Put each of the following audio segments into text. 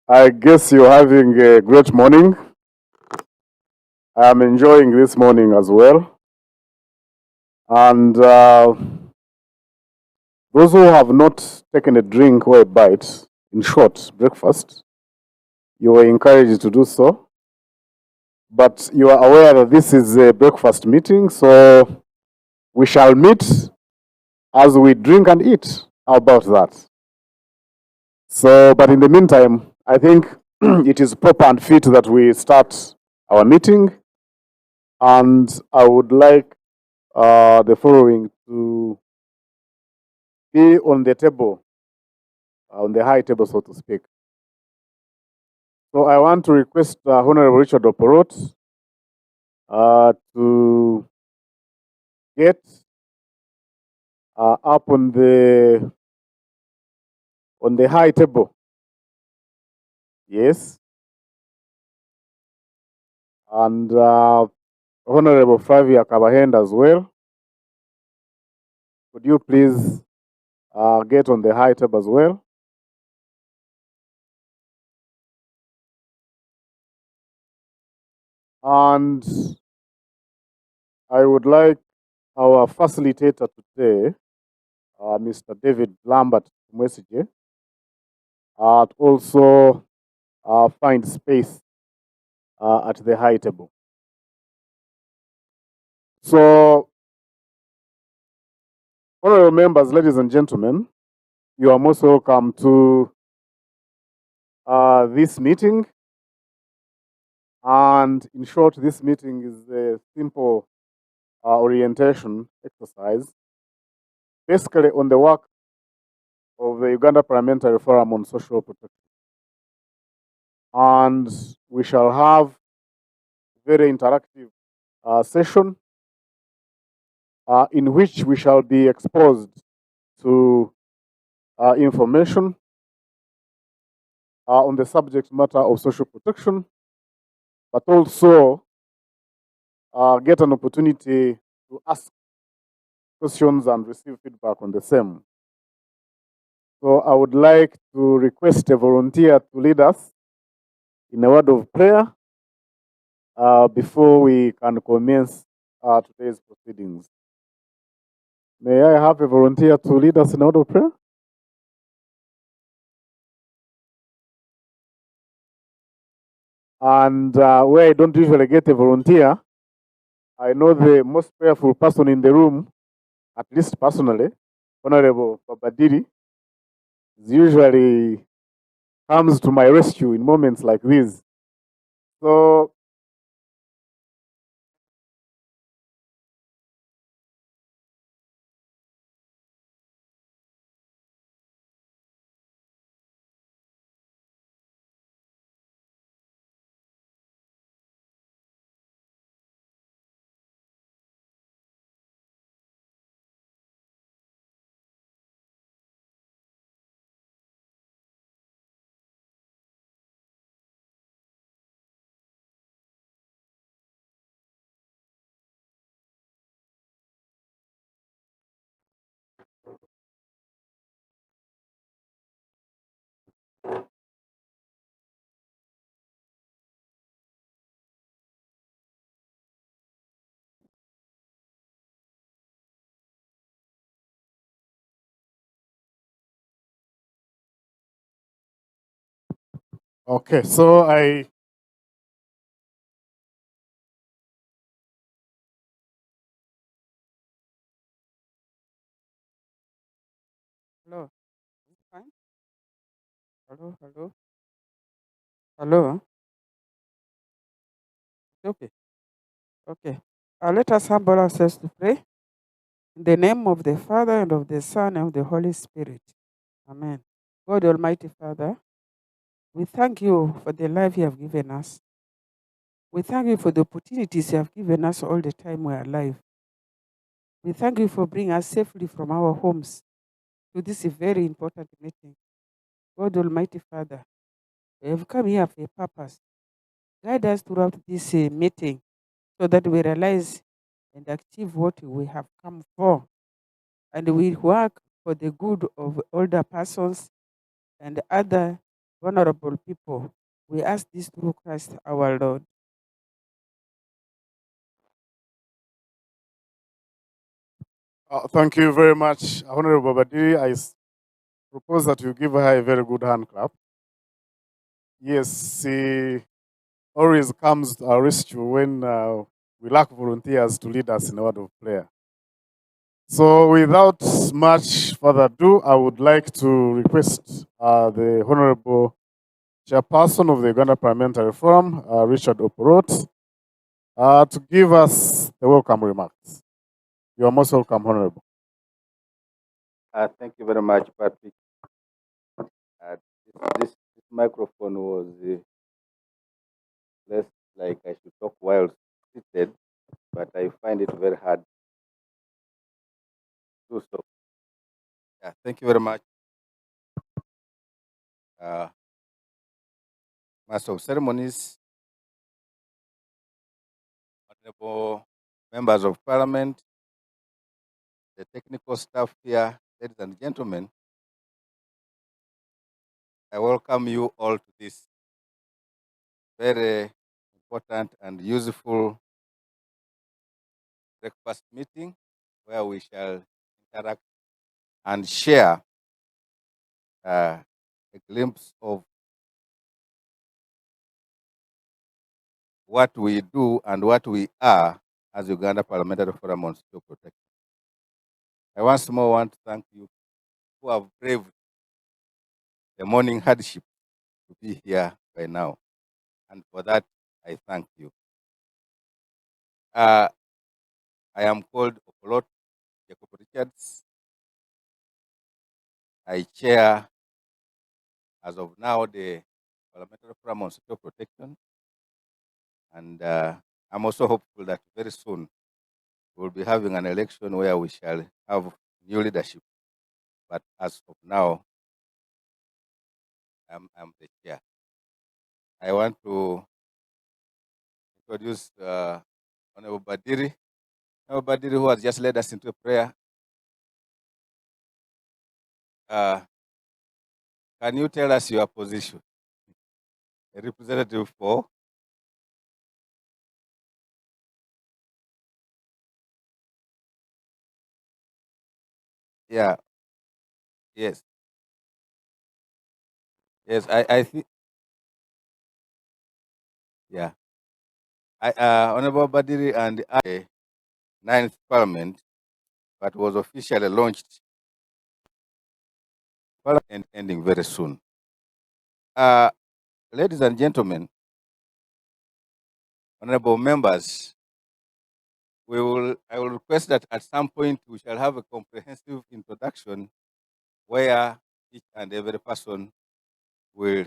I guess you're having a great morning. I'm enjoying this morning as well. And those who have not taken a drink or a bite, in short, breakfast, you are encouraged to do so. But you are aware that this is a breakfast meeting, so we shall meet as we drink and eat. How about that? So, but in the meantime, I think it is proper and fit that we start our meeting. And I would like the following to be on the table, on the high table, so to speak. So I want to request Honorable Richard Oporot to get up on the high table. Yes. And Honorable Flavia Kabahend as well. Could you please get on the high table as well? And I would like our facilitator today, Mr. David Lambert Mwesije, to also find space at the high table. So, honorable members, ladies and gentlemen, you are most welcome to this meeting. And in short, this meeting is a simple orientation exercise, basically on the work of the Uganda Parliamentary Forum on Social Protection. And we shall have a very interactive session in which we shall be exposed to information on the subject matter of social protection, but also get an opportunity to ask questions and receive feedback on the same. So I would like to request a volunteer to lead us in a word of prayer before we can commence today's proceedings. May I have a volunteer to lead us in a word of prayer? And where I don't usually get a volunteer, I know the most prayerful person in the room, at least personally, Honorable Babadiri, usually comes to my rescue in moments like these. So, okay, so Hello. Is it fine? Hello, hello, hello. Okay, okay. Let us humble ourselves to pray. In the name of the Father, and of the Son, and of the Holy Spirit. Amen. God Almighty Father, we thank you for the life you have given us. We thank you for the opportunities you have given us all the time we are alive. We thank you for bringing us safely from our homes to this very important meeting. God Almighty Father, we have come here for a purpose. Guide us throughout this meeting so that we realize and achieve what we have come for. And we work for the good of older persons and other vulnerable people. We ask this through Christ our Lord. Thank you very much, Honorable Badiri. Propose that you give her a very good hand clap. Yes, she always comes to our rescue when we lack volunteers to lead us in a word of prayer. So without much further ado, I would like to request the Honorable Chairperson of the Uganda Parliamentary Forum, Richard Oporot, to give us the welcome remarks. You are most welcome, Honorable. Thank you very much, Patrick. This microphone was less like I should talk while seated, but I find it very hard to do so. Yeah, thank you very much, Master of Ceremonies, honorable members of Parliament, the technical staff here, ladies and gentlemen. I welcome you all to this very important and useful breakfast meeting where we shall interact and share a glimpse of what we do and what we are as Uganda Parliamentary Forum on Social Protection. I once more want to thank you who have braved the morning hardship to be here by now. And for that, I thank you. I am called Opolot Jacob Richards. I chair, as of now, the Parliamentary Forum on Social Protection. And I'm also hopeful that very soon we'll be having an election where we shall have new leadership. But as of now, I'm the chair. I want to introduce Honorable Badiri. Honorable Badiri, who has just led us into a prayer. Can you tell us your position? A representative for? Yeah. Yes. Yes, I think. Yeah. Honorable Badiri and I, 9th Parliament, but was officially launched Parliament ending very soon. Ladies and gentlemen, honorable members, I will request that at some point we shall have a comprehensive introduction where each and every person will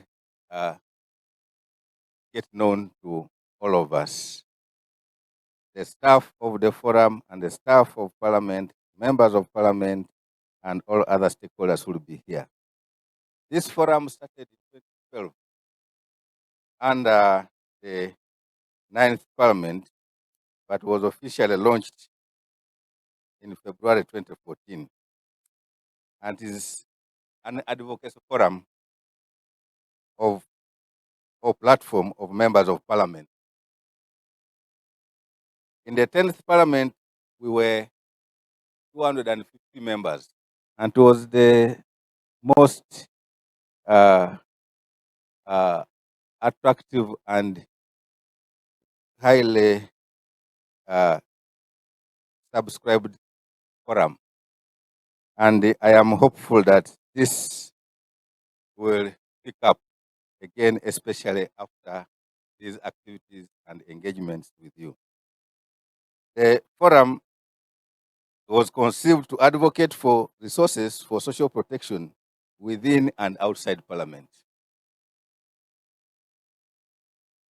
get known to all of us. The staff of the forum and the staff of Parliament, members of Parliament, and all other stakeholders will be here. This forum started in 2012 under the 9th Parliament, but was officially launched in February 2014, and is an advocacy forum or platform of members of Parliament. In the 10th Parliament, we were 250 members, and it was the most attractive and highly subscribed forum. And I am hopeful that this will pick up again, especially after these activities and engagements with you. The forum was conceived to advocate for resources for social protection within and outside Parliament.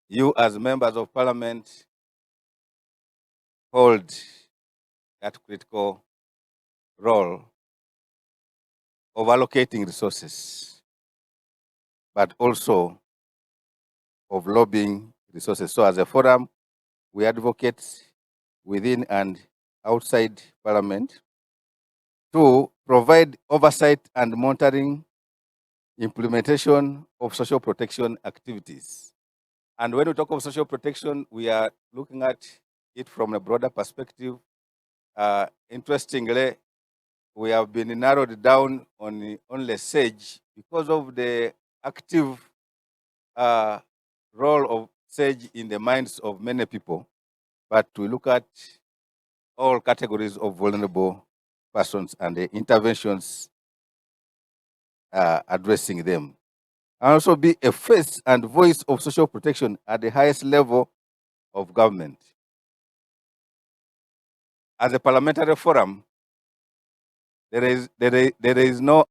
You, as members of Parliament, hold that critical role of allocating resources, but also of lobbying resources. So as a forum, we advocate within and outside Parliament to provide oversight and monitoring implementation of social protection activities. And when we talk of social protection, we are looking at it from a broader perspective. Interestingly, we have been narrowed down on only SAGE because of the active role of SAGE in the minds of many people. But we look at all categories of vulnerable persons and the interventions addressing them. And also be a face and voice of social protection at the highest level of government. As a parliamentary forum, there is no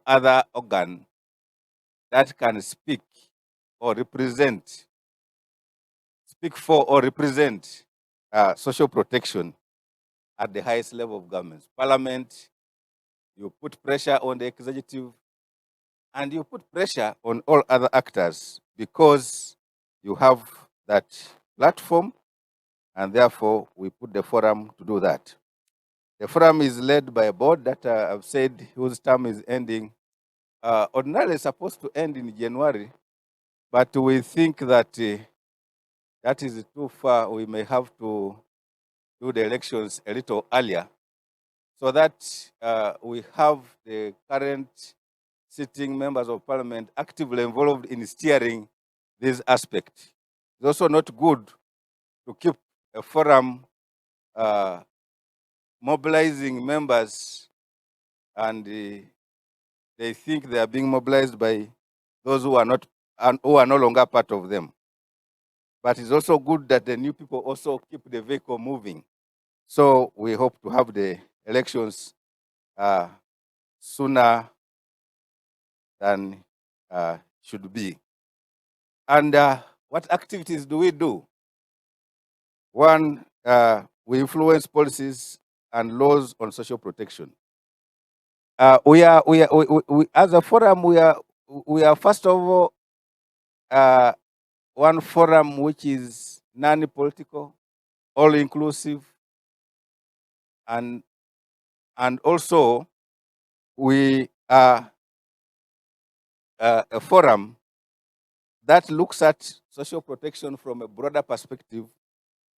other organ that can speak or represent, speak for or represent social protection at the highest level of government. Parliament, you put pressure on the executive, and you put pressure on all other actors because you have that platform, and therefore we put the forum to do that. The forum is led by a board that I've said whose term is ending. Ordinarily supposed to end in January, but we think that that is too far. We may have to do the elections a little earlier so that we have the current sitting members of parliament actively involved in steering this aspect. It's also not good to keep a forum mobilizing members and they think they are being mobilized by those who are not and who are no longer part of them. But it's also good that the new people also keep the vehicle moving. So we hope to have the elections sooner than should be. And what activities do we do? One, we influence policies and laws on social protection. We as a forum, we are first of all one forum which is non-political, all-inclusive, and also we are a forum that looks at social protection from a broader perspective,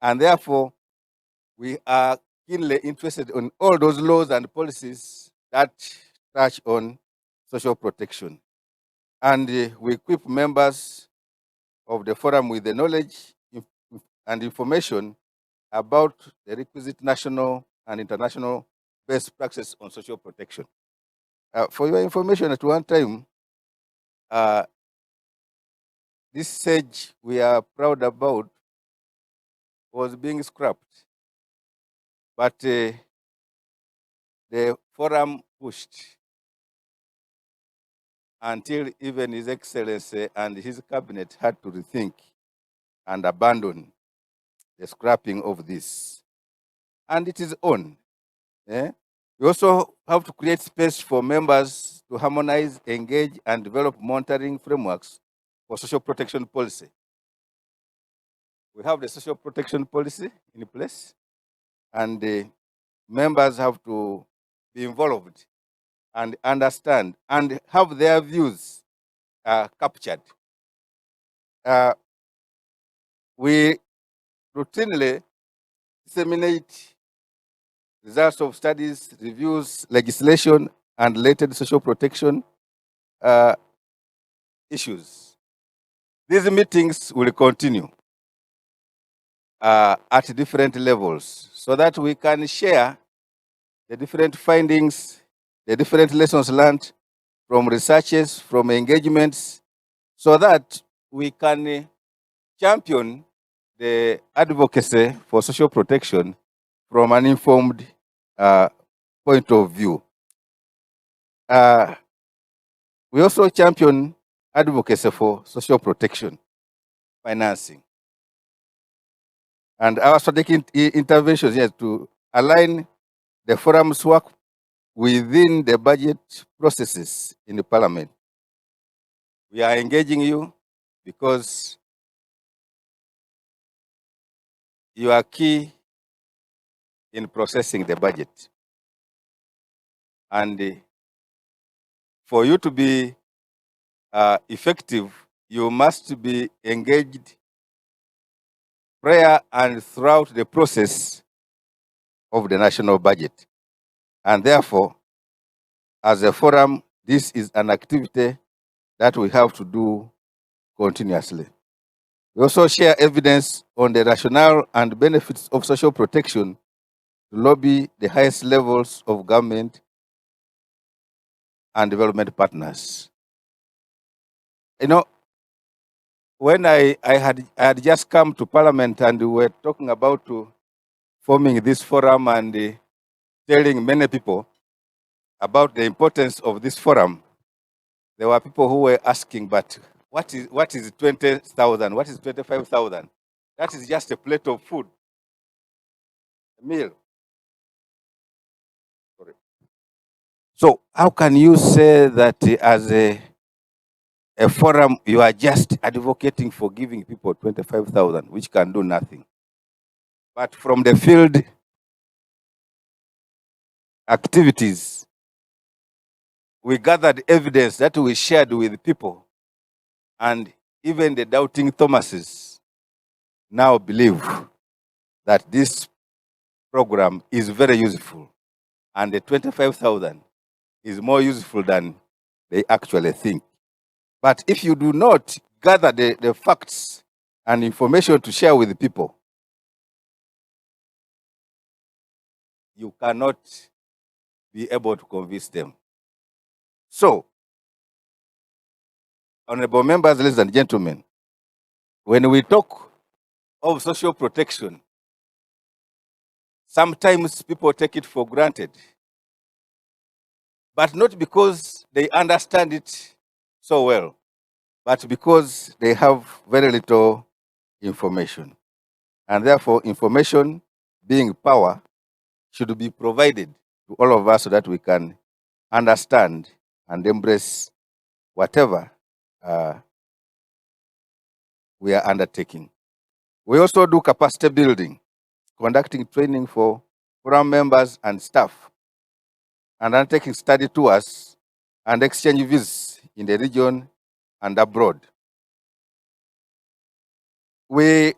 and therefore we are keenly interested in all those laws and policies that touch on social protection. And we equip members of the forum with the knowledge and information about the requisite national and international best practices on social protection. For your information, at one time, this SAGE we are proud about was being scrapped, but the forum pushed until even His Excellency and his cabinet had to rethink and abandon the scrapping of this. And it is on. We also have to create space for members to harmonize, engage, and develop monitoring frameworks for social protection policy. We have the social protection policy in place, and the members have to be involved and understand and have their views captured. We routinely disseminate results of studies, reviews, legislation, and related social protection issues. These meetings will continue at different levels so that we can share the different findings, the different lessons learned from researches, from engagements, so that we can champion the advocacy for social protection from an informed point of view. We also champion advocacy for social protection financing. And our strategic interventions here to align the forum's work within the budget processes in the Parliament. We are engaging you because you are key in processing the budget. And for you to be effective, you must be engaged prior and throughout the process of the national budget. And therefore, as a forum, this is an activity that we have to do continuously. We also share evidence on the rationale and benefits of social protection to lobby the highest levels of government and development partners. You know, when I had just come to Parliament and we were talking about forming this forum and telling many people about the importance of this forum, there were people who were asking, but what is 20,000? What is 25,000? That is just a plate of food, a meal. Sorry. So how can you say that as a forum you are just advocating for giving people 25,000, which can do nothing? But from the field activities, we gathered evidence that we shared with people, and even the doubting Thomases now believe that this program is very useful, and the 25,000 is more useful than they actually think. But if you do not gather the facts and information to share with people, you cannot be able to convince them. So, honorable members, ladies and gentlemen, when we talk of social protection, sometimes people take it for granted, but not because they understand it so well, but because they have very little information. And therefore, information being power should be provided to all of us so that we can understand and embrace whatever we are undertaking. We also do capacity building, conducting training for forum members and staff, and undertaking study tours and exchange visits in the region and abroad. We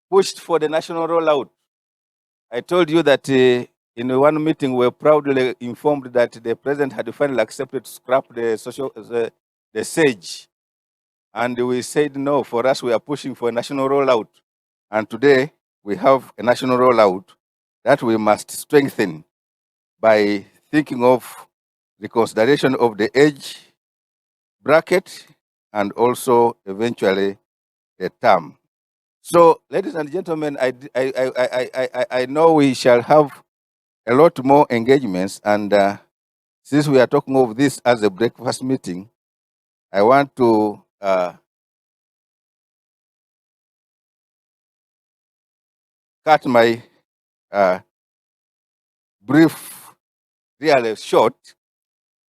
pushed for the national rollout. I told you that in one meeting we were proudly informed that the president had finally accepted to scrap the SAGE. And we said no, for us we are pushing for a national rollout. And today we have a national rollout that we must strengthen by thinking of the consideration of the age bracket and also eventually the term. So, ladies and gentlemen, I know we shall have a lot more engagements, and since we are talking of this as a breakfast meeting, I want to cut my brief really short,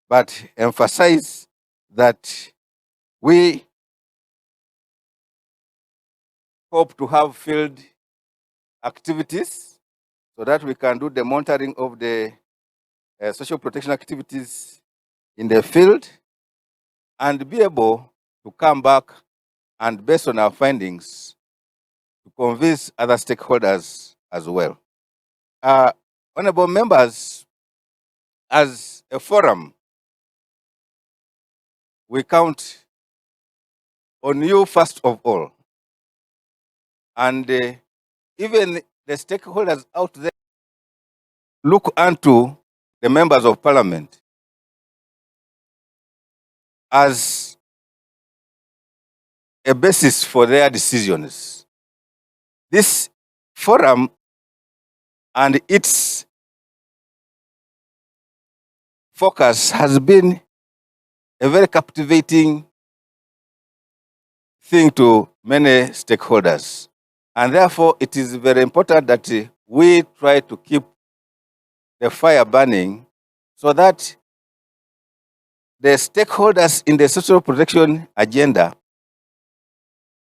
but emphasize that we hope to have field activities so that we can do the monitoring of the social protection activities in the field. and be able to come back and, based on our findings, to convince other stakeholders as well. Honorable members, as a forum, we count on you first of all, and even the stakeholders out there look unto the members of parliament as a basis for their decisions. This forum and its focus has been a very captivating thing to many stakeholders. And therefore, it is very important that we try to keep the fire burning so that the stakeholders in the social protection agenda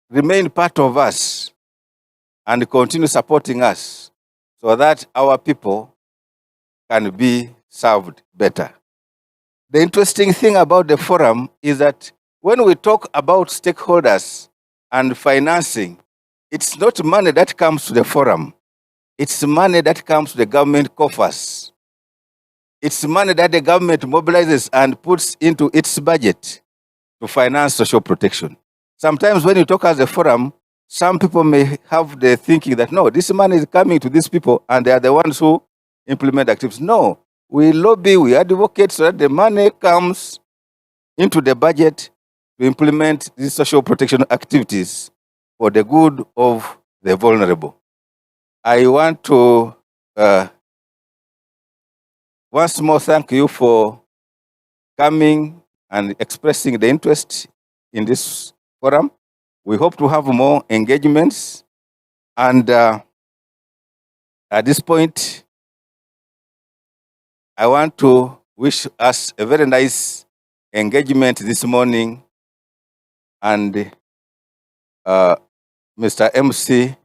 remain part of us and continue supporting us so that our people can be served better. The interesting thing about the forum is that when we talk about stakeholders and financing, it's not money that comes to the forum. It's money that comes to the government coffers. It's money that the government mobilizes and puts into its budget to finance social protection. Sometimes when you talk as a forum, some people may have the thinking that, no, this money is coming to these people and they are the ones who implement activities. No, we lobby, we advocate so that the money comes into the budget to implement these social protection activities for the good of the vulnerable. I want to once more thank you for coming and expressing the interest in this forum. We hope to have more engagements. And at this point, I want to wish us a very nice engagement this morning. And Mr. MC,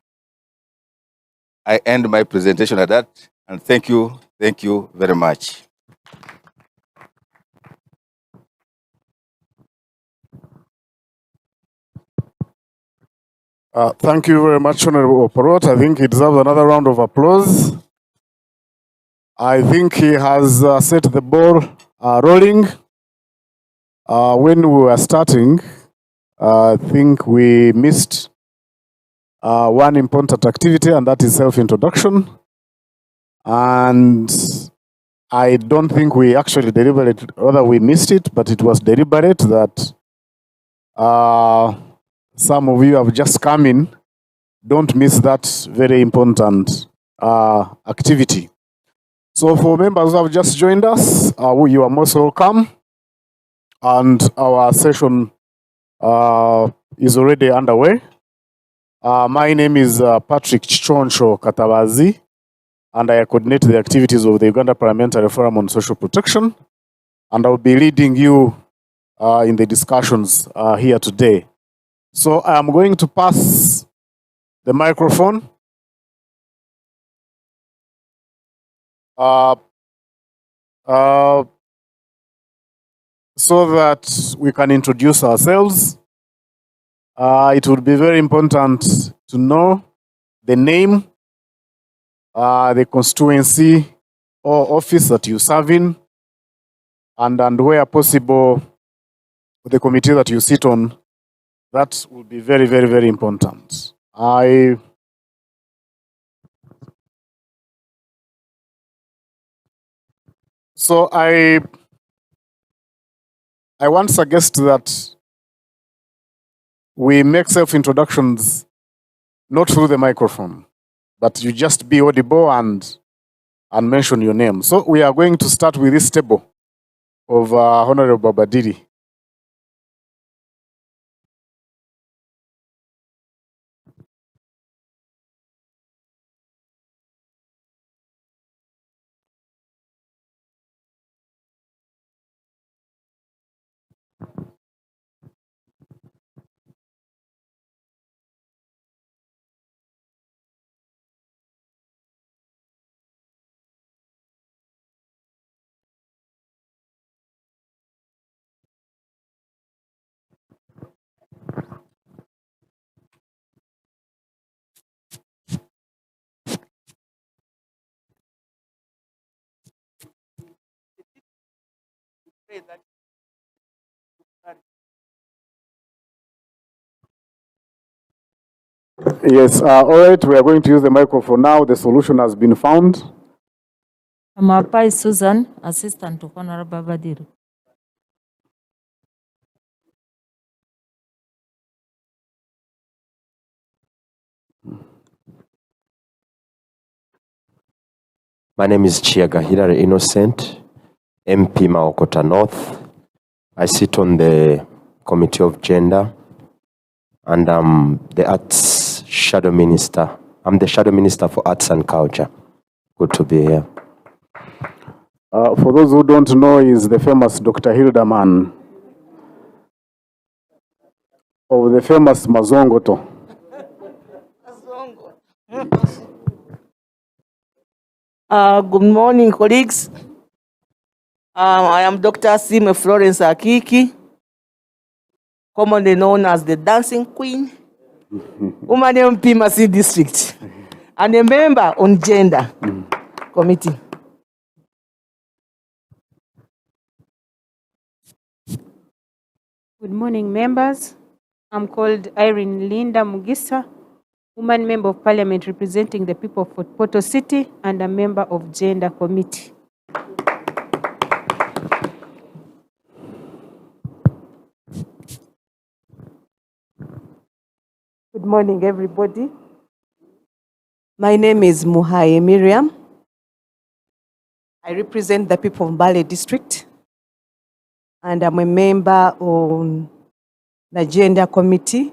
I end my presentation at that. And thank you very much. Thank you very much, Honorable Oporot. I think he deserves another round of applause. I think he has set the ball rolling. When we were starting, I think we missed one important activity, and that is self-introduction. And I don't think we actually deliberate, rather we missed it, but it was deliberate that some of you have just come in. Don't miss that very important activity. So for members who have just joined us, you are most welcome. And our session is already underway. My name is Patrick Chichoncho Katabazi, and I coordinate the activities of the Uganda Parliamentary Forum on Social Protection. And I'll be leading you in the discussions here today. So I'm going to pass the microphone so that we can introduce ourselves. It would be very important to know the name, the constituency or office that you serve in, and where possible, the committee that you sit on. That will be very, very, very important. So I want to suggest that we make self-introductions not through the microphone, but you just be audible and mention your name. So we are going to start with this table of Honorable Babadiri. Yes, all right, we are going to use the microphone now. The solution has been found. Amapai Susan, Assistant to Honorable Badiru. My name is Chiaga Hilary Innocent, MP Maokota North. I sit on the Committee of Gender, and I'm the Arts Shadow Minister. I'm the Shadow Minister for Arts and Culture. Good to be here. For those who don't know, he is the famous Dr. Hilderman of the famous Mazongoto. Good morning, colleagues. I am Dr. Sime Florence Akiki, commonly known as the Dancing Queen, woman MP Masi District, and a member on Gender Committee. Good morning, members. I'm called Irene Linda Mugisa, woman member of Parliament representing the people of Porto City and a member of Gender Committee. Good morning, everybody. My name is Muhaye Miriam. I represent the people of Mbale District, and I'm a member on the Gender Committee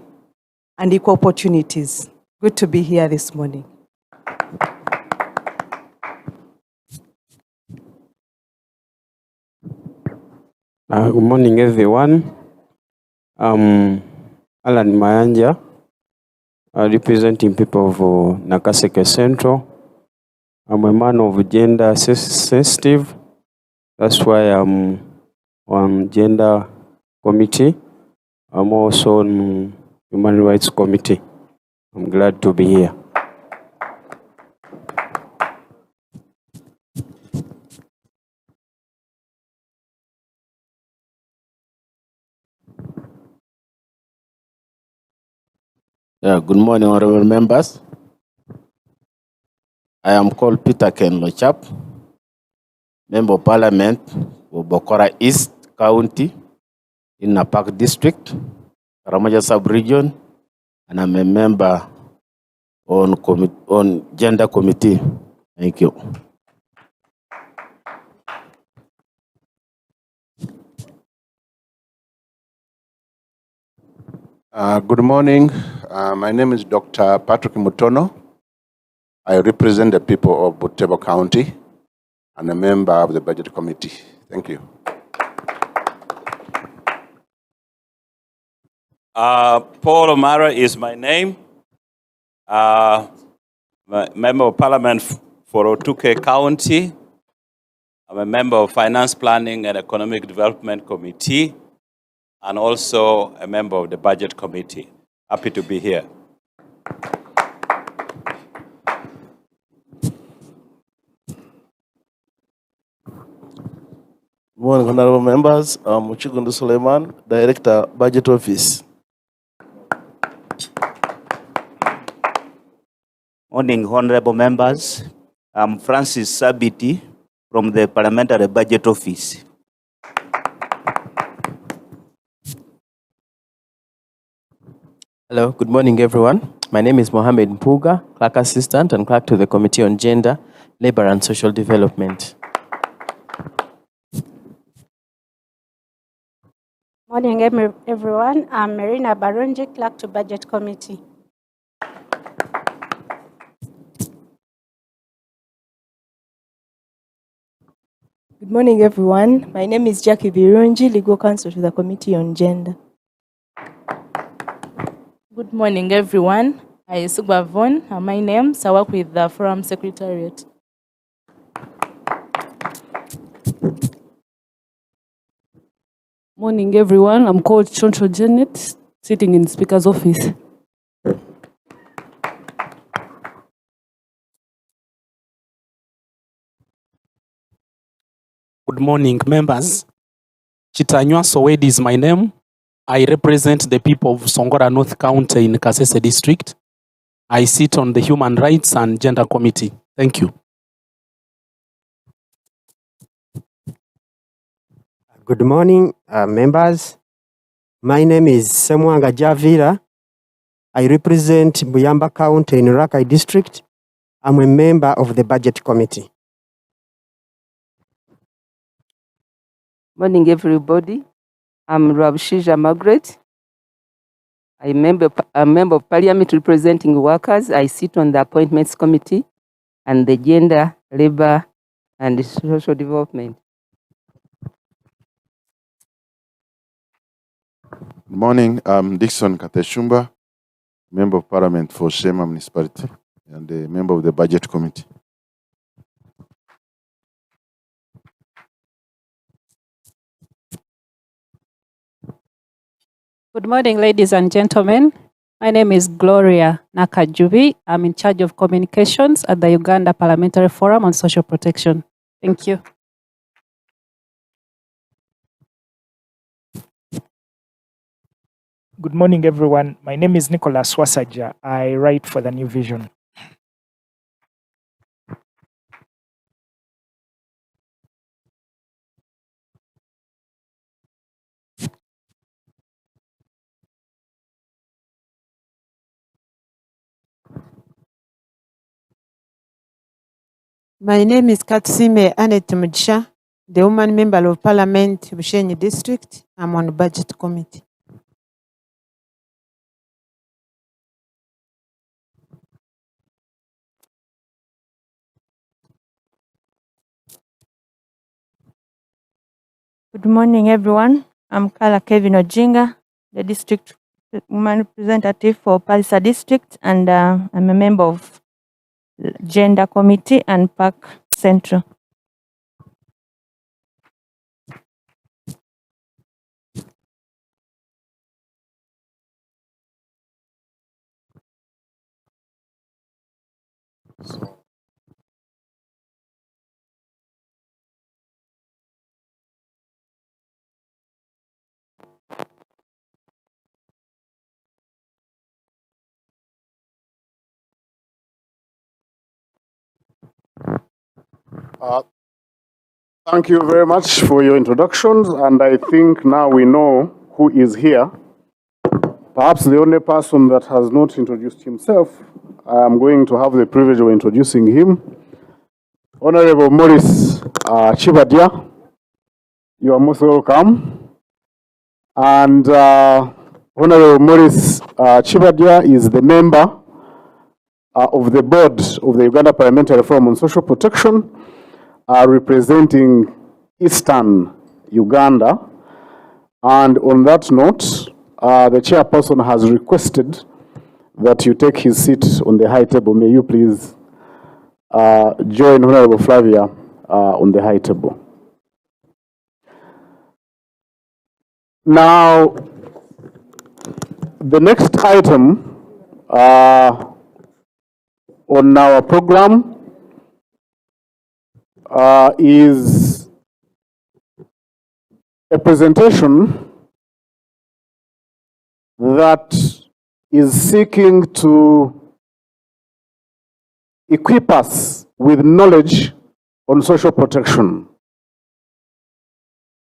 and Equal Opportunities. Good to be here this morning. Good morning, everyone. I'm Alan Mayanja, representing people of Nakaseke Central. I'm a man of gender sensitive. That's why I'm on Gender Committee. I'm also on Human Rights Committee. I'm glad to be here. Good morning, honorable members. I am called Peter Ken Lochap, Member of Parliament for Bokora East County in Napak District, Ramaja Sub-Region, and I'm a member on Gender Committee. Thank you. Good morning. My name is Dr. Patrick Mutono. I represent the people of Butembo County and a member of the Budget Committee. Thank you. Paul O'Mara is my name. Member of Parliament for Otuke County. I'm a member of Finance Planning and Economic Development Committee, and also a member of the Budget Committee. Happy to be here. Good morning, honorable members. I'm Muchigundu Suleiman, Director, Budget Office. Morning, honorable members. I'm Francis Sabiti from the Parliamentary Budget Office. Hello, good morning, everyone. My name is Mohammed Mpuga, Clerk Assistant and Clerk to the Committee on Gender, Labor and Social Development. Morning, everyone. I'm Marina Barunji, Clerk to Budget Committee. Good morning, everyone. My name is Jackie Birunji, Legal Counsel to the Committee on Gender. Good morning, everyone. I am Sugba Von. My name is I work with the Forum Secretariat. Morning, everyone. I'm called Choncho Janet, sitting in Speaker's office. Good morning, members. Chitanywa Sowedi is my name. I represent the people of Songora North County in Kasese District. I sit on the Human Rights and Gender Committee. Thank you. Good morning, members. My name is Semwanga Javira. I represent Buyamba County in Rakai District. I'm a member of the Budget Committee. Morning, everybody. I'm Rabshija Margaret. I'm a member of Parliament representing workers. I sit on the Appointments Committee and the Gender, Labor, and Social Development. Good morning. I'm Dixon Kateshumba, Member of Parliament for Shema Municipality and a member of the Budget Committee. Good morning, ladies and gentlemen. My name is Gloria Nakajubi. I'm in charge of communications at the Uganda Parliamentary Forum on Social Protection. Thank you. Good morning, everyone. My name is Nicholas Wasaja. I write for the New Vision. My name is Katsime Anet Mugisha, the woman member of Parliament, Bushenyi District. I'm on the Budget Committee. Good morning, everyone. I'm Kala Kevin Ojinga, the district woman representative for Palisa District, and I'm a member of Gender Committee and Park Central. Thank you very much for your introductions, and I think now we know who is here. Perhaps the only person that has not introduced himself, I am going to have the privilege of introducing him. Honorable Maurice Chibadia, you are most welcome. And Honorable Maurice Chibadia is the member of the board of the Uganda Parliamentary Forum on Social Protection, representing Eastern Uganda. And on that note, the chairperson has requested that you take his seat on the high table. May you please join Honorable Flavia on the high table. Now, the next item on our program is a presentation that is seeking to equip us with knowledge on social protection.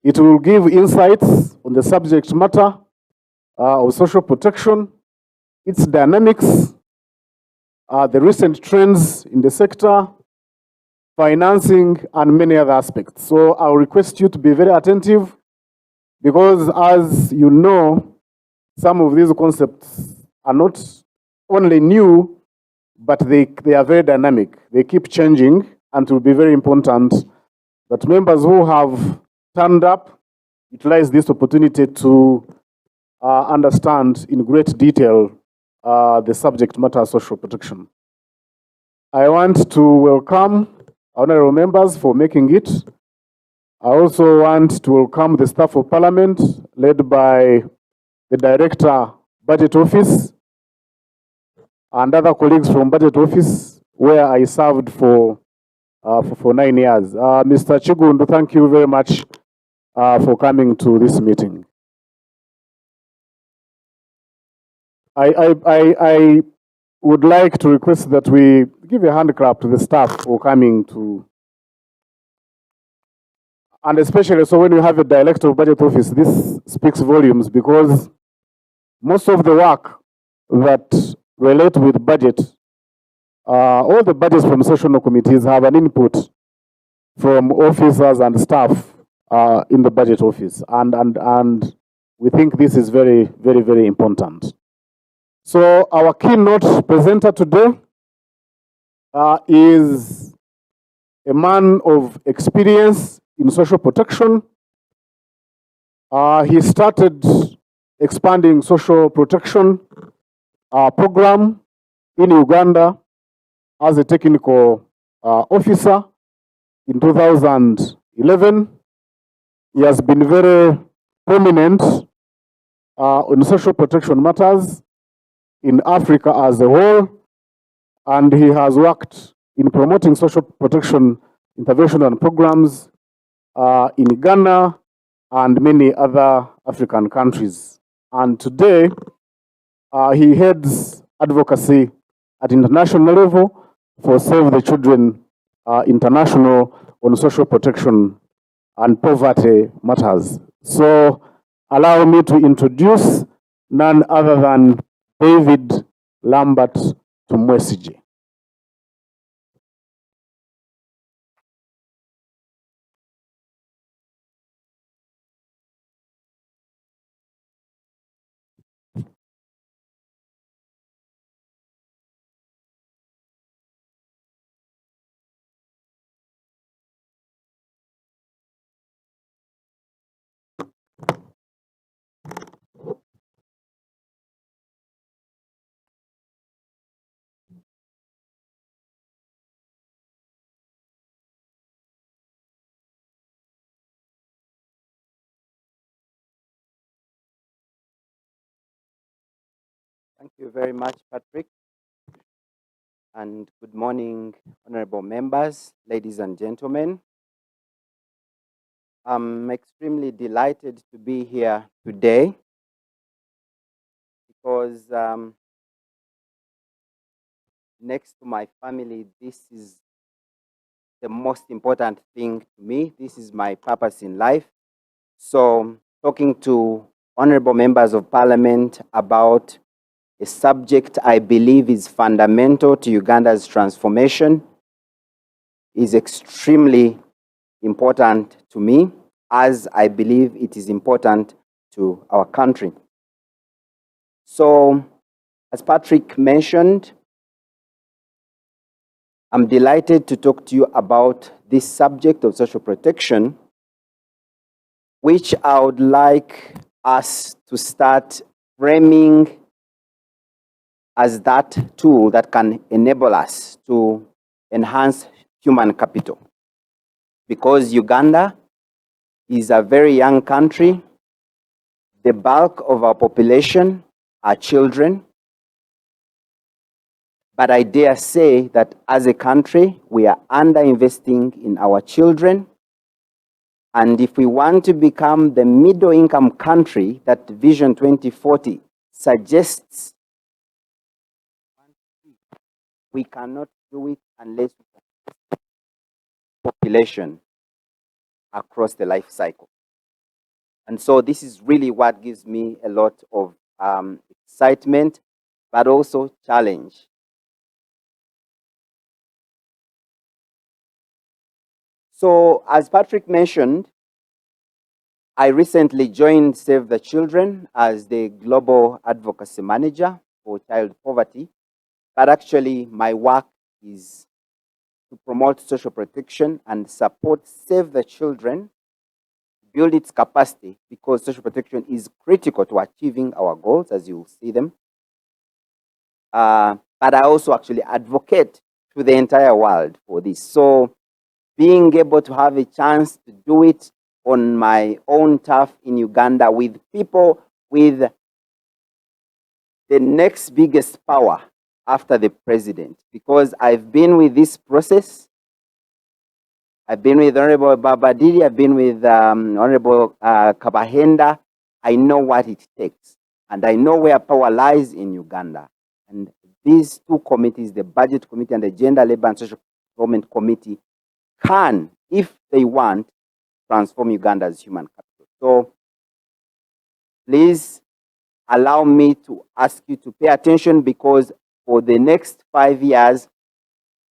It will give insights on the subject matter of social protection, its dynamics, the recent trends in the sector, financing, and many other aspects. So I'll request you to be very attentive, because as you know, some of these concepts are not only new, but they are very dynamic. They keep changing, and it will be very important that members who have turned up utilize this opportunity to understand in great detail the subject matter of social protection. I want to welcome honorable members for making it. I also want to welcome the staff of Parliament, led by the Director, Budget Office, and other colleagues from Budget Office, where I served for 9 years. Mr. Chigundu, thank you very much for coming to this meeting. I would like to request that we give a hand clap to the staff for coming to, and especially so when you have a director of budget office, this speaks volumes because most of the work that relate with budget, all the budgets from sessional committees have an input from officers and staff in the budget office, and we think this is very, very, very important. So our keynote presenter today is a man of experience in social protection. He started expanding social protection program in Uganda as a technical officer in 2011. He has been very prominent on social protection matters in Africa as a whole, and he has worked in promoting social protection intervention and programs in Ghana and many other African countries. And today, he heads advocacy at international level for Save the Children International on social protection and poverty matters. So allow me to introduce none other than David Lambert Tumwesije. Thank you very much, Patrick. And good morning, honorable members, ladies and gentlemen. I'm extremely delighted to be here today because next to my family, this is the most important thing to me. This is my purpose in life. So talking to honorable members of parliament about a subject I believe is fundamental to Uganda's transformation is extremely important to me, as I believe it is important to our country. So, as Patrick mentioned, I'm delighted to talk to you about this subject of social protection, which I would like us to start framing as that tool that can enable us to enhance human capital. Because Uganda is a very young country, the bulk of our population are children, but I dare say that as a country, we are underinvesting in our children. And if we want to become the middle-income country that Vision 2040 suggests, we cannot do it unless we can population across the life cycle. And so this is really what gives me a lot of excitement, but also challenge. So as Patrick mentioned, I recently joined Save the Children as the Global Advocacy Manager for Child Poverty. But actually, my work is to promote social protection and support Save the Children, build its capacity, because social protection is critical to achieving our goals, as you will see them. But I also actually advocate to the entire world for this. So being able to have a chance to do it on my own turf in Uganda with people with the next biggest power after the president, because I've been with this process I've been with Honorable Babadiri, I've been with Honorable Kabahenda. I know what it takes, and I know where power lies in Uganda. And these two committees, the Budget Committee and the Gender, Labor and Social Development Committee, can, if they want, transform Uganda's human capital. So please allow me to ask you to pay attention, because for the next 5 years,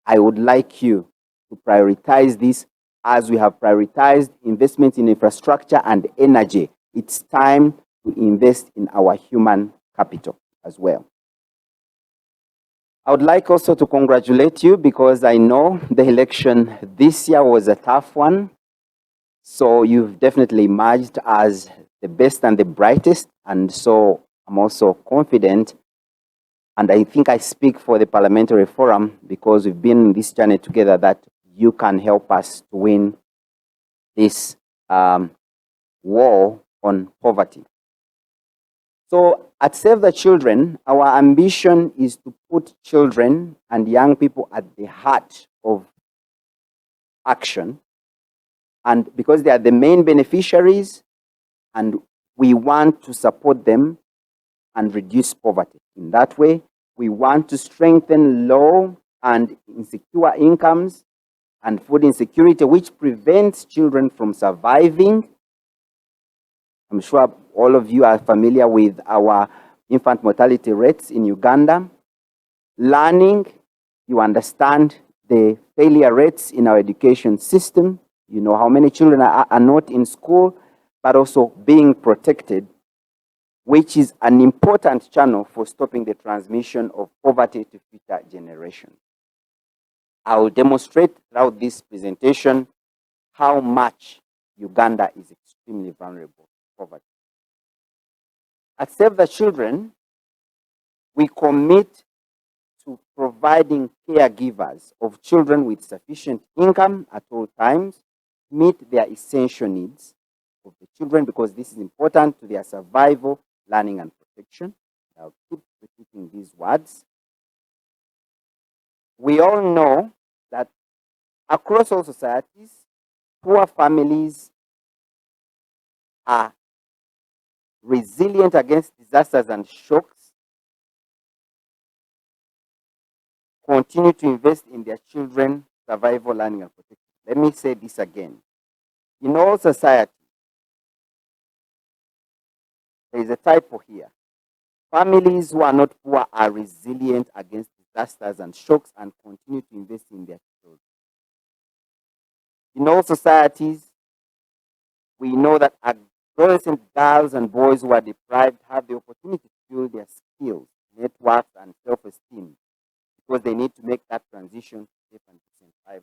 I would like you to prioritize this as we have prioritized investment in infrastructure and energy. It's time to invest in our human capital as well. I would like also to congratulate you, because I know the election this year was a tough one. So you've definitely emerged as the best and the brightest. And so I'm also confident, and I think I speak for the Parliamentary Forum, because we've been in this journey together, that you can help us to win this war on poverty. So at Save the Children, our ambition is to put children and young people at the heart of action. And because they are the main beneficiaries, and we want to support them and reduce poverty. In that way, we want to strengthen low and insecure incomes and food insecurity, which prevents children from surviving. I'm sure all of you are familiar with our infant mortality rates in Uganda. Learning, you understand the failure rates in our education system. You know how many children are not in school, but also being protected, which is an important channel for stopping the transmission of poverty to future generations. I will demonstrate throughout this presentation how much Uganda is extremely vulnerable to poverty. At Save the Children, we commit to providing caregivers of children with sufficient income at all times, meet their essential needs of the children, because this is important to their survival, learning, and protection. I'll keep repeating these words. We all know that across all societies, poor families are resilient against disasters and shocks, continue to invest in their children's survival, learning, and protection. Let me say this again. In all societies, there is a typo here. Families who are not poor are resilient against disasters and shocks and continue to invest in their children. In all societies, we know that adolescent girls and boys who are deprived have the opportunity to build their skills, networks, and self-esteem, because they need to make that transition to safe and decent life.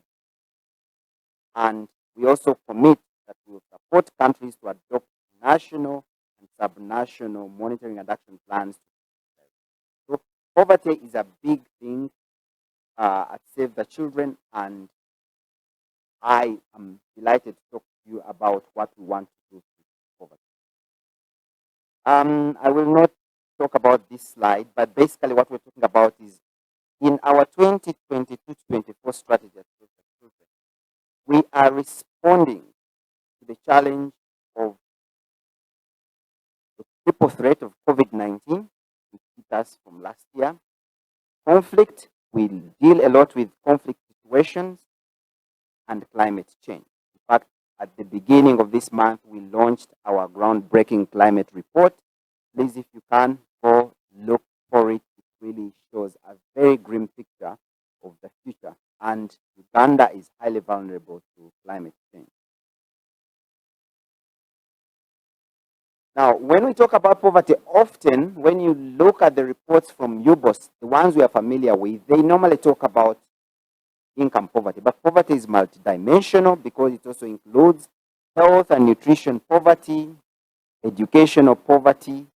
And we also commit that we will support countries to adopt national and subnational monitoring and action plans. So poverty is a big thing at Save the Children, and I am delighted to talk to you about what we want to do to poverty. I will not talk about this slide, but basically what we're talking about is in our 2022-24 strategy at Save the Children, we are responding to the challenge of the triple threat of COVID-19, which hit us from last year. Conflict, we deal a lot with conflict situations, and climate change. In fact, at the beginning of this month, we launched our groundbreaking climate report. Please, if you can, go look for it. It really shows a very grim picture of the future. And Uganda is highly vulnerable to climate change. Now, when we talk about poverty, often when you look at the reports from UBOS, the ones we are familiar with, they normally talk about income poverty. But poverty is multidimensional because it also includes health and nutrition poverty, educational poverty,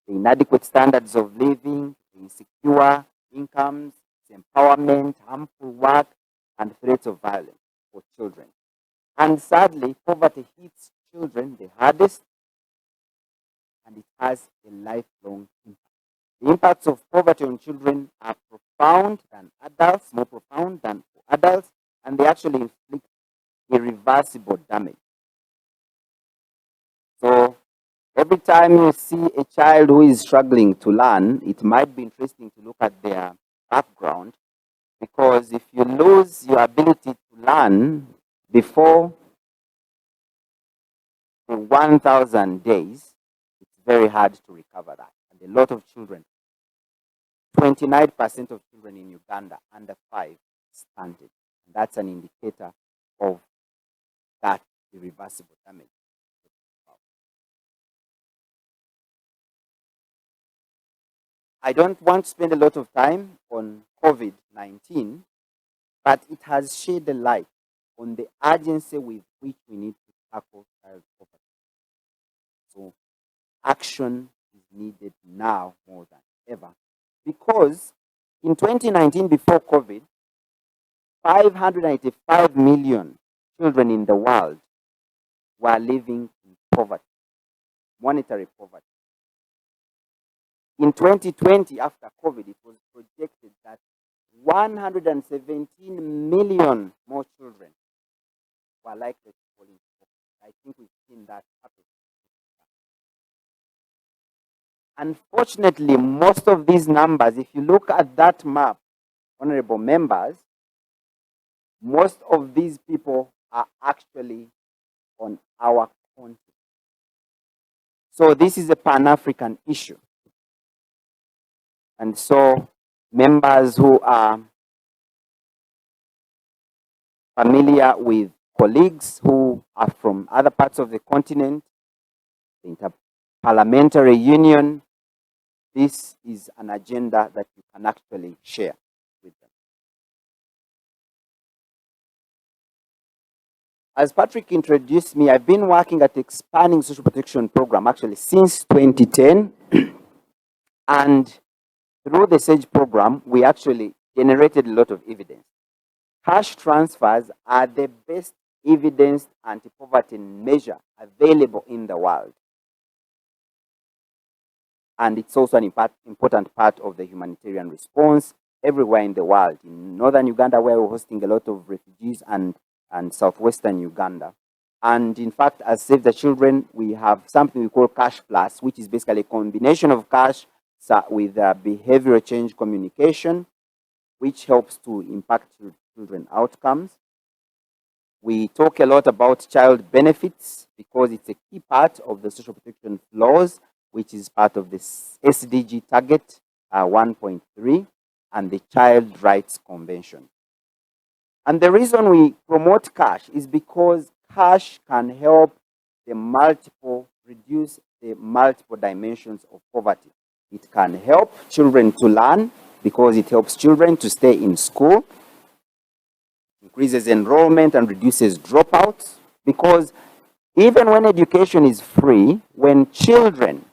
the inadequate standards of living, insecure incomes, empowerment, harmful work, and threats of violence for children. And sadly, poverty hits children the hardest, and it has a lifelong impact. The impacts of poverty on children are profound than adults, more profound than adults, and they actually inflict irreversible damage. So every time you see a child who is struggling to learn, it might be interesting to look at their background, because if you lose your ability to learn before the 1,000 days, it's very hard to recover that. And a lot of children, 29% of children in Uganda under 5 stunted. And that's an indicator of that irreversible damage. I don't want to spend a lot of time on COVID-19, but it has shed a light on the urgency with which we need to tackle child poverty. So action is needed now more than ever, because in 2019, before COVID, 585 million children in the world were living in poverty, monetary poverty. In 2020, after COVID, it was projected that 117 million more children were likely to fall into poverty. I think we've seen that happen. Unfortunately, most of these numbers, if you look at that map, honorable members, most of these people are actually on our continent. So this is a Pan-African issue. And so members who are familiar with colleagues who are from other parts of the continent, the Interparliamentary Union, this is an agenda that you can actually share with them. As Patrick introduced me, I've been working at expanding social protection program actually since 2010. And through the SAGE program, we actually generated a lot of evidence. Cash transfers are the best evidenced anti-poverty measure available in the world. And it's also an important part of the humanitarian response everywhere in the world. In northern Uganda, where we're hosting a lot of refugees, and southwestern Uganda. And in fact, as Save the Children, we have something we call Cash Plus, which is basically a combination of cash with behavioral change communication, which helps to impact children outcomes. We talk a lot about child benefits because it's a key part of the social protection laws, which is part of this SDG target 1.3 and the Child Rights Convention. And the reason we promote cash is because cash can help reduce the multiple dimensions of poverty. It can help children to learn because it helps children to stay in school, increases enrollment and reduces dropouts, because even when education is free, when children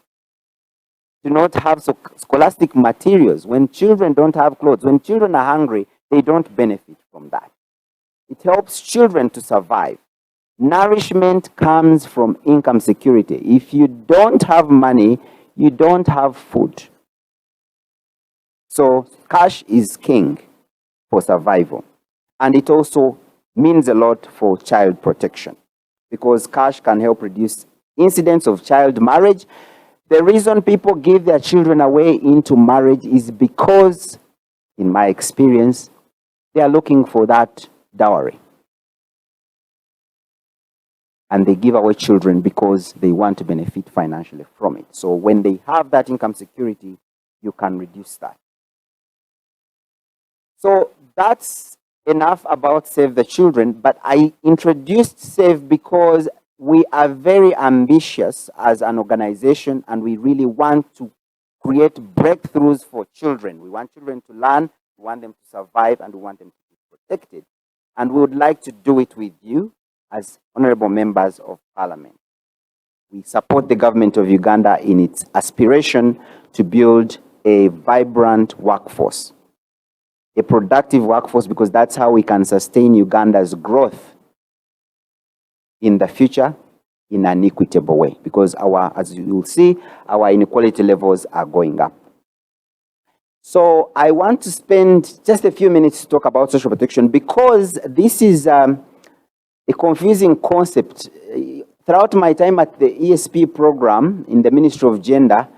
do not have scholastic materials, when children don't have clothes, when children are hungry, they don't benefit from that. It helps children to survive. Nourishment comes from income security. If you don't have money, you don't have food. So cash is king for survival. And it also means a lot for child protection because cash can help reduce incidents of child marriage. The reason people give their children away into marriage is because, in my experience, they are looking for that dowry. And they give away children because they want to benefit financially from it. So when they have that income security, you can reduce that. So that's enough about Save the Children, but I introduced Save because we are very ambitious as an organization and we really want to create breakthroughs for children. We want children to learn, we want them to survive, and we want them to be protected. And we would like to do it with you as honorable members of parliament. We support the government of Uganda in its aspiration to build a vibrant workforce, a productive workforce, because that's how we can sustain Uganda's growth in the future in an equitable way, because as you will see, our inequality levels are going up. So I want to spend just a few minutes to talk about social protection because this is a a confusing concept. Throughout my time at the ESP program in the Ministry of Gender,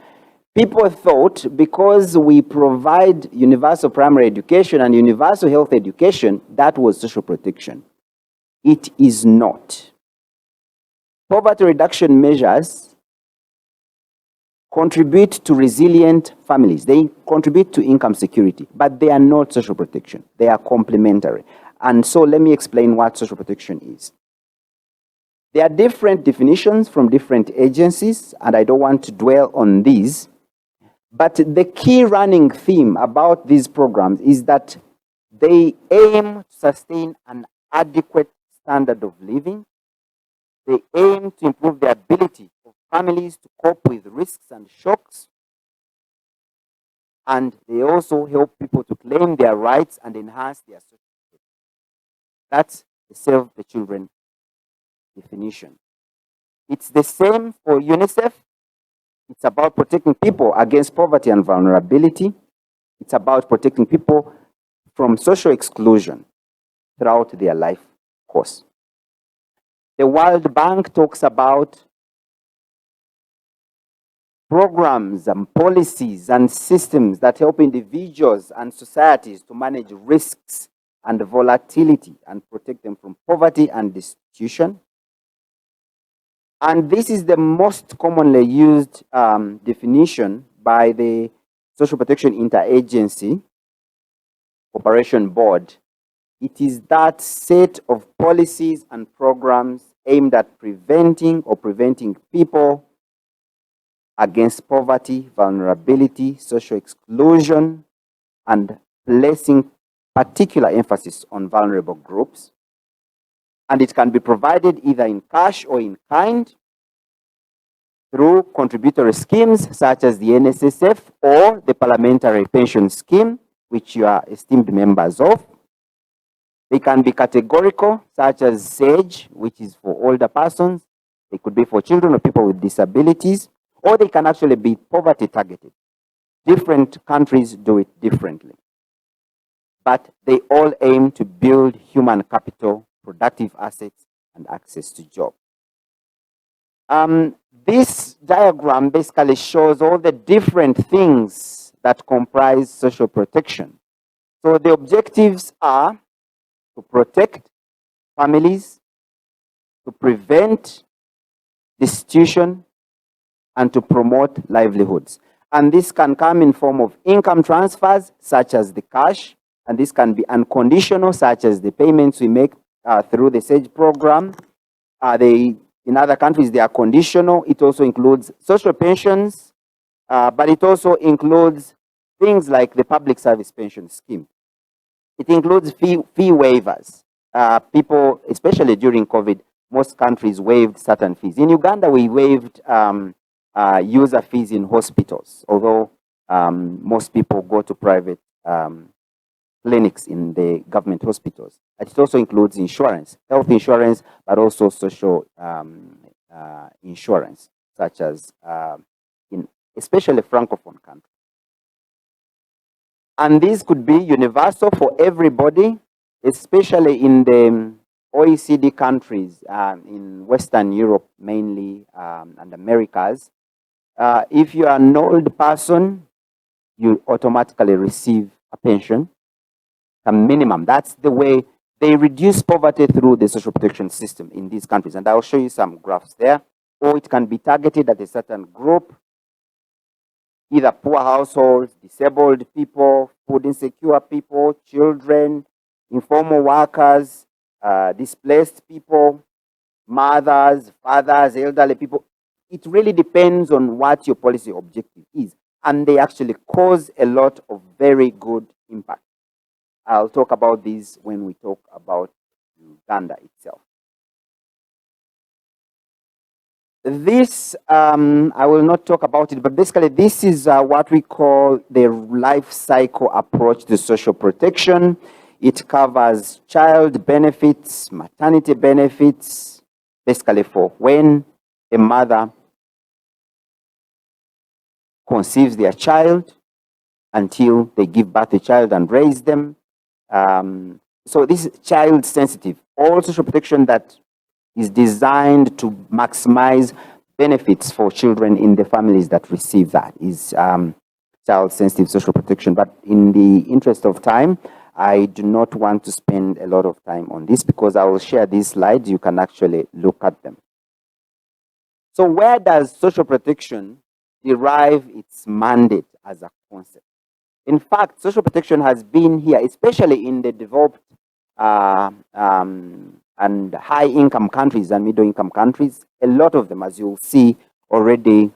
people thought because we provide universal primary education and universal health education, that was social protection. It is not. Poverty reduction measures contribute to resilient families. They contribute to income security, but they are not social protection. They are complementary. And so let me explain what social protection is. There are different definitions from different agencies, and I don't want to dwell on these. But the key running theme about these programs is that they aim to sustain an adequate standard of living. They aim to improve the ability of families to cope with risks and shocks. And they also help people to claim their rights and enhance their social security. That's the Save the Children definition. It's the same for UNICEF. It's about protecting people against poverty and vulnerability. It's about protecting people from social exclusion throughout their life course. The World Bank talks about programs and policies and systems that help individuals and societies to manage risks and volatility and protect them from poverty and destitution. And this is the most commonly used definition by the Social Protection Interagency Cooperation Board. It is that set of policies and programs aimed at preventing people against poverty, vulnerability, social exclusion, and placing particular emphasis on vulnerable groups. And it can be provided either in cash or in kind through contributory schemes such as the NSSF or the Parliamentary Pension Scheme, which you are esteemed members of. They can be categorical, such as SAGE, which is for older persons. They could be for children or people with disabilities, or they can actually be poverty targeted. Different countries do it differently. But they all aim to build human capital, productive assets, and access to jobs. This diagram basically shows all the different things that comprise social protection. So the objectives are to protect families, to prevent destitution, and to promote livelihoods. And this can come in form of income transfers, such as the cash, and this can be unconditional, such as the payments we make through the SAGE program. In other countries, they are conditional. It also includes social pensions, but it also includes things like the public service pension scheme. It includes fee waivers. People, especially during COVID, most countries waived certain fees. In Uganda, we waived user fees in hospitals, although most people go to private clinics in the government hospitals. It also includes insurance, health insurance, but also social insurance, such as in especially Francophone countries. And this could be universal for everybody, especially in the OECD countries, in Western Europe mainly, and Americas. If you are an old person, you automatically receive a pension, a minimum. That's the way they reduce poverty through the social protection system in these countries. And I'll show you some graphs there. Or it can be targeted at a certain group, either poor households, disabled people, food insecure people, children, informal workers, displaced people, mothers, fathers, elderly people. It really depends on what your policy objective is. And they actually cause a lot of very good impact. I'll talk about these when we talk about Uganda itself. This, I will not talk about it, but basically this is what we call the life cycle approach to social protection. It covers child benefits, maternity benefits, basically for when a mother conceives their child until they give birth to a child and raise them. So this is child sensitive. all social protection that is designed to maximize benefits for children in the families that receive that is child-sensitive social protection. But in the interest of time, I do not want to spend a lot of time on this because I will share these slides. You can actually look at them. So where does social protection derive its mandate as a concept? In fact, social protection has been here, especially in the developed and high-income countries and middle-income countries. A lot of them, as you'll see, already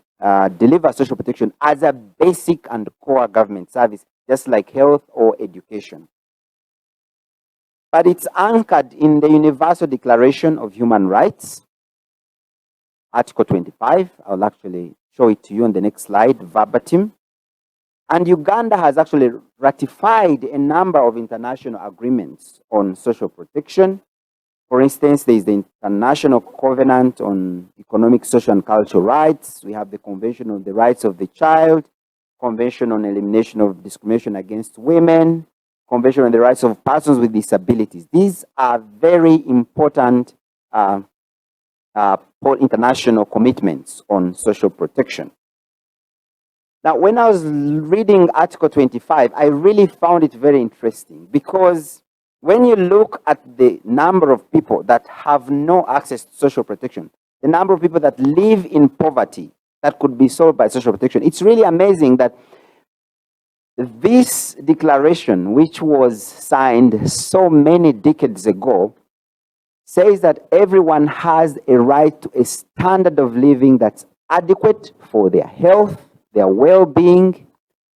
deliver social protection as a basic and core government service, just like health or education. But it's anchored in the Universal Declaration of Human Rights, Article 25. I'll actually show it to you on the next slide, verbatim. And Uganda has actually ratified a number of international agreements on social protection. For instance, there is the International Covenant on Economic, Social, and Cultural Rights. We have the Convention on the Rights of the Child, Convention on Elimination of Discrimination Against Women, Convention on the Rights of Persons with Disabilities. These are very important international commitments on social protection. Now, when I was reading Article 25, I really found it very interesting because when you look at the number of people that have no access to social protection, the number of people that live in poverty that could be solved by social protection, it's really amazing that this declaration, which was signed so many decades ago, says that everyone has a right to a standard of living that's adequate for their health, their well-being,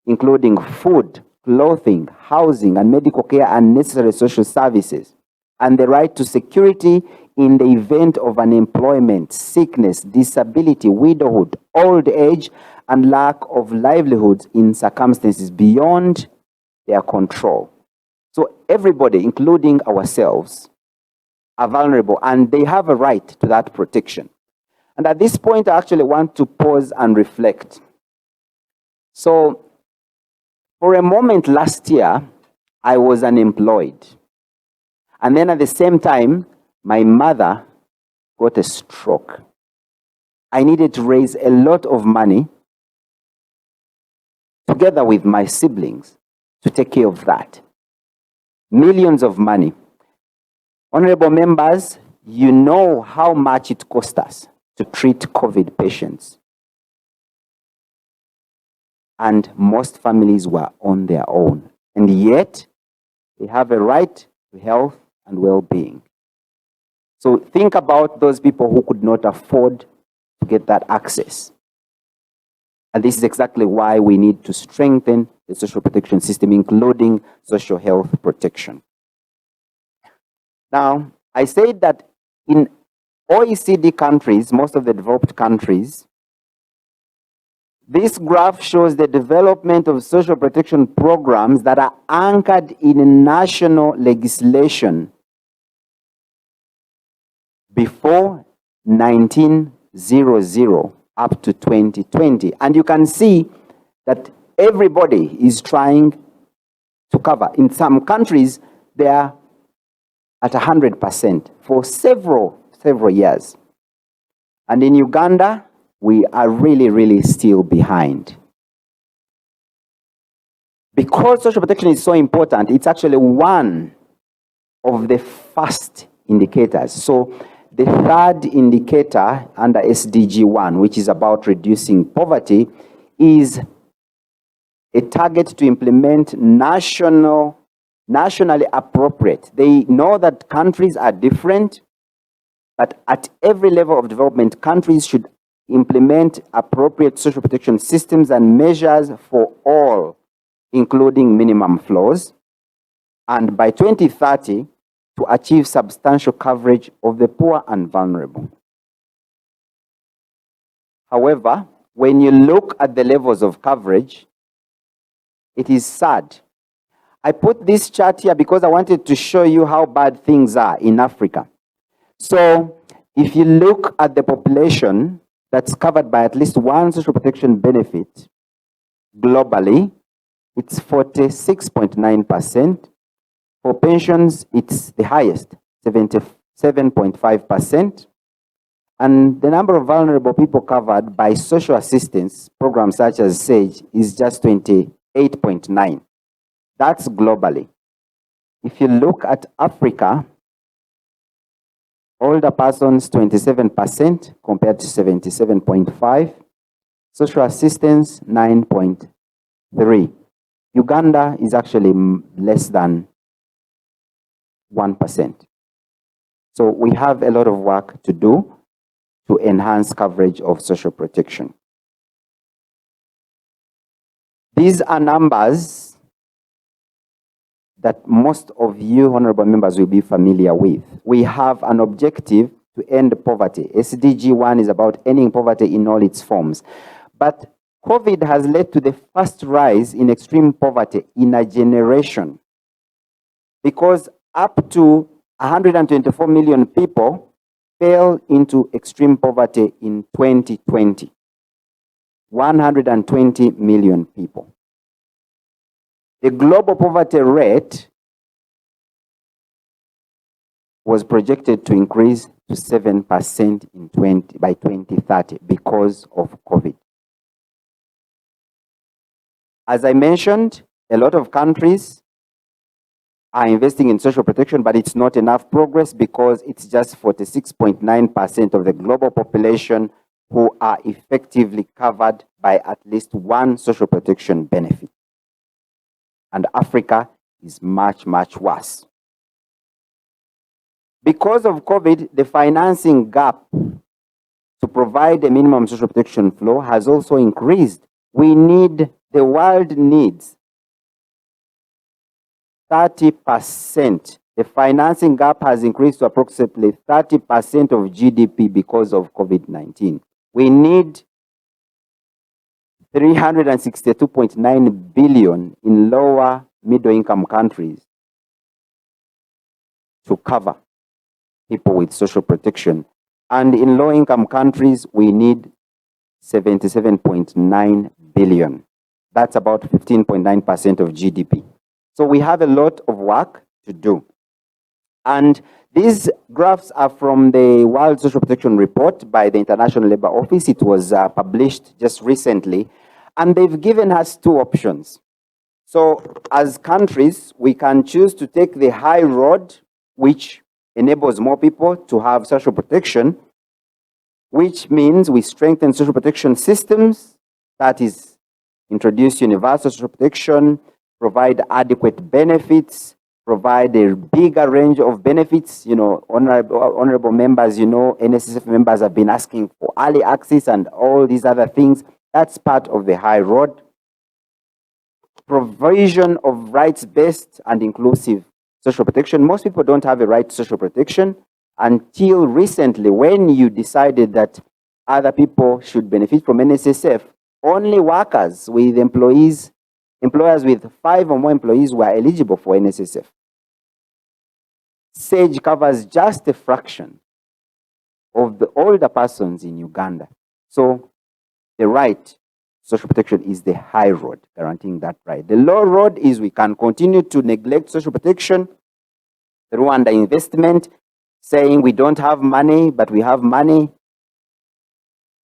including food, clothing, housing, and medical care and necessary social services, and the right to security in the event of unemployment, sickness, disability, widowhood, old age, and lack of livelihoods in circumstances beyond their control. So everybody, including ourselves, are vulnerable, and they have a right to that protection. And at this point, I actually want to pause and reflect. So, for a moment last year, I was unemployed. And then at the same time, my mother got a stroke. I needed to raise a lot of money together with my siblings to take care of that. Millions of money. Honorable members, you know how much it cost us to treat COVID patients. And most families were on their own. And yet, they have a right to health and well-being. So think about those people who could not afford to get that access. And this is exactly why we need to strengthen the social protection system, including social health protection. Now, I said that in OECD countries, most of the developed countries, this graph shows the development of social protection programs that are anchored in national legislation before 1900 up to 2020. And you can see that everybody is trying to cover. In some countries, they are at 100% for several years. And in Uganda, we are really still behind. Because social protection is so important, it's actually one of the first indicators. So the third indicator under SDG 1, which is about reducing poverty, is a target to implement nationally appropriate. They know that countries are different, but at every level of development, countries should implement appropriate social protection systems and measures for all, including minimum floors, and by 2030, to achieve substantial coverage of the poor and vulnerable. However, when you look at the levels of coverage, it is sad. I put this chart here because I wanted to show you how bad things are in Africa. So, if you look at the population that's covered by at least one social protection benefit globally, it's 46.9%. For pensions, it's the highest, 7.5%. And the number of vulnerable people covered by social assistance programs such as SAGE is just 28.9. That's globally. If you look at Africa, older persons 27% compared to 77.5, social assistance 9.3. Uganda is actually less than 1%. So we have a lot of work to do to enhance coverage of social protection. These are numbers that most of you honorable members will be familiar with. We have an objective to end poverty. SDG 1 is about ending poverty in all its forms. But COVID has led to the first rise in extreme poverty in a generation, because up to 124 million people fell into extreme poverty in 2020. 120 million people. The global poverty rate was projected to increase to 7% by 2030 because of COVID. As I mentioned, a lot of countries are investing in social protection, but it's not enough progress because it's just 46.9% of the global population who are effectively covered by at least one social protection benefit. And Africa is much, much worse. Because of COVID, the financing gap to provide a minimum social protection flow has also increased. The world needs 30%. The financing gap has increased to approximately 30% of GDP because of COVID-19. We need 362.9 billion in lower middle income countries to cover people with social protection. And in low income countries, we need 77.9 billion. That's about 15.9% of GDP. So we have a lot of work to do. And these graphs are from the World Social Protection Report by the International Labour Office. It was published just recently. And they've given us two options. So as countries, we can choose to take the high road, which enables more people to have social protection, which means we strengthen social protection systems, that is, introduce universal social protection, provide adequate benefits, provide a bigger range of benefits. You know, honorable members, you know, NSSF members have been asking for early access and all these other things. That's part of the high road. Provision of rights-based and inclusive social protection. Most people don't have a right to social protection until recently, when you decided that other people should benefit from NSSF. Only workers with employers with 5 or more employees were eligible for NSSF. SAGE covers just a fraction of the older persons in Uganda. So the right social protection is the high road, guaranteeing that right. The low road is we can continue to neglect social protection through underinvestment, saying we don't have money, but we have money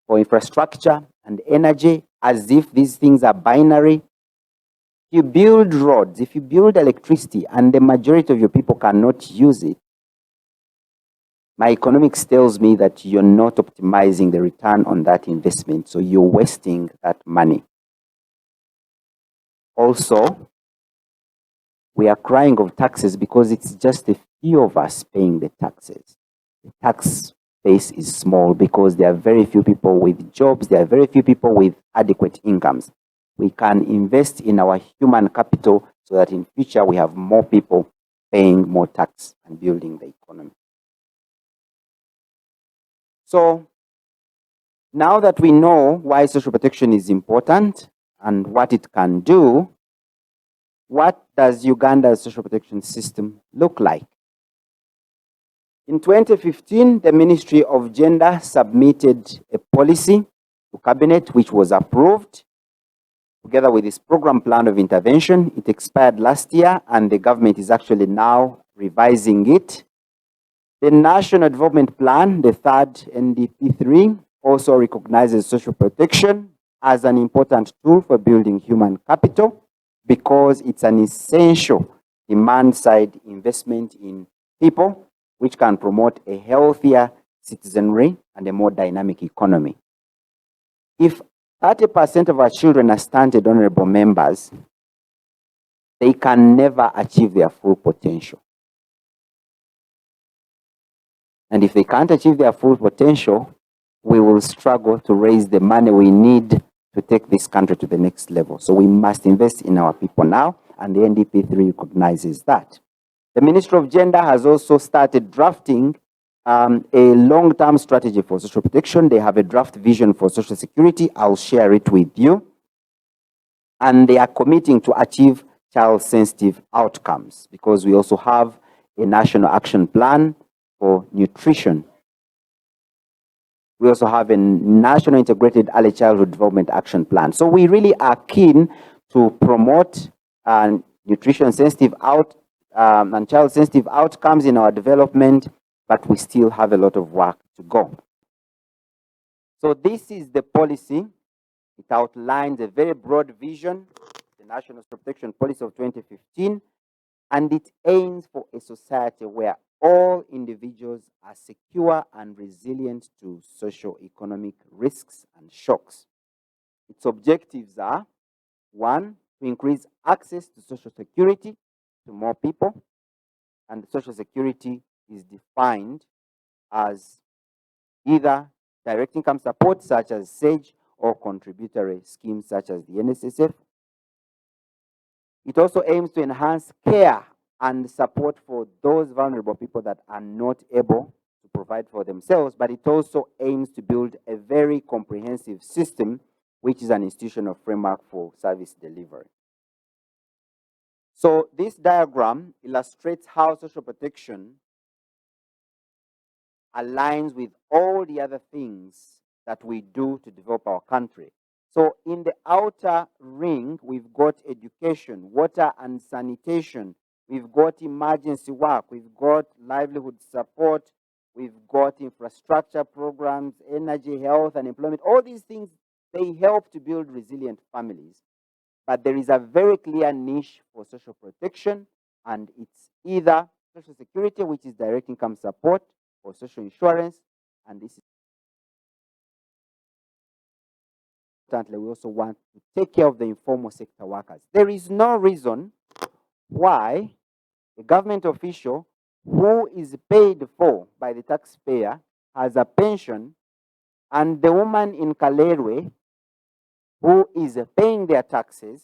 for infrastructure and energy, as if these things are binary. If you build roads, if you build electricity, and the majority of your people cannot use it, my economics tells me that you're not optimizing the return on that investment, so you're wasting that money. Also, we are crying of taxes because it's just a few of us paying the taxes. The tax base is small because there are very few people with jobs, there are very few people with adequate incomes. We can invest in our human capital so that in future we have more people paying more tax and building the economy. So now that we know why social protection is important and what it can do, what does Uganda's social protection system look like? In 2015, the Ministry of Gender submitted a policy to Cabinet which was approved together with its program plan of intervention. It expired last year and the government is actually now revising it The National Development Plan, the third NDP3, also recognizes social protection as an important tool for building human capital because it's an essential demand-side investment in people, which can promote a healthier citizenry and a more dynamic economy. If 30% of our children are stunted, honorable members, they can never achieve their full potential. And if they can't achieve their full potential, we will struggle to raise the money we need to take this country to the next level. So we must invest in our people now, and the NDP3 recognizes that. The Ministry of Gender has also started drafting a long-term strategy for social protection. They have a draft vision for social security. I'll share it with you. And they are committing to achieve child-sensitive outcomes because we also have a national action plan for nutrition. We also have a national integrated early childhood development action plan. So we really are keen to promote nutrition-sensitive and child-sensitive outcomes in our development, but we still have a lot of work to go. So this is the policy. It outlines a very broad vision, the National Protection Policy of 2015, and it aims for a society where all individuals are secure and resilient to socio-economic risks and shocks. Its objectives are, 1, to increase access to social security to more people, and social security is defined as either direct income support such as SAGE or contributory schemes such as the NSSF. It also aims to enhance care and support for those vulnerable people that are not able to provide for themselves, but it also aims to build a very comprehensive system, which is an institutional framework for service delivery. So this diagram illustrates how social protection aligns with all the other things that we do to develop our country. So in the outer ring, we've got education, water and sanitation, we've got emergency work, we've got livelihood support, we've got infrastructure programs, energy, health, and employment. All these things, they help to build resilient families. But there is a very clear niche for social protection, and it's either social security, which is direct income support, or social insurance, and this is importantly, we also want to take care of the informal sector workers. There is no reason why a government official who is paid for by the taxpayer has a pension, and the woman in Kalerwe who is paying their taxes,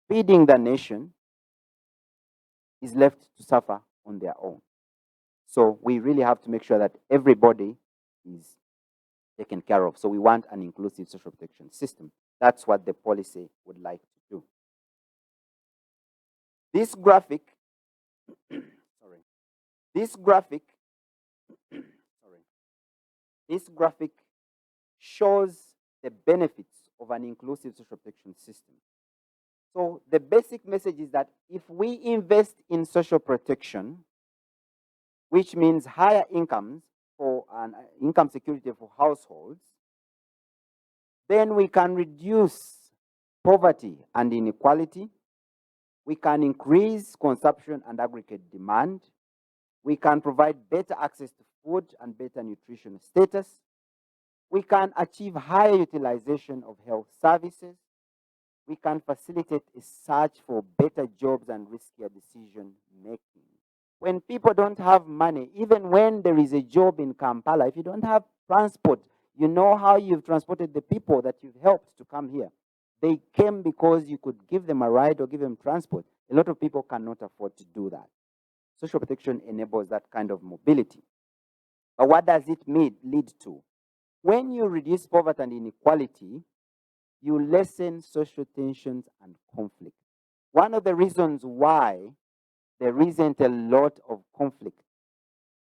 feeding the nation, is left to suffer on their own. So we really have to make sure that everybody is taken care of. So we want an inclusive social protection system. That's what the policy would like to do. This graphic, this graphic shows the benefits of an inclusive social protection system. So the basic message is that if we invest in social protection, which means higher incomes for an income security for households, then we can reduce poverty and inequality. We can increase consumption and aggregate demand. We can provide better access to food and better nutrition status. We can achieve higher utilization of health services. We can facilitate a search for better jobs and riskier decision making. When people don't have money, even when there is a job in Kampala, if you don't have transport, you know how you've transported the people that you've helped to come here. They came because you could give them a ride or give them transport. A lot of people cannot afford to do that. Social protection enables that kind of mobility. But what does it lead to? When you reduce poverty and inequality, you lessen social tensions and conflict. One of the reasons why there isn't a lot of conflict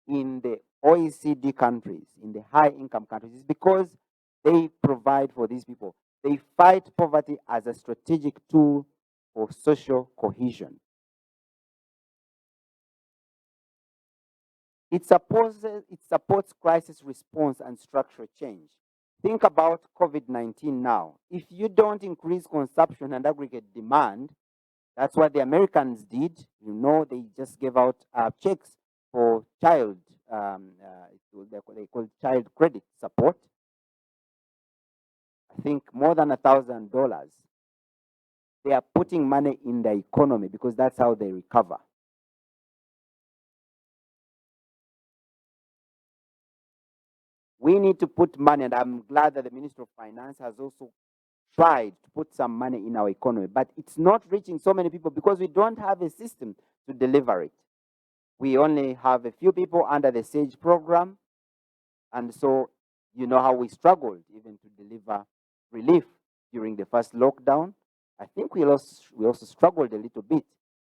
in the OECD countries, in the high-income countries, is because they provide for these people. They fight poverty as a strategic tool for social cohesion. It supports crisis response and structural change. Think about COVID-19 now. If you don't increase consumption and aggregate demand, that's what the Americans did. You know, they just gave out checks for child, they call child credit support. I think more than $1,000. They are putting money in the economy because that's how they recover. We need to put money, and I'm glad that the Minister of Finance has also tried to put some money in our economy, but it's not reaching so many people because we don't have a system to deliver it. We only have a few people under the SAGE program, and so you know how we struggled even to deliver relief during the first lockdown. I think we also struggled a little bit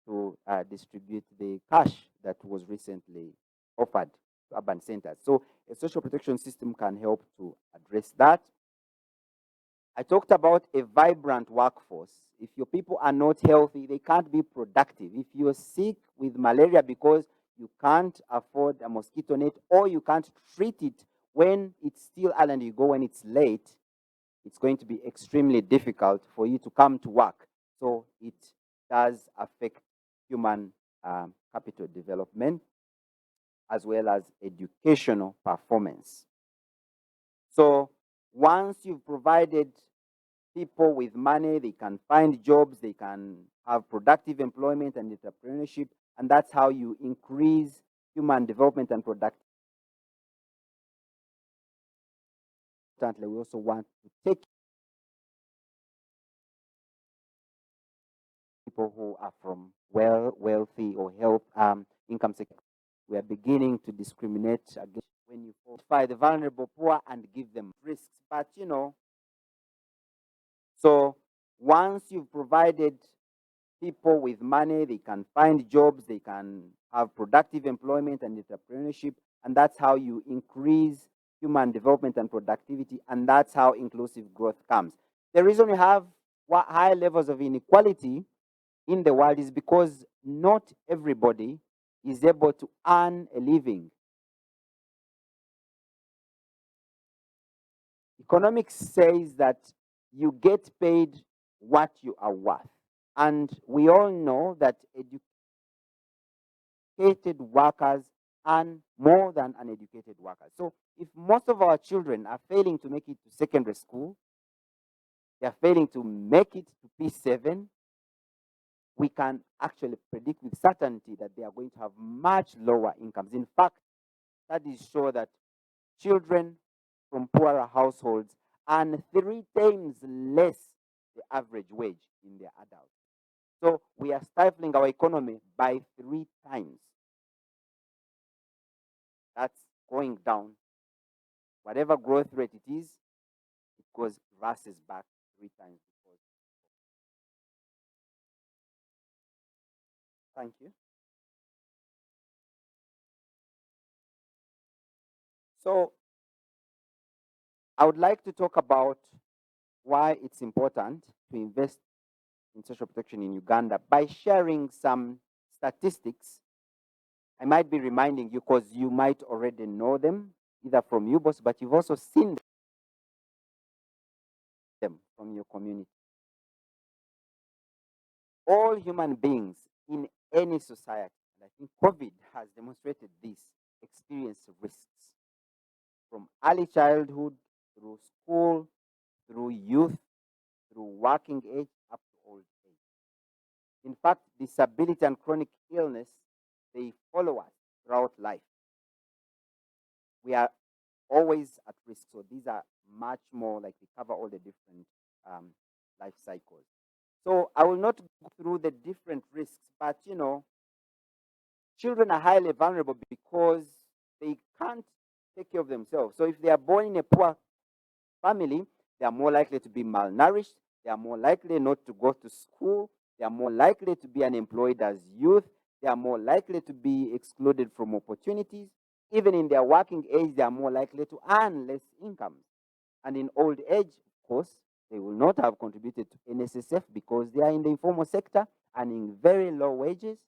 to distribute the cash that was recently offered to urban centers. So a social protection system can help to address that. I talked about a vibrant workforce. If your people are not healthy, they can't be productive. If you're sick with malaria because you can't afford a mosquito net or you can't treat it when it's still early and you go when it's late, it's going to be extremely difficult for you to come to work. So it does affect human capital development as well as educational performance. So once you've provided people with money, they can find jobs, they can have productive employment and entrepreneurship, and that's how you increase human development and productivity. We also want to take people who are from wealthy or income sector. We are beginning to discriminate against when you identify the vulnerable poor and give them risks. But you know, so once you've provided people with money, they can find jobs, they can have productive employment and entrepreneurship, and that's how you increase human development and productivity, and that's how inclusive growth comes. The reason we have high levels of inequality in the world is because not everybody is able to earn a living. Economics says that you get paid what you are worth. And we all know that educated workers earn more than uneducated workers. So if most of our children are failing to make it to secondary school, they are failing to make it to P7, we can actually predict with certainty that they are going to have much lower incomes. In fact, studies show that children from poorer households earn 3 times less the average wage in their adults. So we are stifling our economy by 3 times. That's going down. Whatever growth rate it is, it goes reverses back 3 times. Thank you. So I would like to talk about why it's important to invest in social protection in Uganda by sharing some statistics. I might be reminding you because you might already know them, either from UBOS, but you've also seen them from your community. All human beings in any society, and I think COVID has demonstrated this, experience risks from early childhood through school, through youth, through working age, up to old age. In fact, disability and chronic illness, they follow us throughout life. We are always at risk. So these are much more like we cover all the different life cycles. So I will not go through the different risks, but you know, children are highly vulnerable because they can't take care of themselves. So if they are born in a poor family, they are more likely to be malnourished. They are more likely not to go to school. They are more likely to be unemployed as youth. They are more likely to be excluded from opportunities. Even in their working age, they are more likely to earn less income. And in old age, of course, they will not have contributed to NSSF because they are in the informal sector earning very low wages.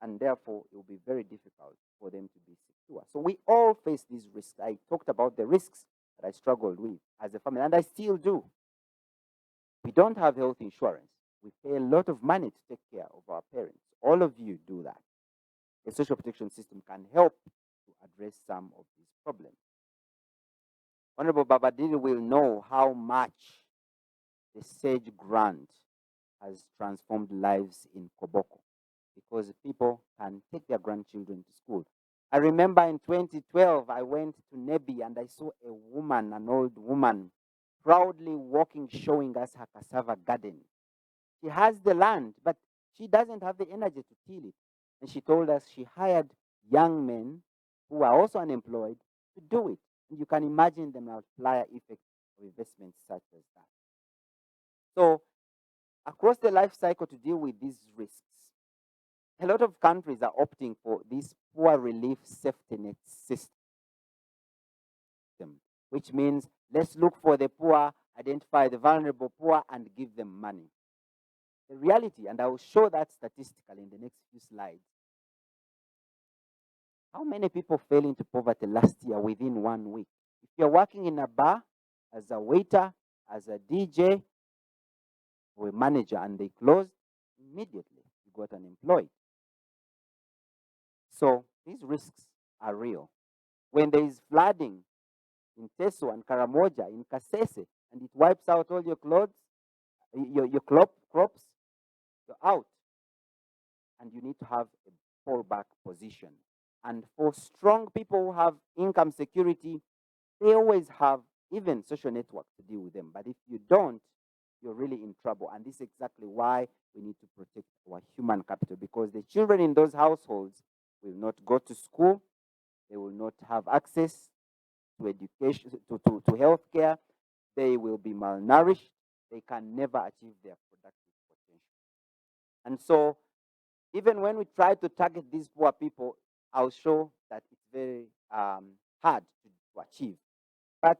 and therefore it will be very difficult for them to be secure. So we all face these risks. I talked about the risks that I struggled with as a family, and I still do. We don't have health insurance. We pay a lot of money to take care of our parents. All of you do that. The social protection system can help to address some of these problems. Honorable Babadiri will know how much the SAGE grant has transformed lives in Koboko, because people can take their grandchildren to school. I remember in 2012, I went to Nebi and I saw a woman, an old woman, proudly walking, showing us her cassava garden. She has the land, but she doesn't have the energy to till it. And she told us she hired young men who are also unemployed to do it. And you can imagine the multiplier effect of investments such as that. So across the life cycle to deal with these risks, a lot of countries are opting for this poor relief safety net system, which means let's look for the poor, identify the vulnerable poor, and give them money. The reality, and I will show that statistically in the next few slides, how many people fell into poverty last year within 1 week? If you're working in a bar as a waiter, as a DJ, or a manager, and they closed, immediately you got unemployed. So these risks are real. When there is flooding in Teso and Karamoja, in Kasese, and it wipes out all your clothes, your crops, you're out. And you need to have a fallback position. And for strong people who have income security, they always have even social network to deal with them. But if you don't, you're really in trouble. And this is exactly why we need to protect our human capital, because the children in those households will not go to school. They will not have access to education, to health care. They will be malnourished. They can never achieve their productive potential. And so even when we try to target these poor people, I'll show that it's very hard to achieve. But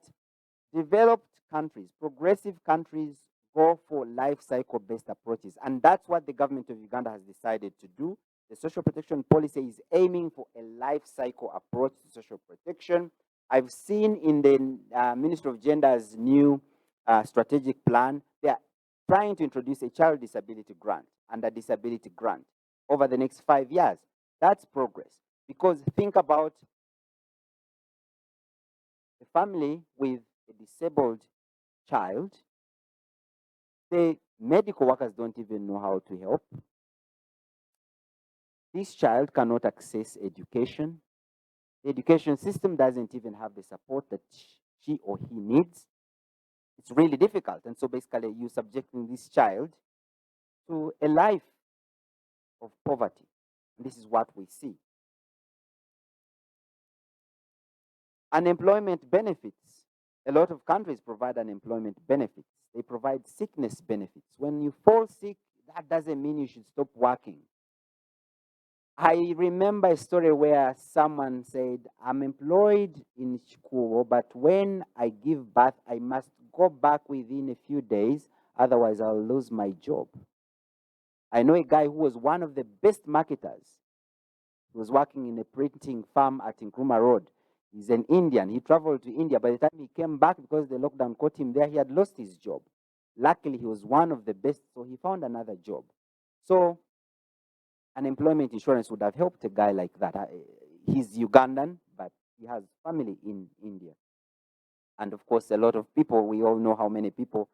developed countries, progressive countries, go for life cycle based approaches. And that's what the government of Uganda has decided to do. The social protection policy is aiming for a life cycle approach to social protection. I've seen in the Ministry of Gender's new strategic plan, they are trying to introduce a child disability grant and a disability grant over the next 5 years. That's progress. Because think about a family with a disabled child. The medical workers don't even know how to help. This child cannot access education. The education system doesn't even have the support that she or he needs. It's really difficult. And so basically you're subjecting this child to a life of poverty. And this is what we see. Unemployment benefits. A lot of countries provide unemployment benefits. They provide sickness benefits. When you fall sick, that doesn't mean you should stop working. I remember a story where someone said, I'm employed in Chikuwo, but when I give birth, I must go back within a few days, otherwise I'll lose my job. I know a guy who was one of the best marketers. He was working in a printing farm at Nkrumah Road. He's an Indian. He traveled to India. By the time he came back, because the lockdown caught him there, he had lost his job. Luckily, he was one of the best, so he found another job. So unemployment insurance would have helped a guy like that. He's Ugandan, but he has family in India. And of course, a lot of people, we all know how many people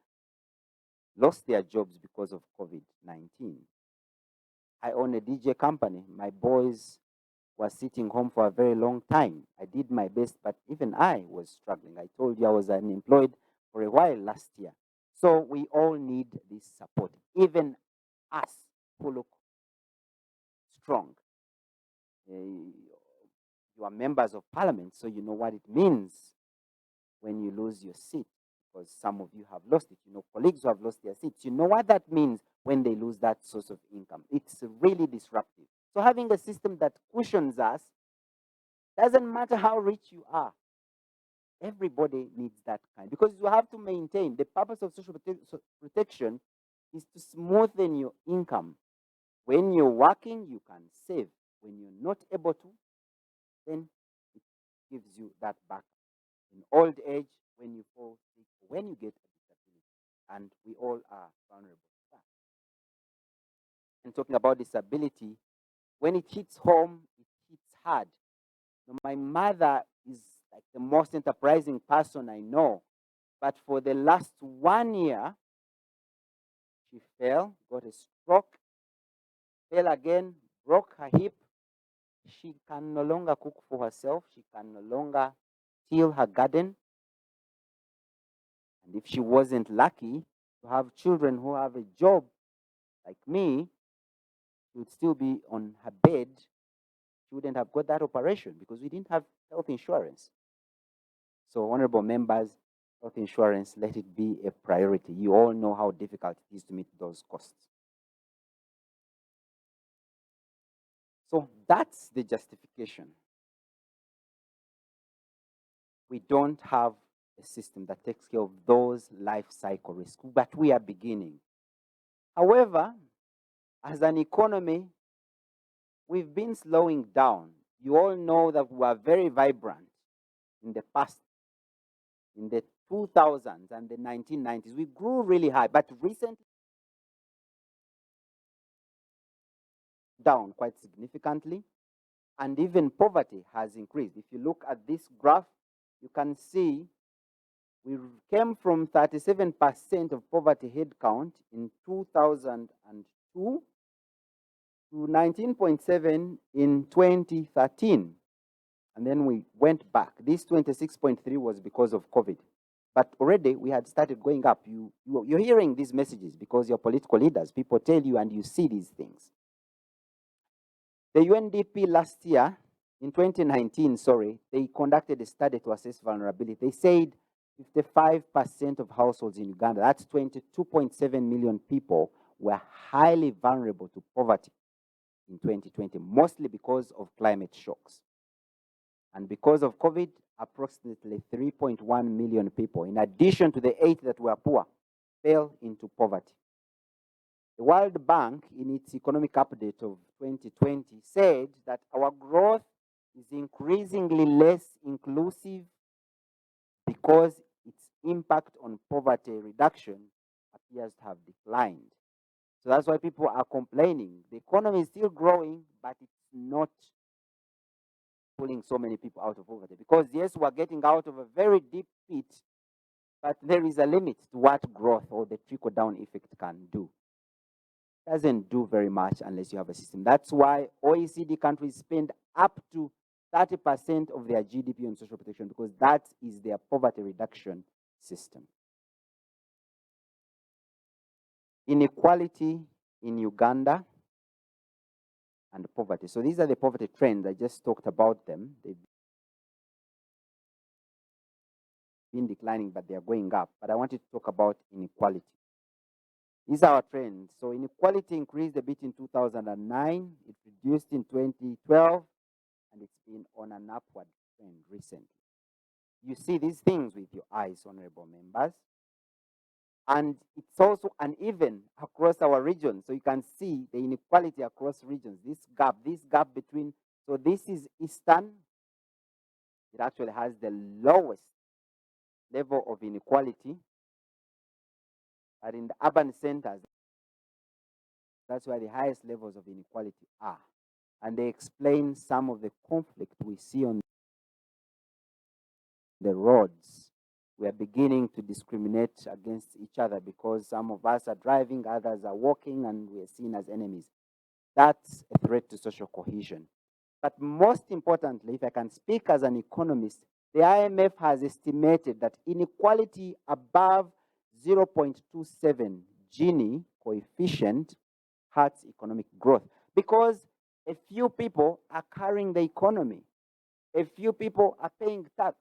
lost their jobs because of COVID-19. I own a DJ company. My boys were sitting home for a very long time. I did my best, but even I was struggling. I told you I was unemployed for a while last year. So we all need this support, even us who look strong. You are members of parliament, so you know what it means when you lose your seat, because some of you have lost it. You know colleagues who have lost their seats. You know what that means when they lose that source of income. It's really disruptive. So having a system that cushions us, doesn't matter how rich you are. Everybody needs that kind, because you have to maintain. The purpose of social protection is to smoothen your income. When you're working, you can save. When you're not able to, then it gives you that back. In old age, when you fall sick, when you get a disability, and we all are vulnerable to that. And talking about disability, when it hits home, it hits hard. Now, my mother is like the most enterprising person I know, but for the last 1 year, she fell, got a stroke, fell again, broke her hip. She can no longer cook for herself. She can no longer till her garden. And if she wasn't lucky to have children who have a job like me, she would still be on her bed. She wouldn't have got that operation because we didn't have health insurance. So, honorable members, health insurance, let it be a priority. You all know how difficult it is to meet those costs. So that's the justification. We don't have a system that takes care of those life cycle risks, but we are beginning. However, as an economy, we've been slowing down. You all know that we were very vibrant in the past, in the 2000s and the 1990s. We grew really high, but recently down quite significantly, and even poverty has increased. If you look at this graph, you can see we came from 37% of poverty headcount in 2002 to 19.7 in 2013. And then we went back. This 26.3 was because of COVID. But already we had started going up. You're hearing these messages because you're political leaders. People tell you and you see these things. The UNDP last year, in 2019, they conducted a study to assess vulnerability. They said 55% of households in Uganda, that's 22.7 million people, were highly vulnerable to poverty in 2020, mostly because of climate shocks. And because of COVID, approximately 3.1 million people, in addition to the 8 that were poor, fell into poverty. The World Bank, in its economic update of 2020, said that our growth is increasingly less inclusive because its impact on poverty reduction appears to have declined. So that's why people are complaining. The economy is still growing, but it's not pulling so many people out of poverty. Because yes, we're getting out of a very deep pit, but there is a limit to what growth or the trickle-down effect can do. It doesn't do very much unless you have a system. That's why OECD countries spend up to 30% of their GDP on social protection, because that is their poverty reduction system. Inequality in Uganda and poverty. So these are the poverty trends. I just talked about them. They've been declining, but they are going up. But I wanted to talk about inequality. These are our trends. So inequality increased a bit in 2009. It reduced in 2012, and it's been on an upward trend recently. You see these things with your eyes, honorable members. And it's also uneven across our region. So you can see the inequality across regions, this gap between, so this is Eastern. It actually has the lowest level of inequality. But in the urban centers, that's where the highest levels of inequality are. And they explain some of the conflict we see on the roads. We are beginning to discriminate against each other because some of us are driving, others are walking, and we are seen as enemies. That's a threat to social cohesion. But most importantly, if I can speak as an economist, the IMF has estimated that inequality above 0.27 Gini coefficient hurts economic growth because a few people are carrying the economy. A few people are paying tax.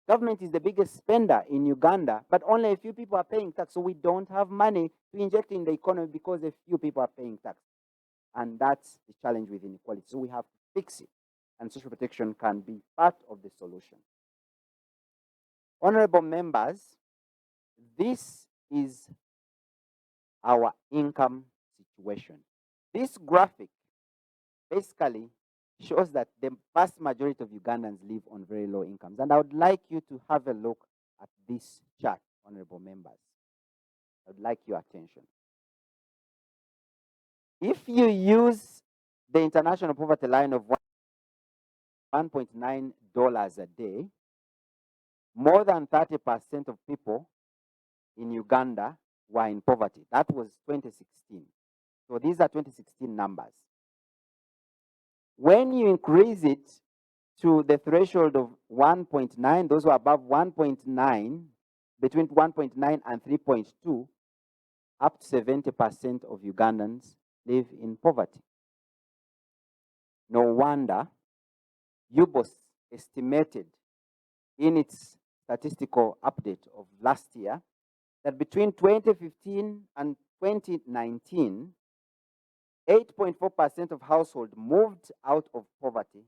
Government is the biggest spender in Uganda, but only a few people are paying tax. So we don't have money to inject in the economy because a few people are paying tax. And that's the challenge with inequality. So we have to fix it. And social protection can be part of the solution. Honorable members, this is our income situation. This graphic basically shows that the vast majority of Ugandans live on very low incomes. And I would like you to have a look at this chart, honorable members. I would like your attention. If you use the international poverty line of $1.9 a day, more than 30% of people in Uganda were in poverty. That was 2016. So these are 2016 numbers. When you increase it to the threshold of 1.9, those who are above 1.9, between 1.9 and 3.2, up to 70% of Ugandans live in poverty. No wonder UBOS estimated in its statistical update of last year that between 2015 and 2019, 8.4% of households moved out of poverty,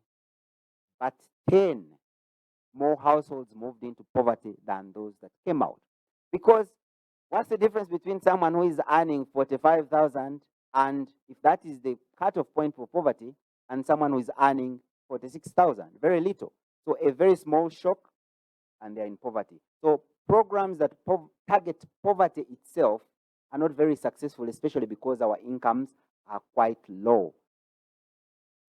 but 10 more households moved into poverty than those that came out. Because what's the difference between someone who is earning 45,000 and if that is the cutoff point for poverty and someone who is earning 46,000? Very little. So a very small shock and they're in poverty. So programs that target poverty itself are not very successful, especially because our incomes are quite low.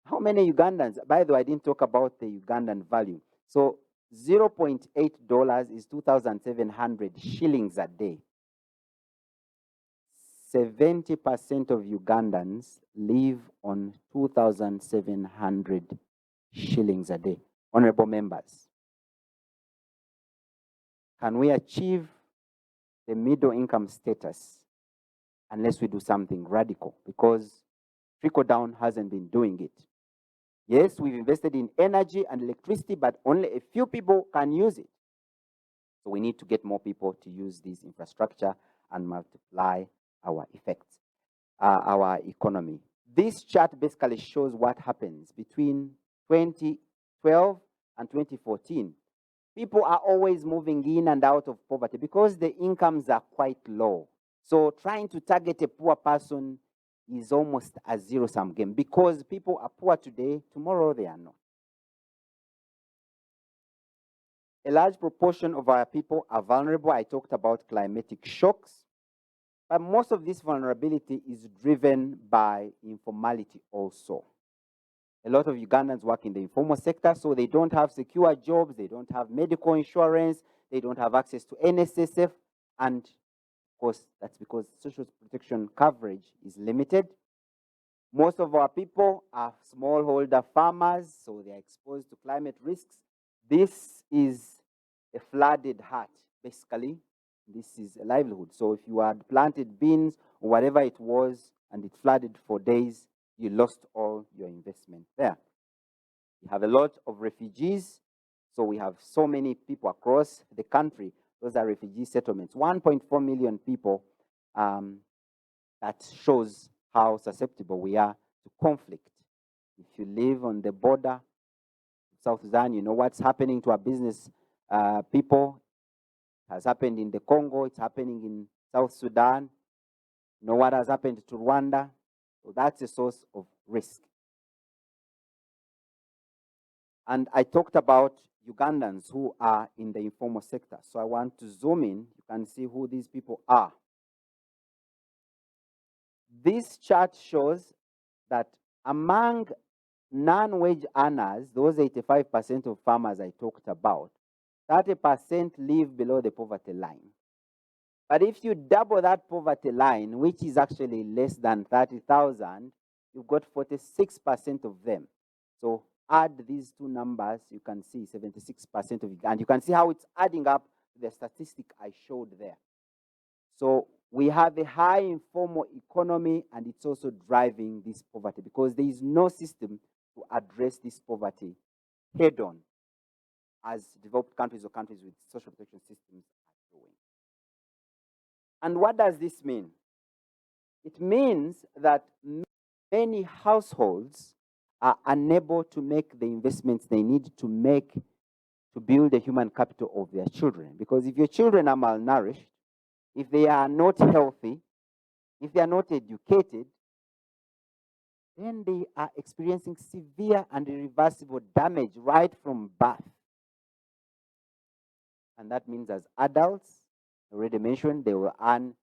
How many Ugandans? By the way, I didn't talk about the Ugandan value. So $0.8 is 2,700 shillings a day. 70% of Ugandans live on 2,700 shillings a day. Honorable members, can we achieve the middle income status unless we do something radical? Because trickle down hasn't been doing it. Yes, we've invested in energy and electricity, but only a few people can use it. So we need to get more people to use this infrastructure and multiply our effects, our economy. This chart basically shows what happens between 2012 and 2014. People are always moving in and out of poverty because the incomes are quite low. So trying to target a poor person is almost a zero-sum game because people are poor today, tomorrow they are not. A large proportion of our people are vulnerable. I talked about climatic shocks, but most of this vulnerability is driven by informality also. A lot of Ugandans work in the informal sector, so they don't have secure jobs, they don't have medical insurance, they don't have access to NSSF, and of course, that's because social protection coverage is limited. Most of our people are smallholder farmers, so they are exposed to climate risks. This is a flooded hut, basically. This is a livelihood. So if you had planted beans or whatever it was and it flooded for days, you lost all your investment there. We have a lot of refugees. So we have so many people across the country. Those are refugee settlements. 1.4 million people. That shows how susceptible we are to conflict. If you live on the border of South Sudan, you know what's happening to our business people. It has happened in the Congo. It's happening in South Sudan. You know what has happened to Rwanda. So that's a source of risk. And I talked about Ugandans who are in the informal sector. So I want to zoom in. You can see who these people are. This chart shows that among non-wage earners, those 85% of farmers I talked about, 30% live below the poverty line. But if you double that poverty line, which is actually less than 30,000, you've got 46% of them. So add these two numbers, you can see 76% of it. And you can see how it's adding up to the statistic I showed there. So we have a high informal economy, and it's also driving this poverty because there is no system to address this poverty head on as developed countries or countries with social protection systems are doing. And what does this mean? It means that many households are unable to make the investments they need to make to build the human capital of their children. Because if your children are malnourished, if they are not healthy, if they are not educated, then they are experiencing severe and irreversible damage right from birth. And that means as adults, already mentioned, they will earn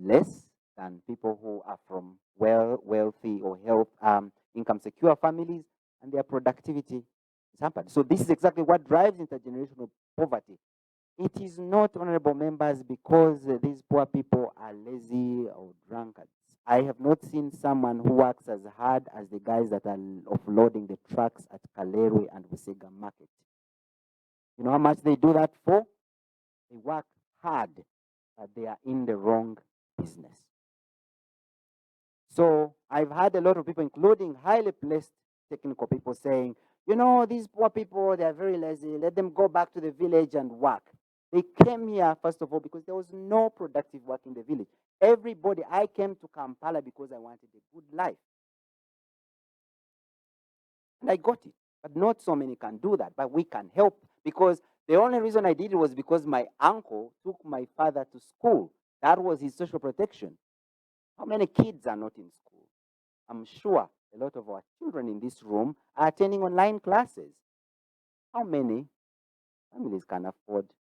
less than people who are from wealthy or income secure families, and their productivity is hampered. So this is exactly what drives intergenerational poverty. It is not, honorable members, because these poor people are lazy or drunkards. I have not seen someone who works as hard as the guys that are offloading the trucks at Kalerwe and Busega Market. You know how much they do that for? They work hard, but they are in the wrong business. So I've had a lot of people, including highly placed technical people, saying, you know, these poor people, they are very lazy. Let them go back to the village and work. They came here, first of all, because there was no productive work in the village. Everybody, I came to Kampala because I wanted a good life. And I got it. But not so many can do that. But we can help, because the only reason I did it was because my uncle took my father to school. That was his social protection. How many kids are not in school? I'm sure a lot of our children in this room are attending online classes. How many families can afford to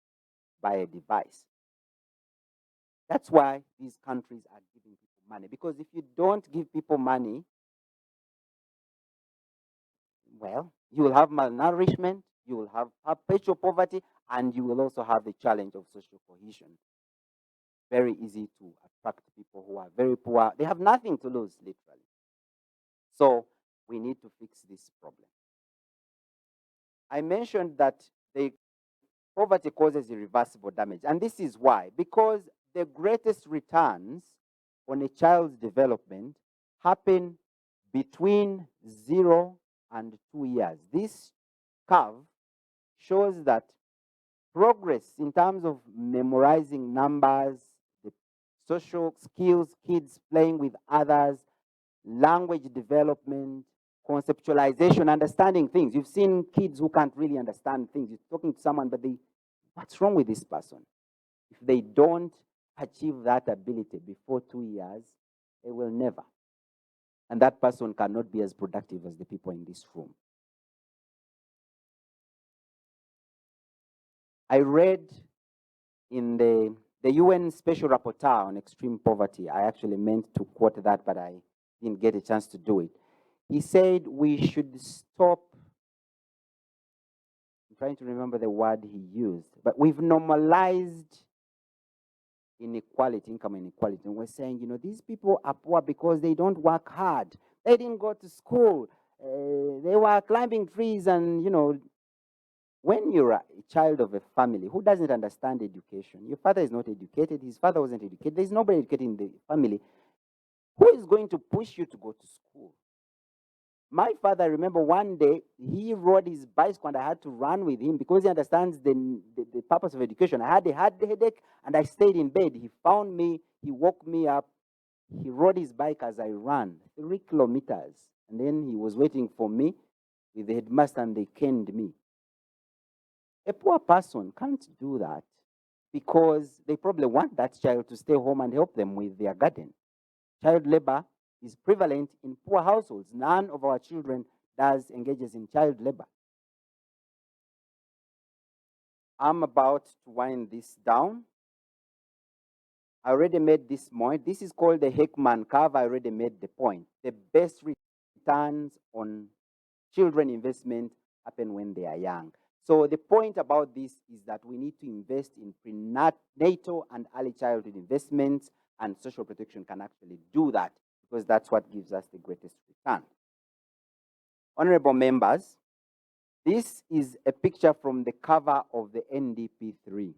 buy a device? That's why these countries are giving people money. Because if you don't give people money, well, you will have malnourishment, you will have perpetual poverty, and you will also have the challenge of social cohesion. Very easy to attract people who are very poor. They have nothing to lose, literally. So we need to fix this problem. I mentioned that the poverty causes irreversible damage. And this is why. Because the greatest returns on a child's development happen between 0 and 2 years. This curve shows that progress in terms of memorizing numbers, the social skills, kids playing with others, language development, conceptualization, understanding things. You've seen kids who can't really understand things. You're talking to someone, but what's wrong with this person? If they don't achieve that ability before 2 years, they will never. And that person cannot be as productive as the people in this room. I read in the UN Special Rapporteur on Extreme Poverty. I actually meant to quote that, but I didn't get a chance to do it. He said we should stop, I'm trying to remember the word he used, but we've normalized inequality, income inequality. And we're saying, you know, these people are poor because they don't work hard. They didn't go to school. They were climbing trees and, you know, when you're a child of a family who doesn't understand education, your father is not educated, his father wasn't educated, there's nobody educated in the family, who is going to push you to go to school? My father, I remember one day, he rode his bicycle and I had to run with him because he understands the purpose of education. I had a headache and I stayed in bed. He found me, he woke me up, he rode his bike as I ran 3 kilometers. And then he was waiting for me with the headmaster and they caned me. A poor person can't do that because they probably want that child to stay home and help them with their garden. Child labor is prevalent in poor households. None of our children engages in child labor. I'm about to wind this down. I already made this point. This is called the Heckman curve. I already made the point. The best returns on children investment happen when they are young. So the point about this is that we need to invest in prenatal and early childhood investments, and social protection can actually do that because that's what gives us the greatest return. Honorable members, this is a picture from the cover of the NDP3.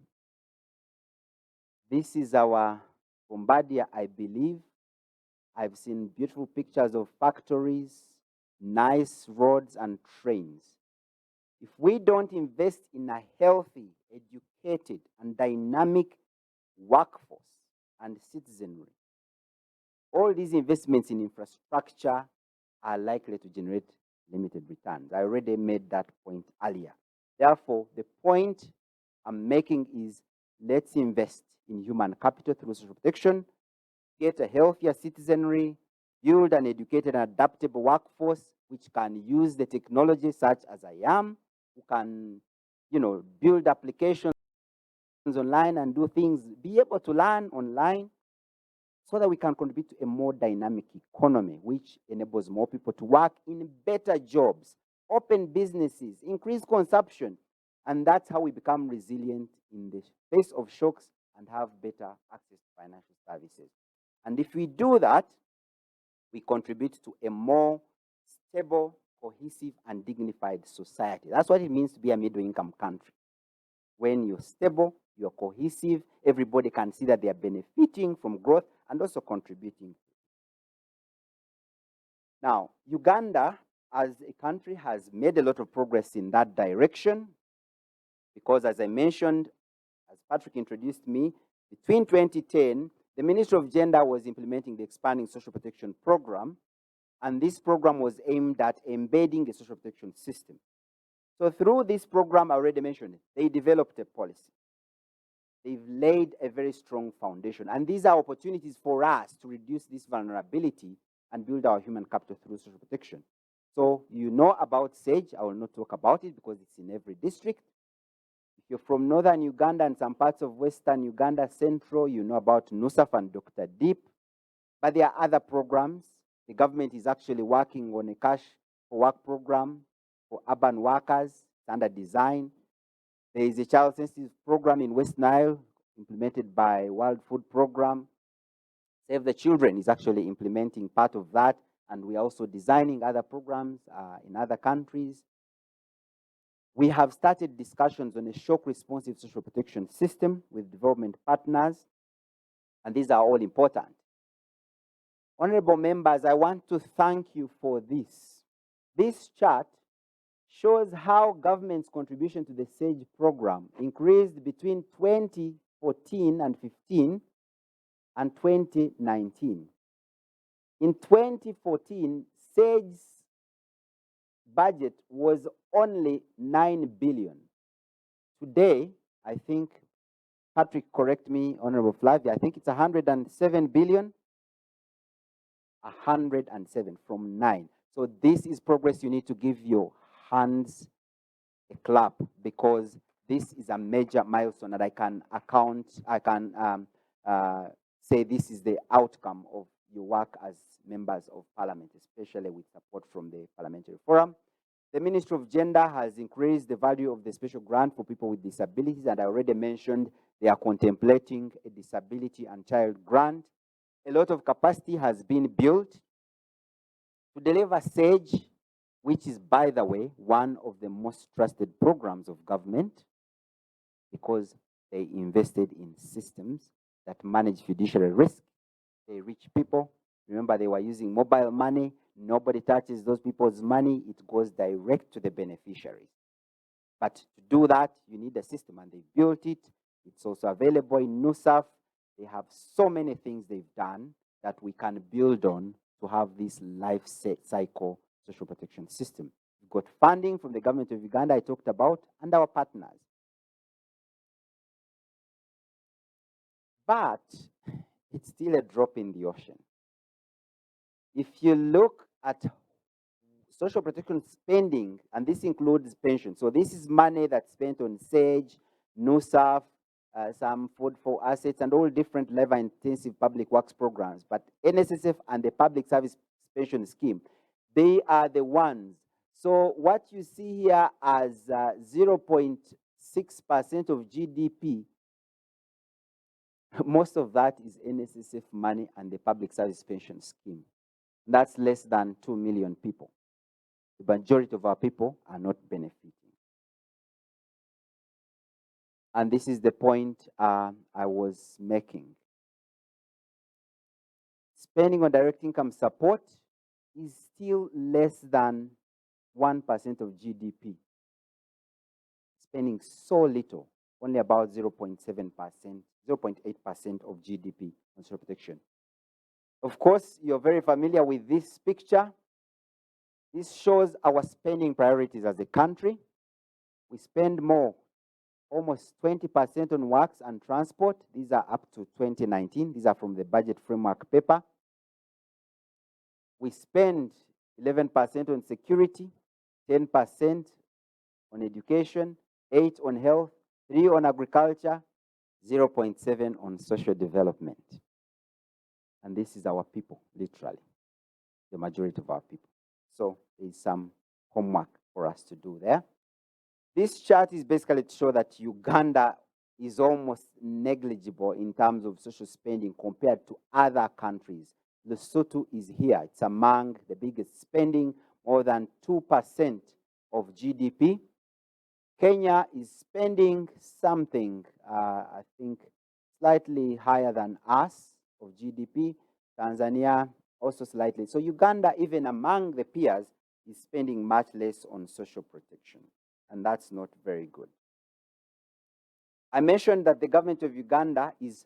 This is our Bombardier, I believe. I've seen beautiful pictures of factories, nice roads and trains. If we don't invest in a healthy, educated, and dynamic workforce and citizenry, all these investments in infrastructure are likely to generate limited returns. I already made that point earlier. Therefore, the point I'm making is let's invest in human capital through social protection, get a healthier citizenry, build an educated and adaptable workforce which can use the technology such as I am, who can, build applications online and do things, be able to learn online so that we can contribute to a more dynamic economy, which enables more people to work in better jobs, open businesses, increase consumption, and that's how we become resilient in the face of shocks and have better access to financial services. And if we do that, we contribute to a more stable, cohesive, and dignified society. That's what it means to be a middle-income country. When you're stable, you're cohesive, everybody can see that they are benefiting from growth and also contributing. Now, Uganda, as a country, has made a lot of progress in that direction because, as I mentioned, as Patrick introduced me, between 2010, the Ministry of Gender was implementing the Expanding Social Protection Program, and this program was aimed at embedding a social protection system. So through this program, I already mentioned it, they developed a policy. They've laid a very strong foundation, and these are opportunities for us to reduce this vulnerability and build our human capital through social protection. So you know about SAGE. I will not talk about it because it's in every district. If you're from northern Uganda and some parts of western Uganda, central, you know about NUSAF and Dr. Deep. But there are other programs. The government is actually working on a cash for work program for urban workers. It's under design. There is a child sensitive program in West Nile implemented by World Food Program. Save the Children is actually implementing part of that, and we are also designing other programs in other countries. We have started discussions on a shock responsive social protection system with development partners, and these are all important. Honorable members, I want to thank you for this. This chart shows how government's contribution to the SAGE program increased between 2014 and 15 and 2019. In 2014, SAGE's budget was only 9 billion. Today, I think, Patrick, correct me, Honorable Flavia, I think it's 107 billion. 107 from 9. So this is progress. You need to give your hands a clap because this is a major milestone that I can say this is the outcome of your work as members of parliament, especially with support from the Parliamentary Forum. The Ministry of Gender has increased the value of the special grant for people with disabilities, and I already mentioned they are contemplating a disability and child grant. A lot of capacity has been built to deliver SAGE, which is, by the way, one of the most trusted programs of government because they invested in systems that manage fiduciary risk. They reach people. Remember, they were using mobile money. Nobody touches those people's money. It goes direct to the beneficiaries. But to do that, you need a system, and they built it. It's also available in NUSAF. They have so many things they've done that we can build on to have this life cycle social protection system. We've got funding from the government of Uganda I talked about and our partners. But it's still a drop in the ocean. If you look at social protection spending, and this includes pension, so this is money that's spent on SAGE, NUSAF, some food for assets, and all different labor-intensive public works programs. But NSSF and the Public Service Pension Scheme, they are the ones. So what you see here as 0.6% of GDP, most of that is NSSF money and the Public Service Pension Scheme. That's less than 2 million people. The majority of our people are not benefiting. And this is the point I was making. Spending on direct income support is still less than 1% of GDP. Spending so little, only about 0.7%, 0.8% of GDP on social protection. Of course, you're very familiar with this picture. This shows our spending priorities as a country. We spend more, almost 20% on works and transport. These are up to 2019. These are from the budget framework paper. We spend 11% on security, 10% on education, 8% on health, 3% on agriculture, 0.7% on social development. And this is our people, literally, the majority of our people. So there's some homework for us to do there. This chart is basically to show that Uganda is almost negligible in terms of social spending compared to other countries. Lesotho is here. It's among the biggest spending, more than 2% of GDP. Kenya is spending something, I think, slightly higher than us of GDP. Tanzania also slightly. So Uganda, even among the peers, is spending much less on social protection. And that's not very good. I mentioned that the government of Uganda is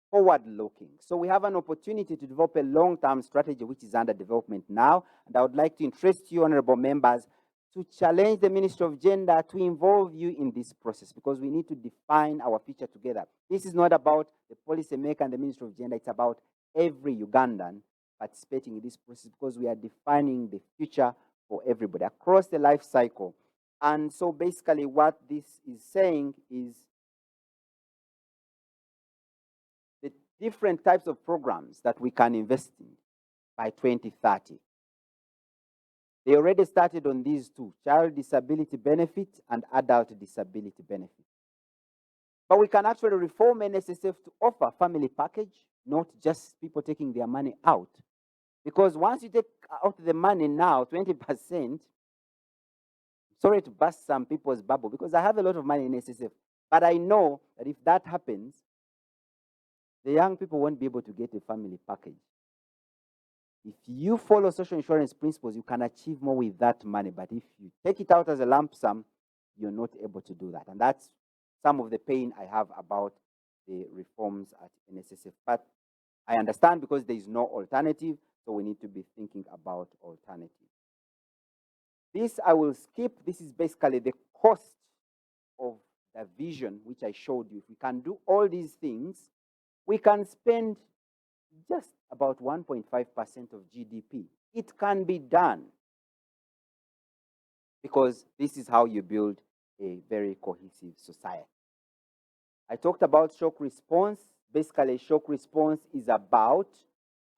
forward-looking. So we have an opportunity to develop a long-term strategy which is under development now. And I would like to interest you, honorable members, to challenge the Ministry of Gender to involve you in this process, because we need to define our future together. This is not about the policymaker and the Ministry of Gender. It's about every Ugandan participating in this process, because we are defining the future for everybody across the life cycle. And so basically what this is saying is the different types of programs that we can invest in by 2030. They already started on these two, child disability benefit and adult disability benefit. But we can actually reform NSSF to offer family package, not just people taking their money out. Because once you take out the money now, 20%, sorry to burst some people's bubble, because I have a lot of money in NSSF, but I know that if that happens, the young people won't be able to get a family package. If you follow social insurance principles, you can achieve more with that money. But if you take it out as a lump sum, you're not able to do that. And that's some of the pain I have about the reforms at NSSF. But I understand, because there is no alternative, so we need to be thinking about alternatives. This I will skip. This is basically the cost of the vision which I showed you. If we can do all these things, we can spend just about 1.5% of GDP. It can be done, because this is how you build a very cohesive society. I talked about shock response. Basically, shock response is about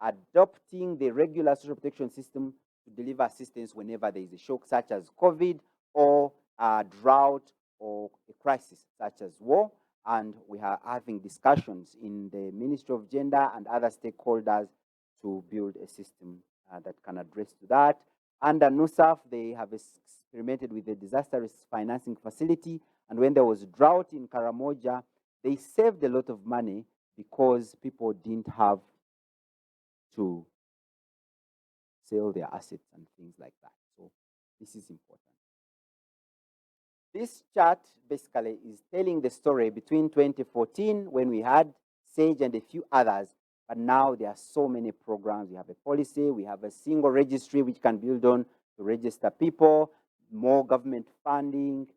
adopting the regular social protection system to deliver assistance whenever there is a shock, such as COVID or a drought or a crisis such as war. And we are having discussions in the Ministry of Gender and other stakeholders to build a system that can address to that. Under NUSAF, they have experimented with a disaster risk financing facility. And when there was drought in Karamoja, they saved a lot of money because people didn't have to sell their assets and things like that. So this is important. This chart basically is telling the story between 2014, when we had SAGE and a few others, but now there are so many programs. We have a policy, we have a single registry which can build on to register people, more government funding,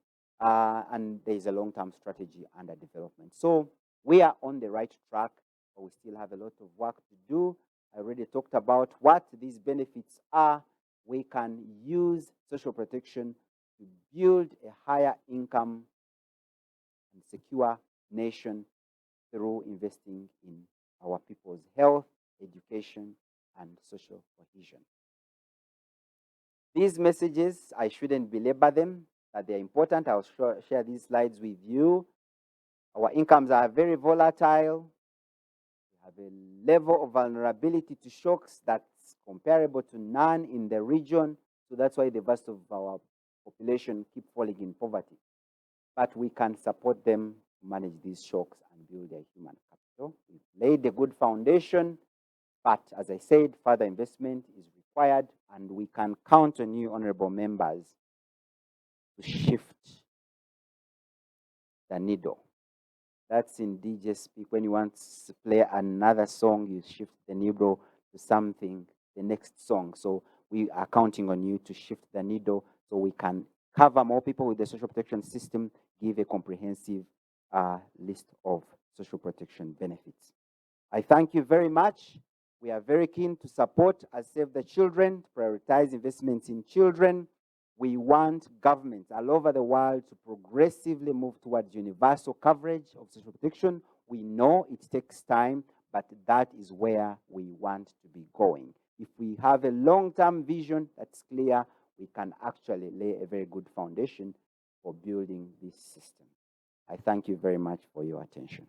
and there is a long-term strategy under development. So we are on the right track, but we still have a lot of work to do. I already talked about what these benefits are. We can use social protection to build a higher income and secure nation through investing in our people's health, education, and social cohesion. These messages, I shouldn't belabor them, but they're important. I'll share these slides with you. Our incomes are very volatile. We have a level of vulnerability to shocks that's comparable to none in the region. So that's why the vast of our population keep falling in poverty. But we can support them to manage these shocks and build their human capital. We've laid a good foundation, but as I said, further investment is required, and we can count on you, honorable members, to shift the needle. That's in DJ speak. When you want to play another song, you shift the needle to something, the next song. So we are counting on you to shift the needle so we can cover more people with the social protection system, give a comprehensive list of social protection benefits. I thank you very much. We are very keen to support as Save the Children, to prioritize investments in children. We want governments all over the world to progressively move towards universal coverage of social protection. We know it takes time, but that is where we want to be going. If we have a long-term vision that's clear, we can actually lay a very good foundation for building this system. I thank you very much for your attention.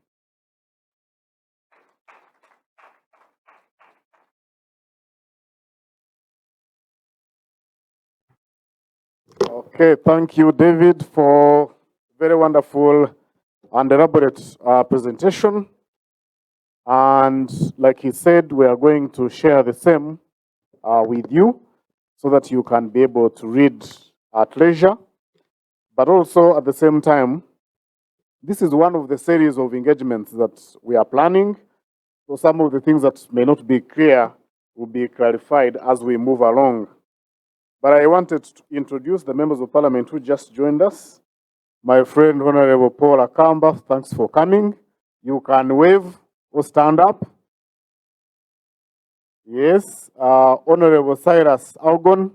Okay, thank you, David, for very wonderful and elaborate presentation. And like he said, we are going to share the same with you so that you can be able to read at leisure. But also at the same time, this is one of the series of engagements that we are planning. So some of the things that may not be clear will be clarified as we move along. But I wanted to introduce the members of parliament who just joined us. My friend, Honorable Paul Akamba, thanks for coming. You can wave or stand up. Yes, Honorable Cyrus Algon.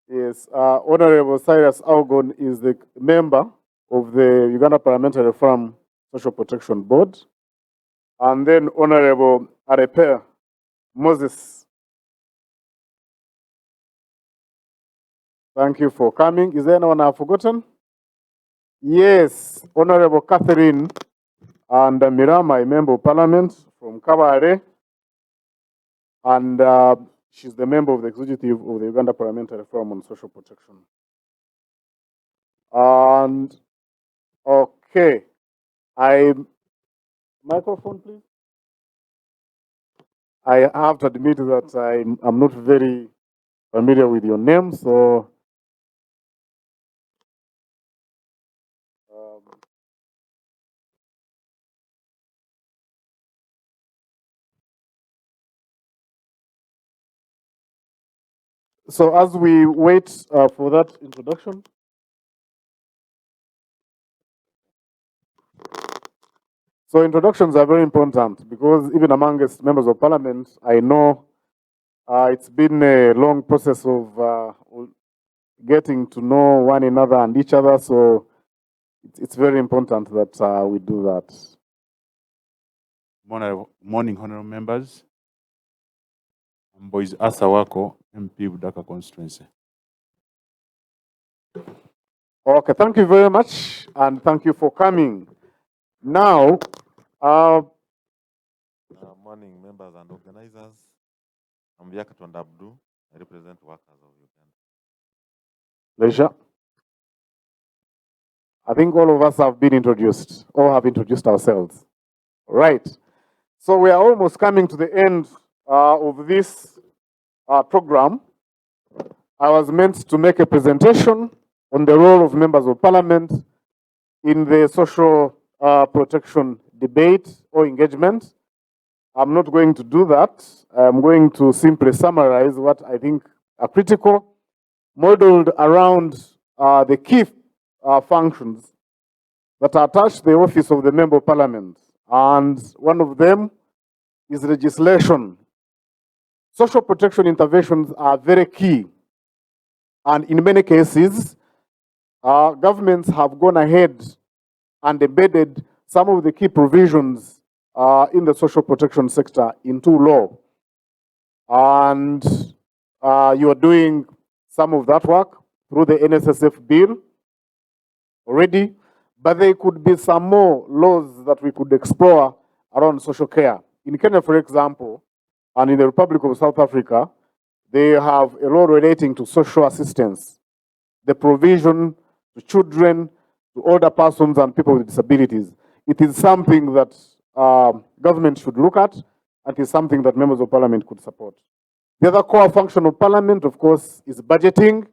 Yes, Honorable Cyrus Algon is the member of the Uganda Parliamentary Forum Social Protection Board. And then Honorable Arepe Moses. Thank you for coming. Is there anyone I've forgotten? Yes, Honorable Catherine and Mirama, a member of parliament from Kabare. And she's the member of the executive of the Uganda Parliamentary Forum on Social Protection. And okay, microphone please. I have to admit that I'm not very familiar with your name, so so as we wait for that introduction, so introductions are very important because even amongst members of parliament, I know it's been a long process of getting to know one another and each other, so it's very important that we do that. Morning, honorable members. I'm Boys Asawako, MP Budaka constituency. Okay, thank you very much, and thank you for coming. Now, morning, members and organizers. I'm Vyakatonda Abdu. I represent workers of Uganda. Leisure. I think all of us have been introduced, or have introduced ourselves. Right. So we are almost coming to the end of this program. I was meant to make a presentation on the role of members of parliament in the social protection debate or engagement. I'm not going to do that. I'm going to simply summarize what I think are critical, modeled around the key functions that attach the office of the member of parliament. And one of them is legislation. Social protection interventions are very key. And in many cases, governments have gone ahead and embedded some of the key provisions in the social protection sector into law. And you are doing some of that work through the NSSF bill already, but there could be some more laws that we could explore around social care. In Kenya, for example, and in the Republic of South Africa, they have a law relating to social assistance, the provision to children, to older persons and people with disabilities. It is something that government should look at, and it is something that members of parliament could support. The other core function of parliament, of course, is budgeting.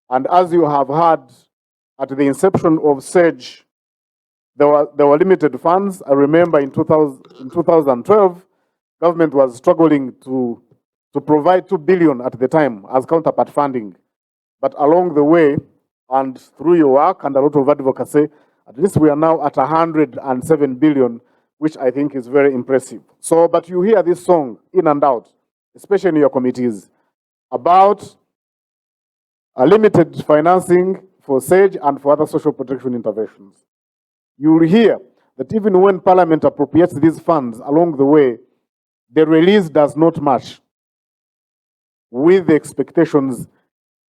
And as you have heard, at the inception of SAGE, there were limited funds. I remember in 2012, government was struggling to provide 2 billion at the time as counterpart funding. But along the way, and through your work and a lot of advocacy, at least we are now at 107 billion, which I think is very impressive. So, but you hear this song in and out, especially in your committees, about limited financing for SAGE and for other social protection interventions. You will hear that even when Parliament appropriates these funds along the way, the release does not match with the expectations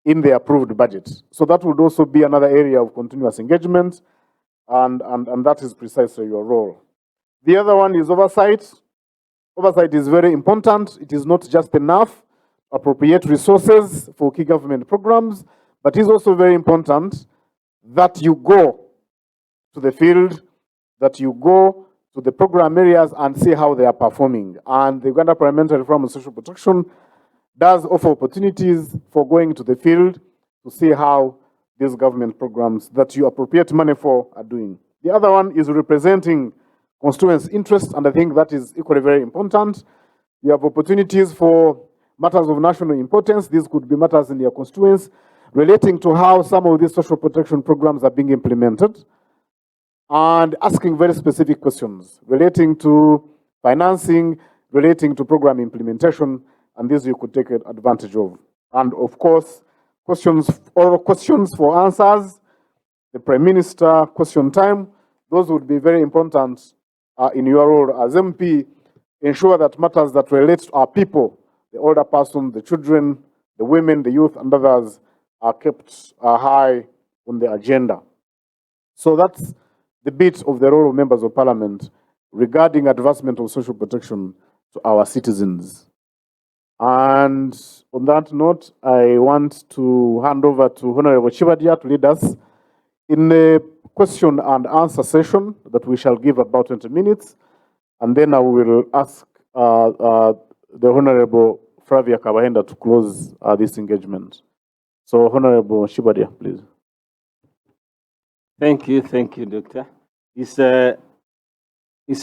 in the approved budget. So that would also be another area of continuous engagement, and that is precisely your role. The other one is oversight. Oversight is very important. It is not just enough to appropriate resources for key government programs, but it is also very important that you go to the field, that you go to the program areas and see how they are performing. And the Uganda Parliamentary Forum on Social Protection does offer opportunities for going to the field to see how these government programs that you appropriate money for are doing. The other one is representing constituents' interests, and I think that is equally very important. You have opportunities for matters of national importance. These could be matters in your constituents relating to how some of these social protection programs are being implemented, and asking very specific questions relating to financing, relating to program implementation, and these you could take advantage of. And of course, questions for answers, the Prime Minister question time, those would be very important in your role as MP. Ensure that matters that relate to our people, the older person, the children, the women, the youth, and others are kept high on the agenda. So that's the bit of the role of members of Parliament regarding advancement of social protection to our citizens. And on that note, I want to hand over to Honorable Chibadia to lead us in a question and answer session that we shall give about 20 minutes. And then I will ask the Honorable Flavia Kabahenda to close this engagement. So Honorable Chibadia, please. Thank you, Doctor. It's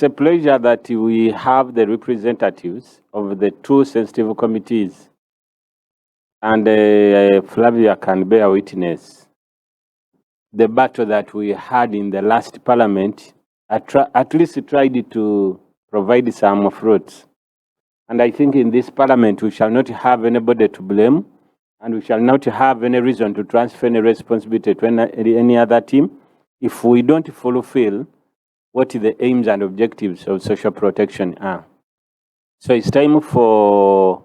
a pleasure that we have the representatives of the two sensitive committees, and Flavia can bear witness. The battle that we had in the last Parliament at least tried to provide some fruits. And I think in this Parliament we shall not have anybody to blame, and we shall not have any reason to transfer any responsibility to any other team if we don't fulfill what the aims and objectives of social protection are. So it's time for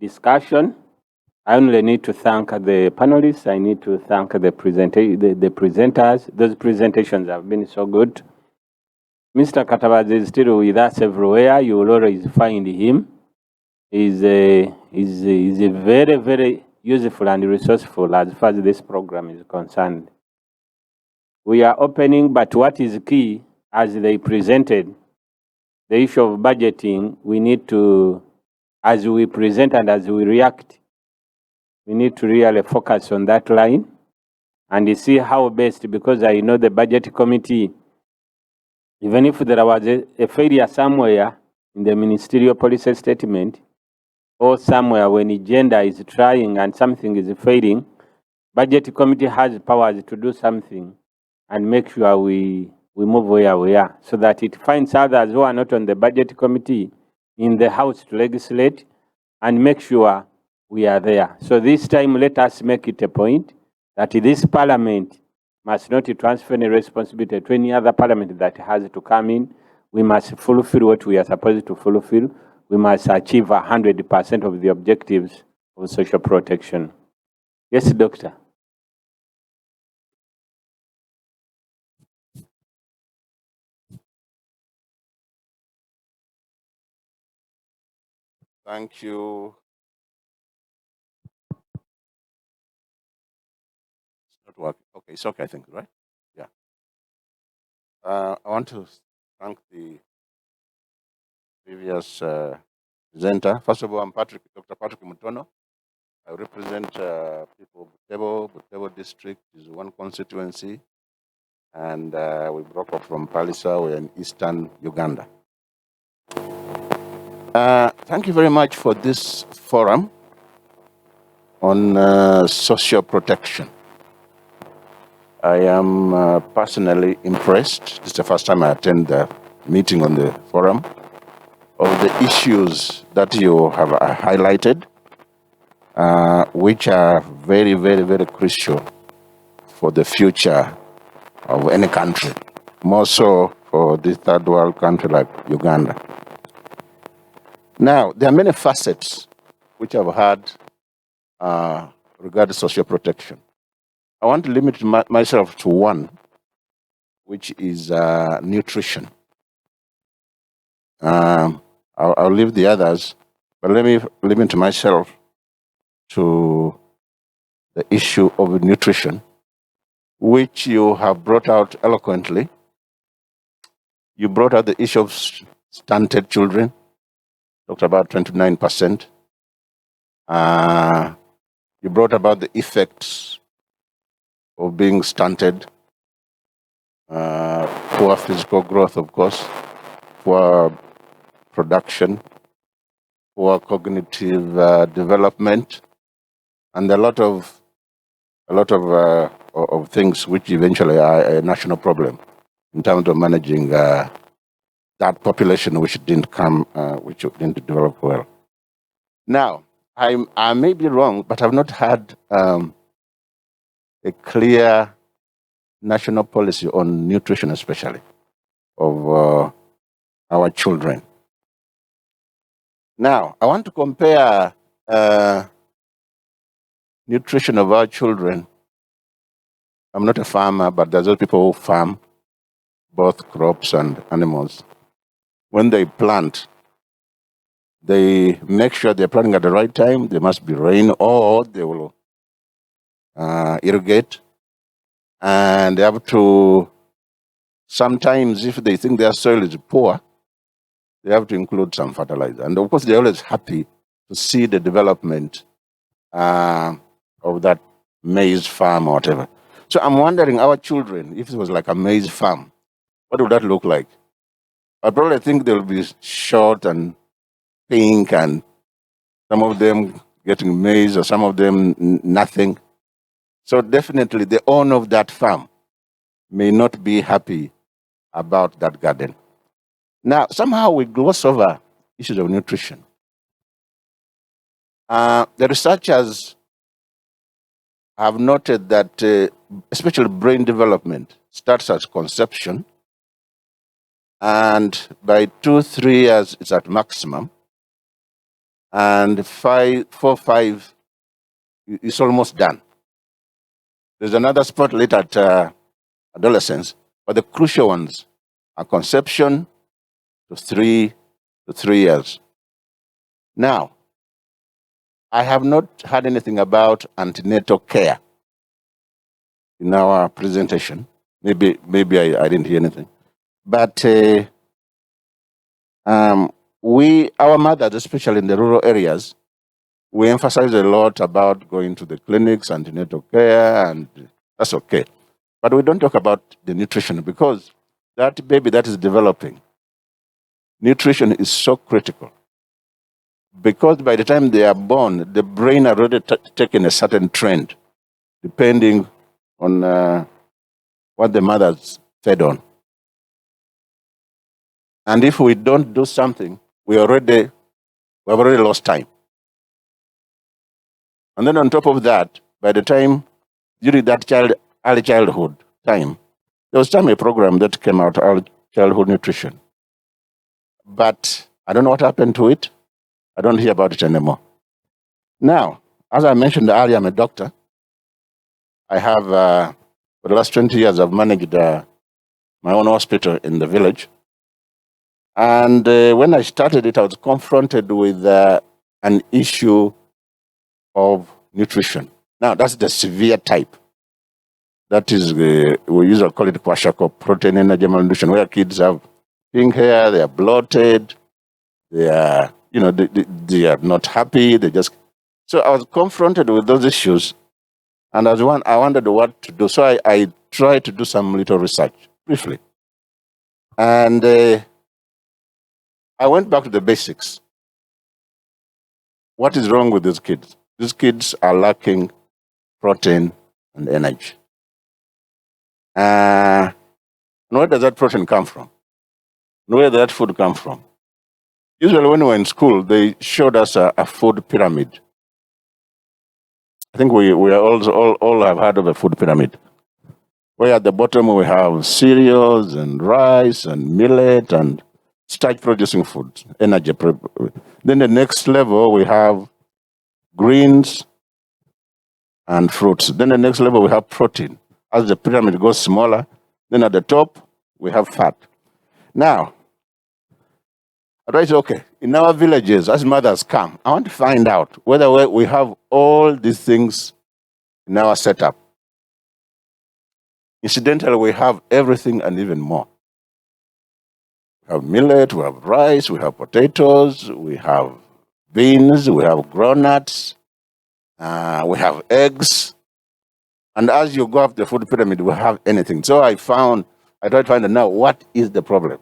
discussion. I only need to thank the panelists. I need to thank the presenters. Those presentations have been so good. Mr. Katabazi is still with us everywhere. You will always find him. He's very, very useful and resourceful as far as this program is concerned. We are opening, but what is key, as they presented, the issue of budgeting, we need to, as we present and as we react, we need to really focus on that line and see how best, because I know the budget committee, even if there was a failure somewhere in the ministerial policy statement, or somewhere when gender is trying and something is failing, budget committee has powers to do something and make sure we move where we are, so that it finds others who are not on the budget committee in the House to legislate and make sure we are there. So this time, let us make it a point that this Parliament must not transfer any responsibility to any other Parliament that has to come in. We must fulfill what we are supposed to fulfill. We must achieve 100% of the objectives of social protection. Yes, Doctor. Thank you. It's not working. Okay, it's okay, I think, right? Yeah. I want to thank the previous presenter. First of all, I'm Dr. Patrick Mutono. I represent people of Butembo District is one constituency, and we broke up from Palisa. We're in eastern Uganda. Thank you very much for this forum on social protection. I am personally impressed. This is the first time I attend the meeting on the forum, of the issues that you have highlighted, which are very, very, very crucial for the future of any country, more so for this third world country like Uganda. Now, there are many facets which I've had regarding social protection. I want to limit myself to one, which is nutrition. I'll leave the others, but let me limit myself to the issue of nutrition, which you have brought out eloquently. You brought out the issue of stunted children, talked about 29%. You brought about the effects of being stunted, poor physical growth, of course, poor production, poor cognitive development, and a lot of things which eventually are a national problem in terms of managing that population which didn't develop well. Now, I may be wrong, but I've not had a clear national policy on nutrition, especially of our children. Now, I want to compare nutrition of our children. I'm not a farmer, but there's those people who farm both crops and animals. When they plant, they make sure they're planting at the right time. There must be rain, or they will irrigate. And they have to, sometimes if they think their soil is poor, they have to include some fertilizer. And of course, they're always happy to see the development of that maize farm or whatever. So I'm wondering, our children, if it was like a maize farm, what would that look like? I probably think they'll be short and pink, and some of them getting maize, or some of them nothing. So definitely the owner of that farm may not be happy about that garden. Now, somehow we gloss over issues of nutrition. The researchers have noted that especially brain development starts at conception, and by 2-3 years it's at maximum, and 4-5 it's almost done. There's another spot later at adolescence, but the crucial ones are conception to 3 years. Now, I have not heard anything about antenatal care in our presentation. Maybe I didn't hear anything. But our mothers, especially in the rural areas, we emphasize a lot about going to the clinics, antenatal care, and that's okay. But we don't talk about the nutrition, because that baby that is developing, nutrition is so critical. Because by the time they are born, the brain already taken a certain trend, depending on what the mother's fed on. And if we don't do something, we've already lost time. And then on top of that, by the time, during that early childhood time, there was a program that came out, early childhood nutrition. But I don't know what happened to it. I don't hear about it anymore. Now, as I mentioned earlier, I'm a doctor. I have, for the last 20 years, I've managed my own hospital in the village. And when I started it, I was confronted with an issue of nutrition. Now, that's the severe type. That is, we usually call it kwashiorkor, protein energy malnutrition, where kids have pink hair, they are bloated, they are, they are not happy, So I was confronted with those issues, and I wondered what to do. So I tried to do some little research, briefly. And I went back to the basics. What is wrong with these kids? These kids are lacking protein and energy. And where does that protein come from? where did that food come from? Usually when we were in school, they showed us a food pyramid. I think we are all have heard of a food pyramid, where at the bottom we have cereals and rice and millet and starch producing food, energy. Then the next level we have greens and fruits. Then the next level we have protein. As the pyramid goes smaller, then at the top we have fat. Now, I say, okay, in our villages, as mothers come, I want to find out whether we have all these things in our setup. Incidentally, we have everything and even more. We have millet, we have rice, we have potatoes, we have beans, we have groundnuts, we have eggs. And as you go up the food pyramid, we have anything. So I tried to find out now, what is the problem?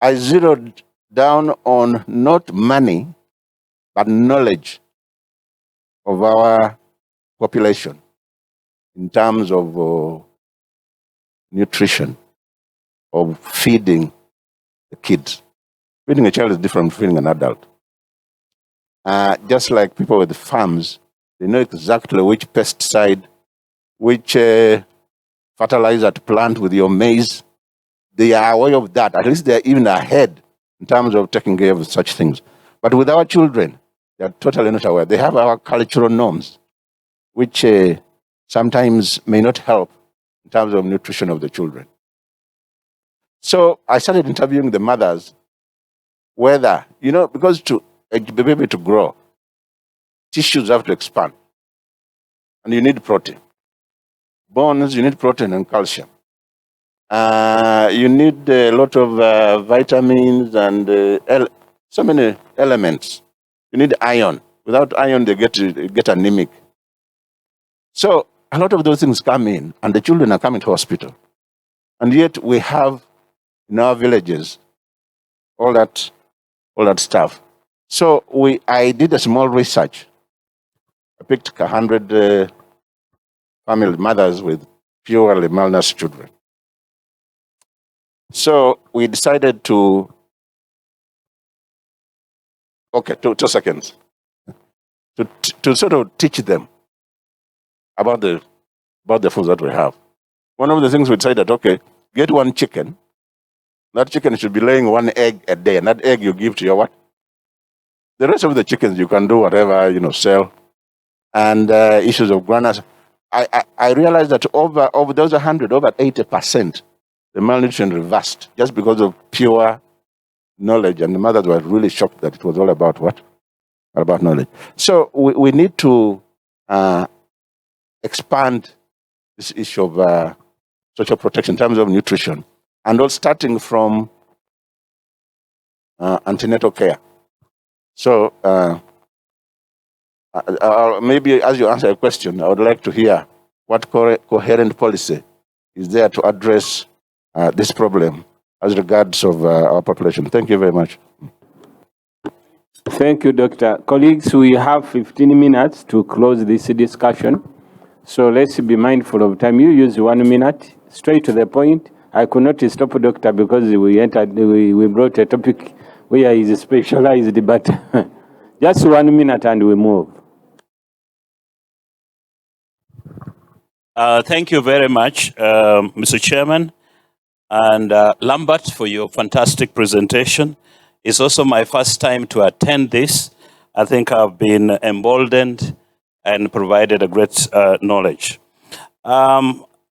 I zeroed down on not money, but knowledge of our population in terms of nutrition, of feeding the kids. Feeding a child is different from feeding an adult. Just like people with farms, they know exactly which pesticide, which fertilizer to plant with your maize. They are aware of that. At least they are even ahead in terms of taking care of such things. But with our children, they are totally not aware. They have our cultural norms, which sometimes may not help in terms of nutrition of the children. So I started interviewing the mothers whether, because to a baby to grow, tissues have to expand. And you need protein. Bones, you need protein and calcium. You need a lot of vitamins and so many elements. You need iron. Without iron, they get anemic. So a lot of those things come in, and the children are coming to hospital. And yet we have in our villages all that stuff. So I did a small research. I picked 100 family mothers with purely malnourished children. So we decided to, okay, 2 seconds, to sort of teach them about the foods that we have. One of the things we decided, okay, get 1 chicken. That chicken should be laying 1 egg a day, and that egg you give to your what? The rest of the chickens you can do whatever, sell. And issues of granules. I realized that over those 100, over 80%, the malnutrition reversed just because of pure knowledge. And the mothers were really shocked that it was all about what? About knowledge. So we need to expand this issue of social protection in terms of nutrition. And all starting from antenatal care. So maybe as you answer a question, I would like to hear what coherent policy is there to address this problem as regards of our population. Thank you very much. Thank you, Doctor. Colleagues, we have 15 minutes to close this discussion. So let's be mindful of time. You use 1 minute, straight to the point. I could not stop Doctor because we brought a topic where he is specialized, but just 1 minute and we move. Thank you very much, Mr. Chairman, and Lambert, for your fantastic presentation. It's also my first time to attend this. I think I've been emboldened and provided a great knowledge.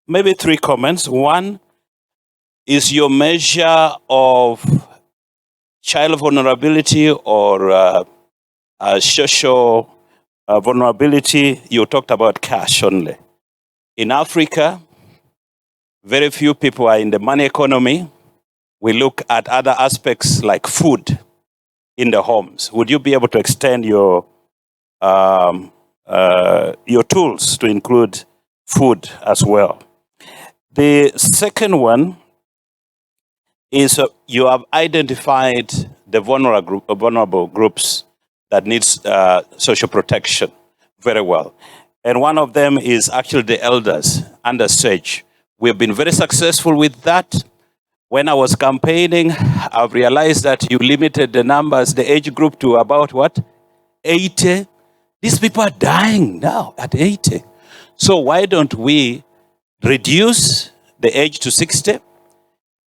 Maybe 3 comments. One, is your measure of child vulnerability or social vulnerability, you talked about cash only. In Africa, very few people are in the money economy. We look at other aspects like food in the homes. Would you be able to extend your tools to include food as well? The second one is you have identified the vulnerable groups that needs social protection very well. And one of them is actually the elders under SAGE. We have been very successful with that. When I was campaigning, I've realized that you limited the numbers, the age group to about what? 80. These people are dying now at 80. So why don't we reduce the age to 60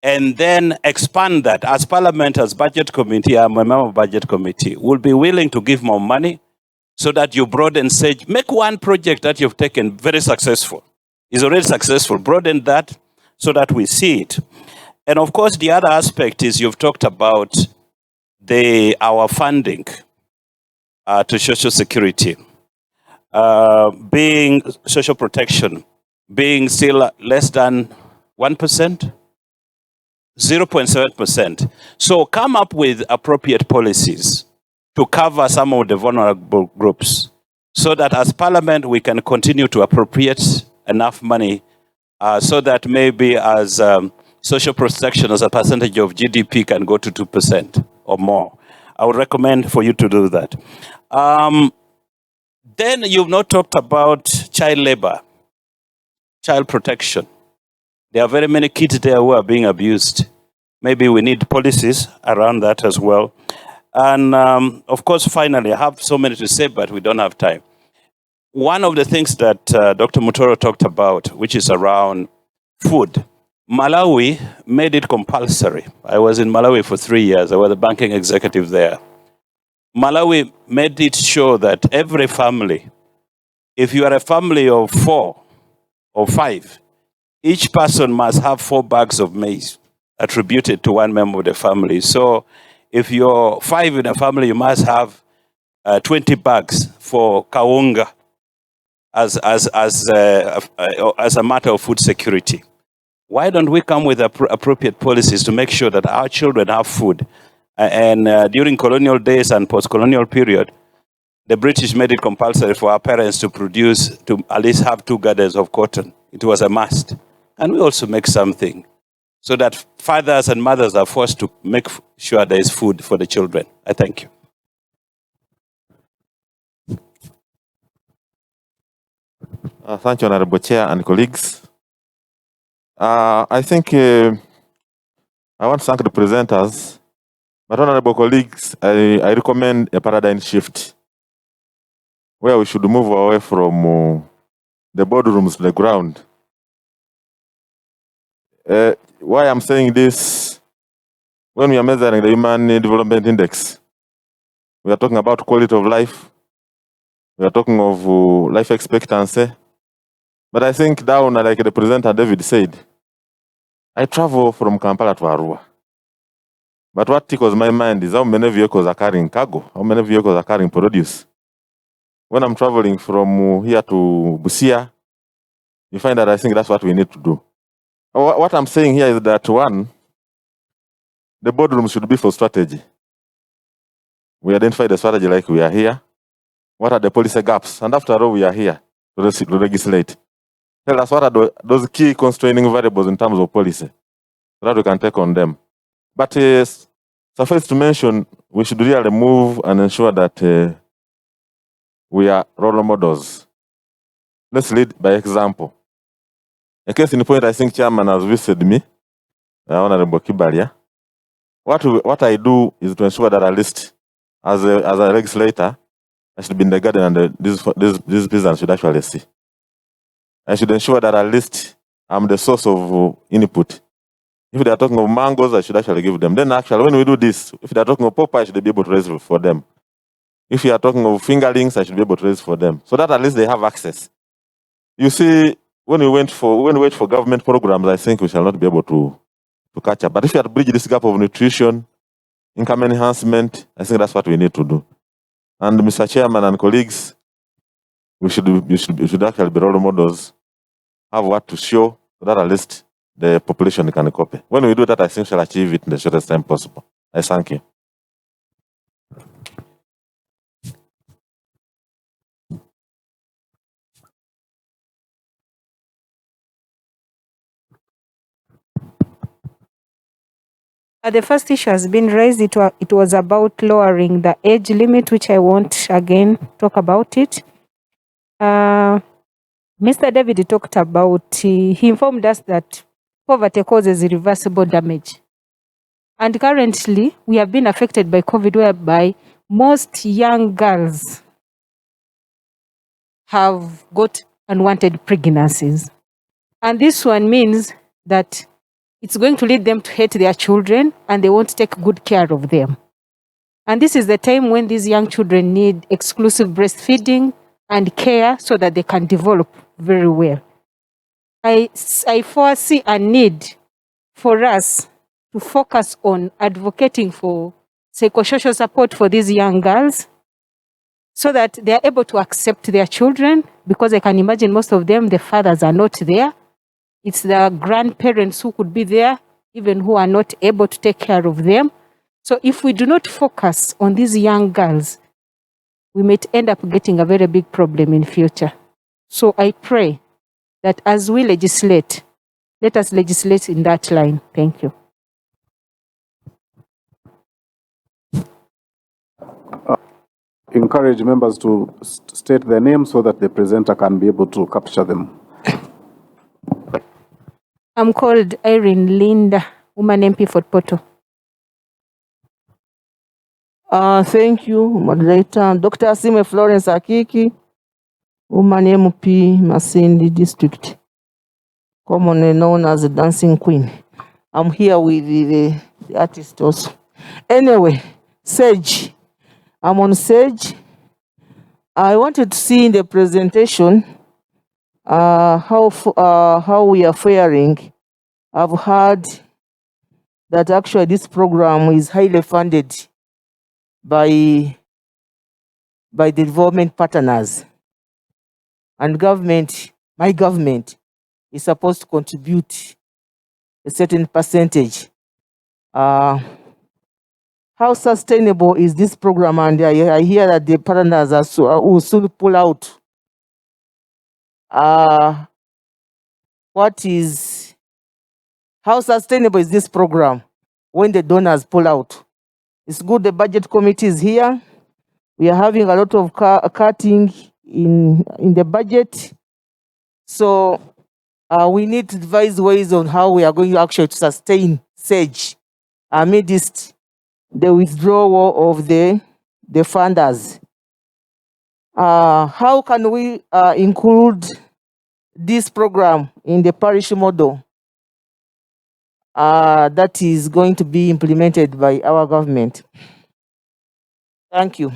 and then expand that? As Parliament, as Budget Committee, I'm a member of Budget Committee, we'll be willing to give more money so that you broaden, say, make one project that you've taken very successful. Is already successful. Broaden that so that we see it. And of course, the other aspect is you've talked about our funding to social security, being social protection, being still less than 1%, 0.7%. So come up with appropriate policies to cover some of the vulnerable groups so that as Parliament we can continue to appropriate enough money so that maybe as social protection as a percentage of GDP can go to 2% or more. I would recommend for you to do that. Then you've not talked about child labor, child protection. There are very many kids there who are being abused. Maybe we need policies around that as well. And of course, finally, I have so many to say, but we don't have time. One of the things that Dr. Mutoro talked about, which is around food. Malawi made it compulsory. I was in Malawi for 3 years. I was a banking executive there. Malawi made it sure that every family, if you are a family of 4 or 5, each person must have 4 bags of maize attributed to one member of the family. So if you're 5 in a family, you must have 20 bags for kawunga as a matter of food security. Why don't we come with appropriate policies to make sure that our children have food? And during colonial days and post-colonial period, the British made it compulsory for our parents to produce, to at least have 2 gardens of cotton. It was a must. And we also make something so that fathers and mothers are forced to make sure there is food for the children. I thank you. Thank you, Honorable Chair and colleagues. I think I want to thank the presenters, but honorable colleagues, I recommend a paradigm shift where we should move away from the boardrooms to the ground. Why I'm saying this, when we are measuring the Human Development Index, we are talking about quality of life, we are talking of life expectancy, but I think down, like the presenter David said, I travel from Kampala to Arua. But what tickles my mind is how many vehicles are carrying cargo, how many vehicles are carrying produce. When I'm traveling from here to Busia, you find that I think that's what we need to do. What I'm saying here is that, one, the boardroom should be for strategy. We identify the strategy like we are here. What are the policy gaps? And after all, we are here to legislate. Tell us what are those key constraining variables in terms of policy so that we can take on them. But suffice to mention, we should really move and ensure that we are role models. Let's lead by example. A case in point, I think Chairman has visited me, Honorable Kibalia. What I do is to ensure that at least as a legislator, I should be in the garden and this business should actually see. I should ensure that at least I'm the source of input. If they are talking of mangoes, I should actually give them. Then actually, when we do this, if they are talking of Popeye, I should be able to raise for them. If you are talking of fingerlings, I should be able to raise for them. So that at least they have access. You see, when we wait for government programs, I think we shall not be able to catch up. But if you have to bridge this gap of nutrition, income enhancement, I think that's what we need to do. And Mr. Chairman and colleagues, we should actually be role models, have what to show, so that at least the population can copy. When we do that, I think we shall achieve it in the shortest time possible. I thank you. The first issue has been raised. It was about lowering the age limit, which I won't again talk about it. Mr. David talked about, he informed us that poverty causes irreversible damage. And currently, we have been affected by COVID, whereby most young girls have got unwanted pregnancies. And this one means that it's going to lead them to hate their children and they won't take good care of them. And this is the time when these young children need exclusive breastfeeding and care so that they can develop very well. I foresee a need for us to focus on advocating for psychosocial support for these young girls so that they are able to accept their children, because I can imagine most of them, the fathers are not there. It's the grandparents who could be there, even who are not able to take care of them. So if we do not focus on these young girls, we might end up getting a very big problem in future. So I pray that as we legislate, let us legislate in that line. Thank you. Encourage members to state their names so that the presenter can be able to capture them. I'm called Irene Linda, woman MP for Poto. Thank you, moderator. Dr. Asime Florence Akiki, woman MP, Masindi District, commonly known as the Dancing Queen. I'm here with the artist also. Anyway, Sage. I'm on Sage. I wanted to see in the presentation how we are faring. I've heard that actually this program is highly funded by the development partners, and my government is supposed to contribute a certain percentage. How sustainable is this program? And I hear that the partners will soon pull out. How sustainable is this program when the donors pull out? It's good the budget committee is here. We are having a lot of cutting in the budget. So we need to devise ways on how we are going to actually sustain SAGE amidst the withdrawal of the funders. How can we include this program in the parish model that is going to be implemented by our government? Thank you.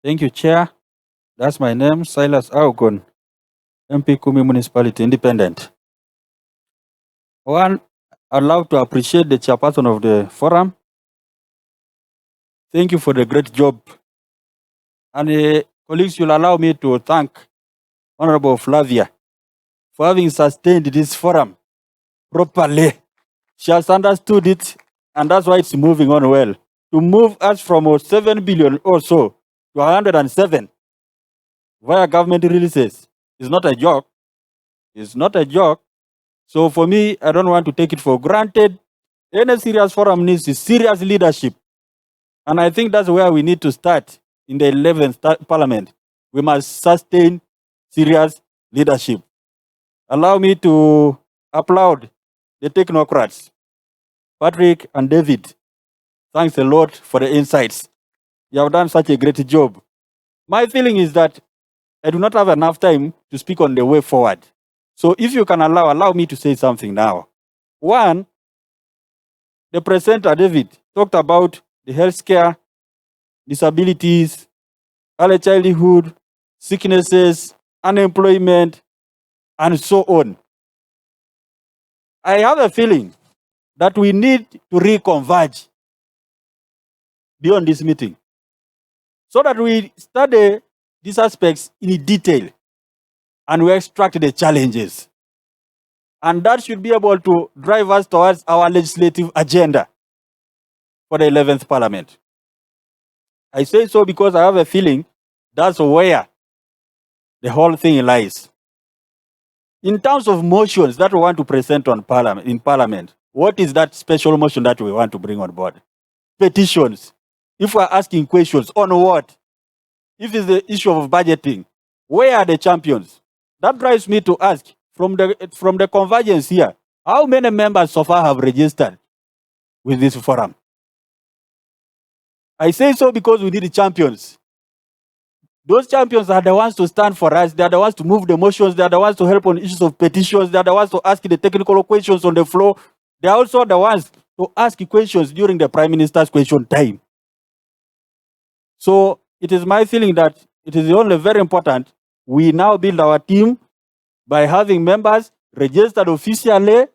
Thank you, Chair. That's my name, Silas Augon, MP Kumi Municipality, Independent. One, I'd love to appreciate the chairperson of the forum. Thank you for the great job. And colleagues, you'll allow me to thank Honorable Flavia for having sustained this forum properly. She has understood it, and that's why it's moving on well. To move us from 7 billion or so to 107 via government releases is not a joke. It's not a joke. So for me, I don't want to take it for granted. Any serious forum needs serious leadership. And I think that's where we need to start in the 11th Parliament. We must sustain serious leadership. Allow me to applaud the technocrats, Patrick and David. Thanks a lot for the insights. You have done such a great job. My feeling is that I do not have enough time to speak on the way forward. So if you can allow me to say something now. One, the presenter, David, talked about the healthcare, disabilities, early childhood, sicknesses, unemployment, and so on. I have a feeling that we need to reconverge beyond this meeting so that we study these aspects in detail and we extract the challenges. And that should be able to drive us towards our legislative agenda for the 11th Parliament. I say so because I have a feeling that's where the whole thing lies. In terms of motions that we want to present in Parliament, what is that special motion that we want to bring on board? Petitions. if we're asking questions on what? If it's the issue of budgeting, where are the champions? That drives me to ask, from the convergence here, how many members so far have registered with this forum? I say so because we need champions. Those champions are the ones to stand for us. They are the ones to move the motions. They are the ones to help on issues of petitions. They are the ones to ask the technical questions on the floor. They are also the ones to ask questions during the Prime Minister's question time. So it is my feeling that it is only very important we now build our team by having members registered officially,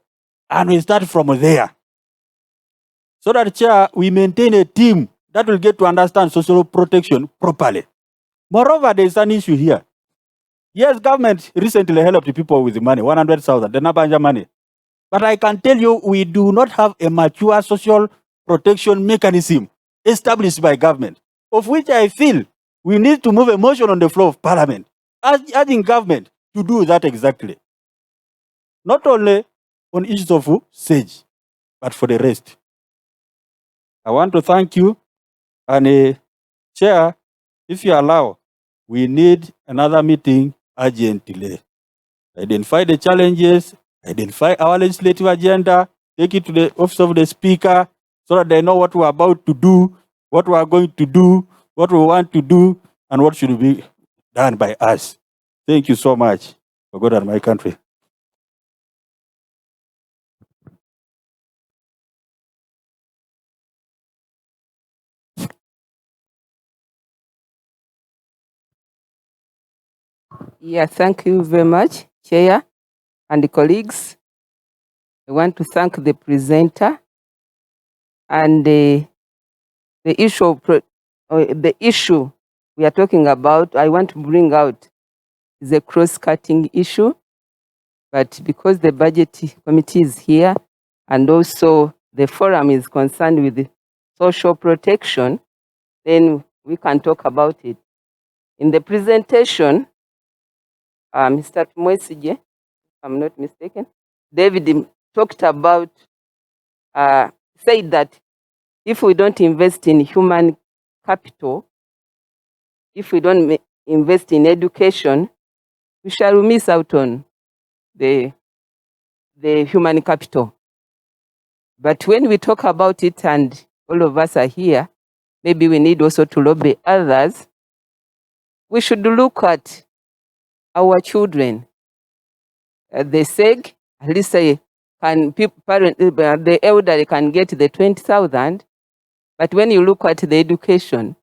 and we start from there. So that, Chair, we maintain a team that will get to understand social protection properly. Moreover, there is an issue here. Yes, government recently helped people with the money, 100,000, the Nabanja money. But I can tell you, we do not have a mature social protection mechanism established by government, of which I feel we need to move a motion on the floor of Parliament, urging government to do that exactly. Not only on issues of SAGE, but for the rest. I want to thank you, and Chair, if you allow, we need another meeting urgently. Identify the challenges, identify our legislative agenda, take it to the office of the Speaker so that they know what we're about to do, what we are going to do, what we want to do, and what should be done by us. Thank you so much for God and my country. Yeah, thank you very much, Chair and colleagues. I want to thank the presenter, and the issue we are talking about, I want to bring out is a cross-cutting issue, but because the budget committee is here and also the forum is concerned with social protection, then we can talk about it. In the presentation, Mr. Mwesige, if I'm not mistaken, David talked about, said that if we don't invest in human capital, if we don't invest in education, we shall miss out on the human capital. But when we talk about it and all of us are here, maybe we need also to lobby others. We should look at our children. They say, at least the elderly can get the 20,000, but when you look at the education,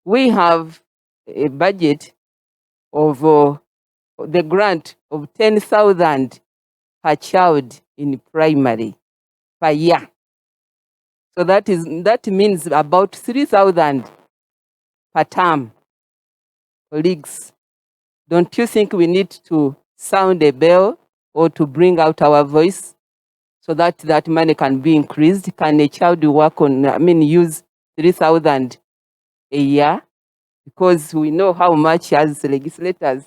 we have a budget of the grant of 10,000 per child in primary per year. So that means about 3,000 per term. Colleagues, don't you think we need to sound a bell or to bring out our voice so that that money can be increased? Can a child work on, use 3,000 a year? Because we know how much as legislators,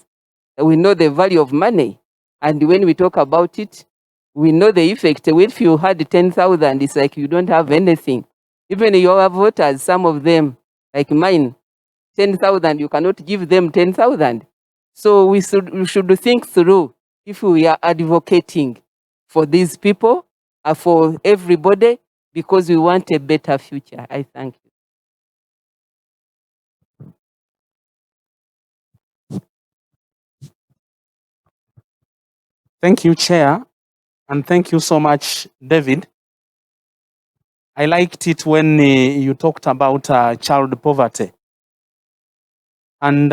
we know the value of money. And when we talk about it, we know the effect. If you had 10,000, it's like you don't have anything. Even your voters, some of them, like mine, 10,000, you cannot give them 10,000. So we should think through if we are advocating for these people, for everybody, because we want a better future. I thank you. Thank you, Chair, and thank you so much, David. I liked it when you talked about child poverty. And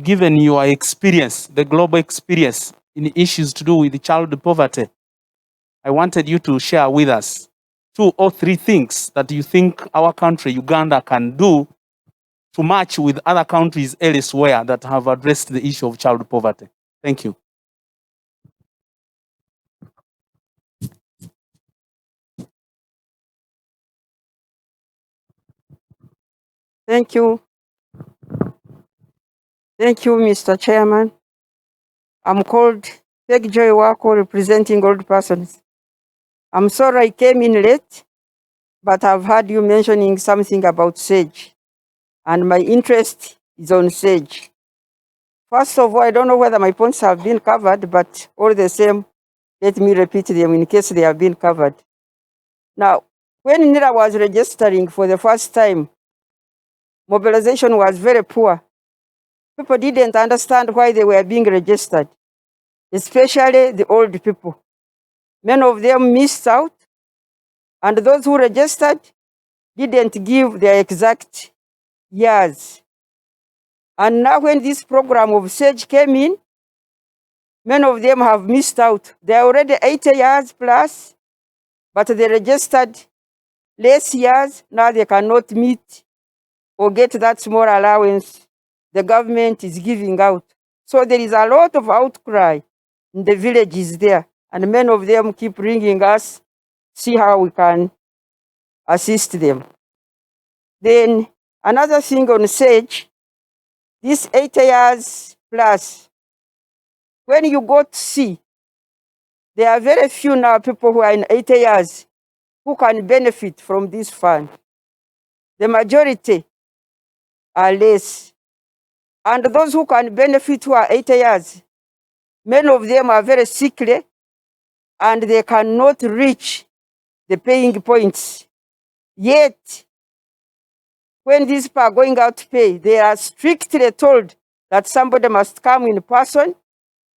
given your experience, the global experience in issues to do with child poverty, I wanted you to share with us 2 or 3 things that you think our country, Uganda, can do to match with other countries elsewhere that have addressed the issue of child poverty. Thank you. Thank you. Thank you, Mr. Chairman. I'm called Peg Joy Wako, representing old persons. I'm sorry I came in late, but I've heard you mentioning something about SAGE, and my interest is on SAGE. First of all, I don't know whether my points have been covered, but all the same, let me repeat them in case they have been covered. Now, when NIRA was registering for the first time, mobilization was very poor. People didn't understand why they were being registered, especially the old people. Many of them missed out, and those who registered didn't give their exact years. And now when this program of SAGE came in, many of them have missed out. They are already 80 years plus, but they registered less years. Now they cannot meet or get that small allowance the government is giving out. So there is a lot of outcry in the villages there, and many of them keep ringing us, see how we can assist them. Then another thing on SAGE, this 80 years plus, when you go to see, there are very few now people who are in 80 years who can benefit from this fund. The majority are less. And those who can benefit who are 80 years, many of them are very sickly and they cannot reach the paying points. Yet, when these people are going out to pay, they are strictly told that somebody must come in person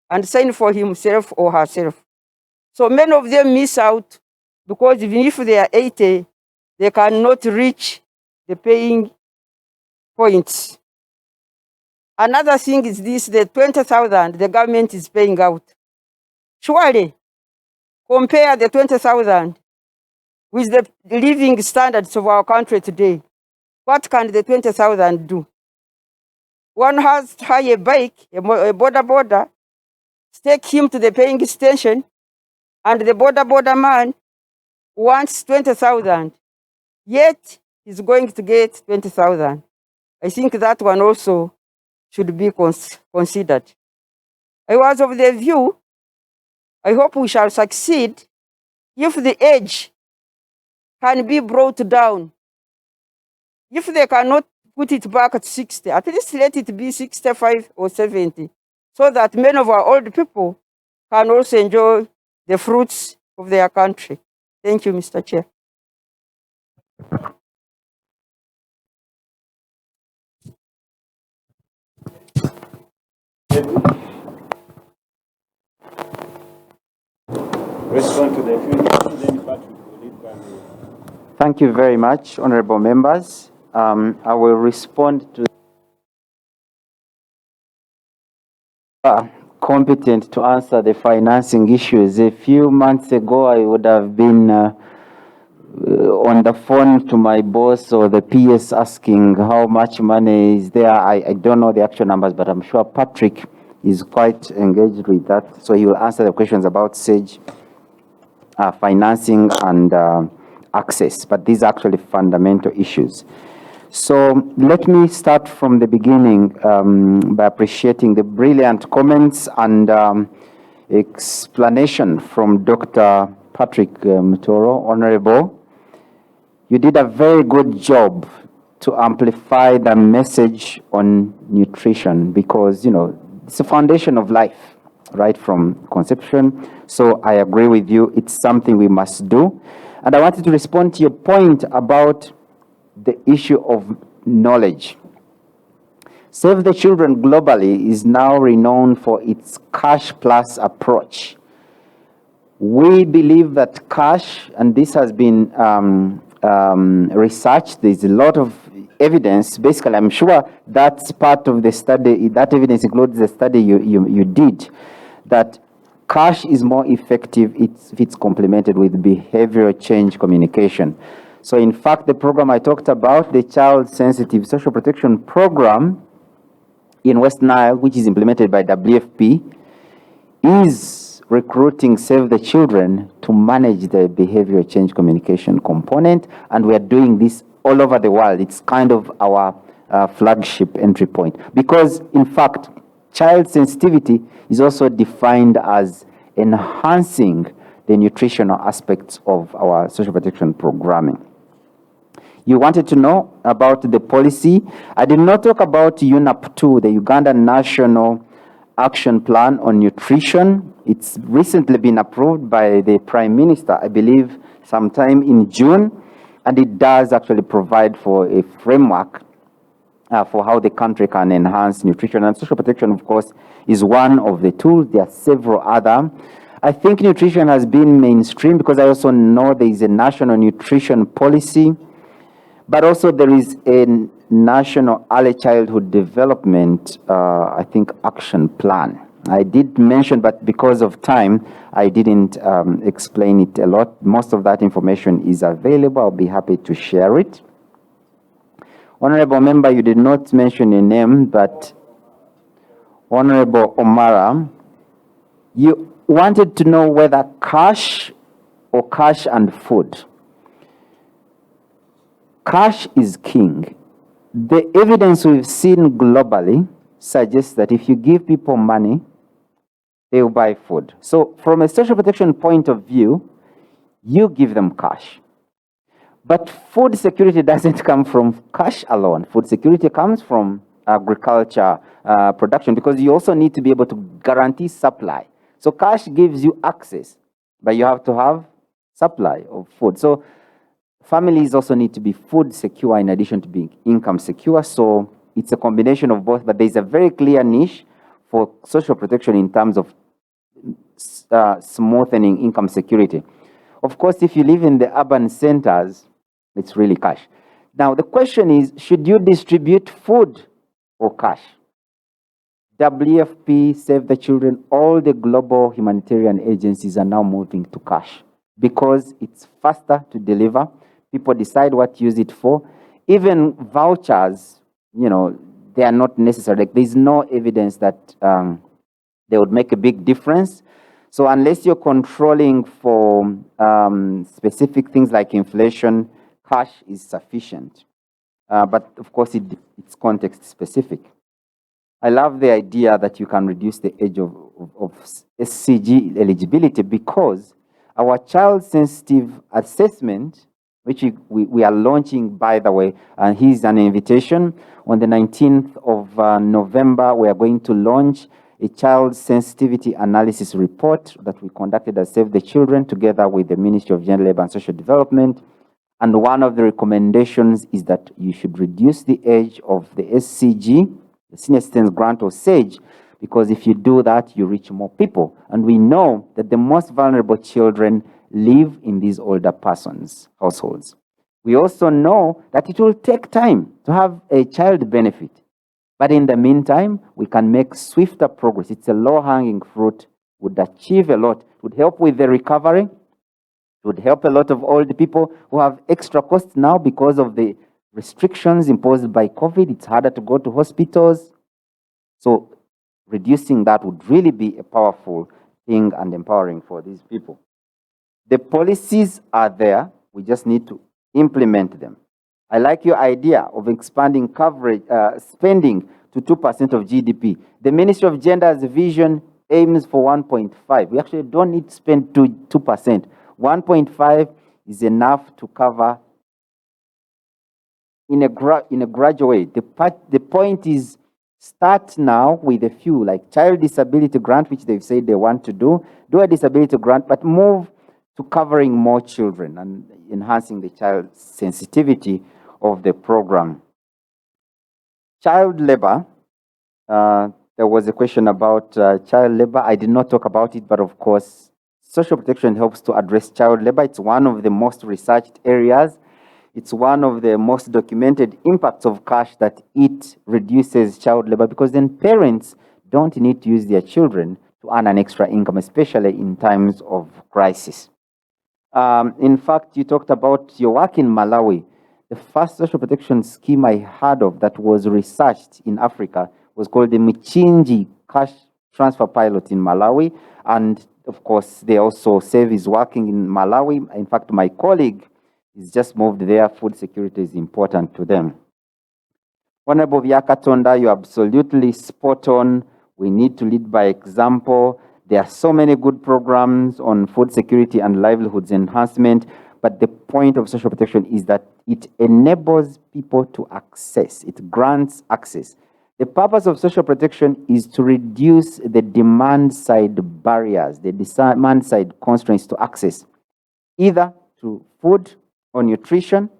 and sign for himself or herself. So many of them miss out because even if they are 80, they cannot reach the paying points. Another thing is this, the 20,000 the government is paying out. Surely, compare the 20,000 with the living standards of our country today. What can the 20,000 do? One has to hire a bike, a border, take him to the paying station, and the border man wants 20,000. Yet, he's going to get 20,000. I think that one also should be considered. I was of the view, I hope we shall succeed if the age can be brought down. If they cannot put it back at 60, at least let it be 65 or 70, so that many of our old people can also enjoy the fruits of their country. Thank you, Mr. Chair. Respond to the few questions, Thank you very much, honorable members. I will respond to competent to answer the financing issues. A few months ago, I would have been on the phone to my boss or the PS asking how much money is there. I don't know the actual numbers, but I'm sure Patrick is quite engaged with that. So he will answer the questions about SAGE financing and access, but these are actually fundamental issues. So let me start from the beginning by appreciating the brilliant comments and explanation from Dr. Patrick Mutoro, Honorable. You did a very good job to amplify the message on nutrition because, you know, it's a foundation of life, right from conception. So I agree with you, it's something we must do. And I wanted to respond to your point about the issue of knowledge. Save the Children globally is now renowned for its cash plus approach. We believe that cash, and this has been researched, there's a lot of evidence. Basically, I'm sure that's part of the study, that evidence includes the study you did, that cash is more effective if it's complemented with behavioral change communication. So in fact, the program I talked about, the Child Sensitive Social Protection Program in West Nile, which is implemented by WFP, is recruiting Save the Children to manage the behavioral change communication component, and we are doing this all over the world. It's kind of our flagship entry point, because in fact, child sensitivity is also defined as enhancing the nutritional aspects of our social protection programming. You wanted to know about the policy. I did not talk about UNAP 2, the Uganda National Action Plan on Nutrition. It's recently been approved by the Prime Minister, I believe, sometime in June, and it does actually provide for a framework for how the country can enhance nutrition. And social protection, of course, is one of the tools. There are several other. I think nutrition has been mainstream because I also know there is a national nutrition policy, but also there is a national early childhood development, I think, action plan. I did mention, but because of time, I didn't explain it a lot. Most of that information is available. I'll be happy to share it. Honorable Member, you did not mention your name, but Honorable Omara, you wanted to know whether cash or cash and food. Cash is king. The evidence we've seen globally suggests that if you give people money, they will buy food. So from a social protection point of view, you give them cash. But food security doesn't come from cash alone. Food security comes from agriculture production, because you also need to be able to guarantee supply. So cash gives you access, but you have to have supply of food. So families also need to be food secure in addition to being income secure. So it's a combination of both, but there's a very clear niche for social protection in terms of smoothening income security. Of course, if you live in the urban centers, it's really cash. Now, the question is, should you distribute food or cash? WFP, Save the Children, all the global humanitarian agencies are now moving to cash because it's faster to deliver. People decide what to use it for. Even vouchers, you know, they are not necessary. Like, there's no evidence that they would make a big difference. So unless you're controlling for specific things like inflation, cash is sufficient. But of course, it's context specific. I love the idea that you can reduce the age of SCG eligibility, because our child-sensitive assessment, which we are launching, by the way, and here's an invitation. On the 19th of November, we are going to launch a child sensitivity analysis report that we conducted at Save the Children together with the Ministry of Gender, Labor and Social Development. And one of the recommendations is that you should reduce the age of the SCG, the Senior Citizens Grant or SAGE, because if you do that, you reach more people. And we know that the most vulnerable children live in these older persons' households. We also know that it will take time to have a child benefit. But in the meantime, we can make swifter progress. It's a low-hanging fruit, would achieve a lot, would help with the recovery, would help a lot of old people who have extra costs now because of the restrictions imposed by COVID. It's harder to go to hospitals. So reducing that would really be a powerful thing and empowering for these people. The policies are there. We just need to implement them. I like your idea of expanding coverage, spending to 2% of GDP. The Ministry of Gender's vision aims for 1.5. We actually don't need to spend 2%. 1.5 is enough to cover in a gradual way. The point is, start now with a few, like child disability grant, which they've said they want to do a disability grant, but move to covering more children and enhancing the child sensitivity of the program. Child labor, there was a question about child labor. I did not talk about it, but of course, social protection helps to address child labor. It's one of the most researched areas. It's one of the most documented impacts of cash, that it reduces child labor, because then parents don't need to use their children to earn an extra income, especially in times of crisis. In fact, you talked about your work in Malawi. The first social protection scheme I heard of that was researched in Africa was called the Michinji Cash Transfer Pilot in Malawi. And of course, they also Save is working in Malawi. In fact, my colleague is just moved there. Food security is important to them. Honorable Vyakatonda, you're absolutely spot on. We need to lead by example. There are so many good programs on food security and livelihoods enhancement, but the point of social protection is that it enables people to access, it grants access. The purpose of social protection is to reduce the demand side barriers, the demand side constraints to access, either to food or nutrition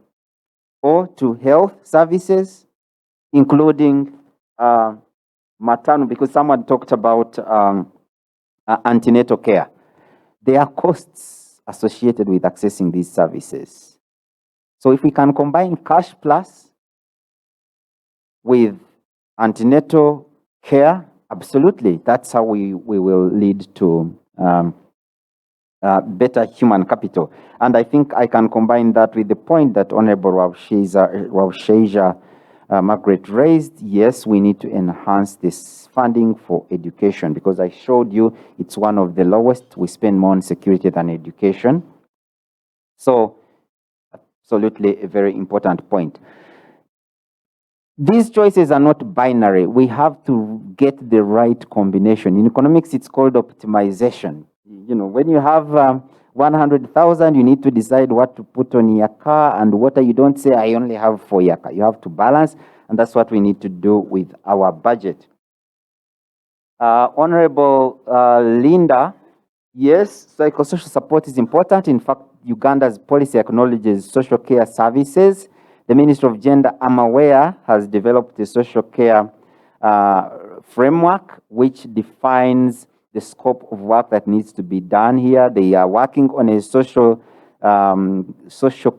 or to health services, including maternal, because someone talked about antenatal care. There are costs associated with accessing these services. So if we can combine cash plus with antenatal care, absolutely, that's how we will lead to better human capital. And I think I can combine that with the point that Honorable Ravsheja Margaret raised. Yes, we need to enhance this funding for education, because I showed you it's one of the lowest. We spend more on security than education. So absolutely a very important point. These choices are not binary. We have to get the right combination. In economics, it's called optimization. You know, when you have 100,000, you need to decide what to put on your car and what you don't say, I only have for your car. You have to balance, and that's what we need to do with our budget. Honorable Linda, yes, psychosocial support is important. In fact, Uganda's policy acknowledges social care services. The Ministry of Gender, I'm aware, has developed a social care framework which defines the scope of work that needs to be done here. They are working on a social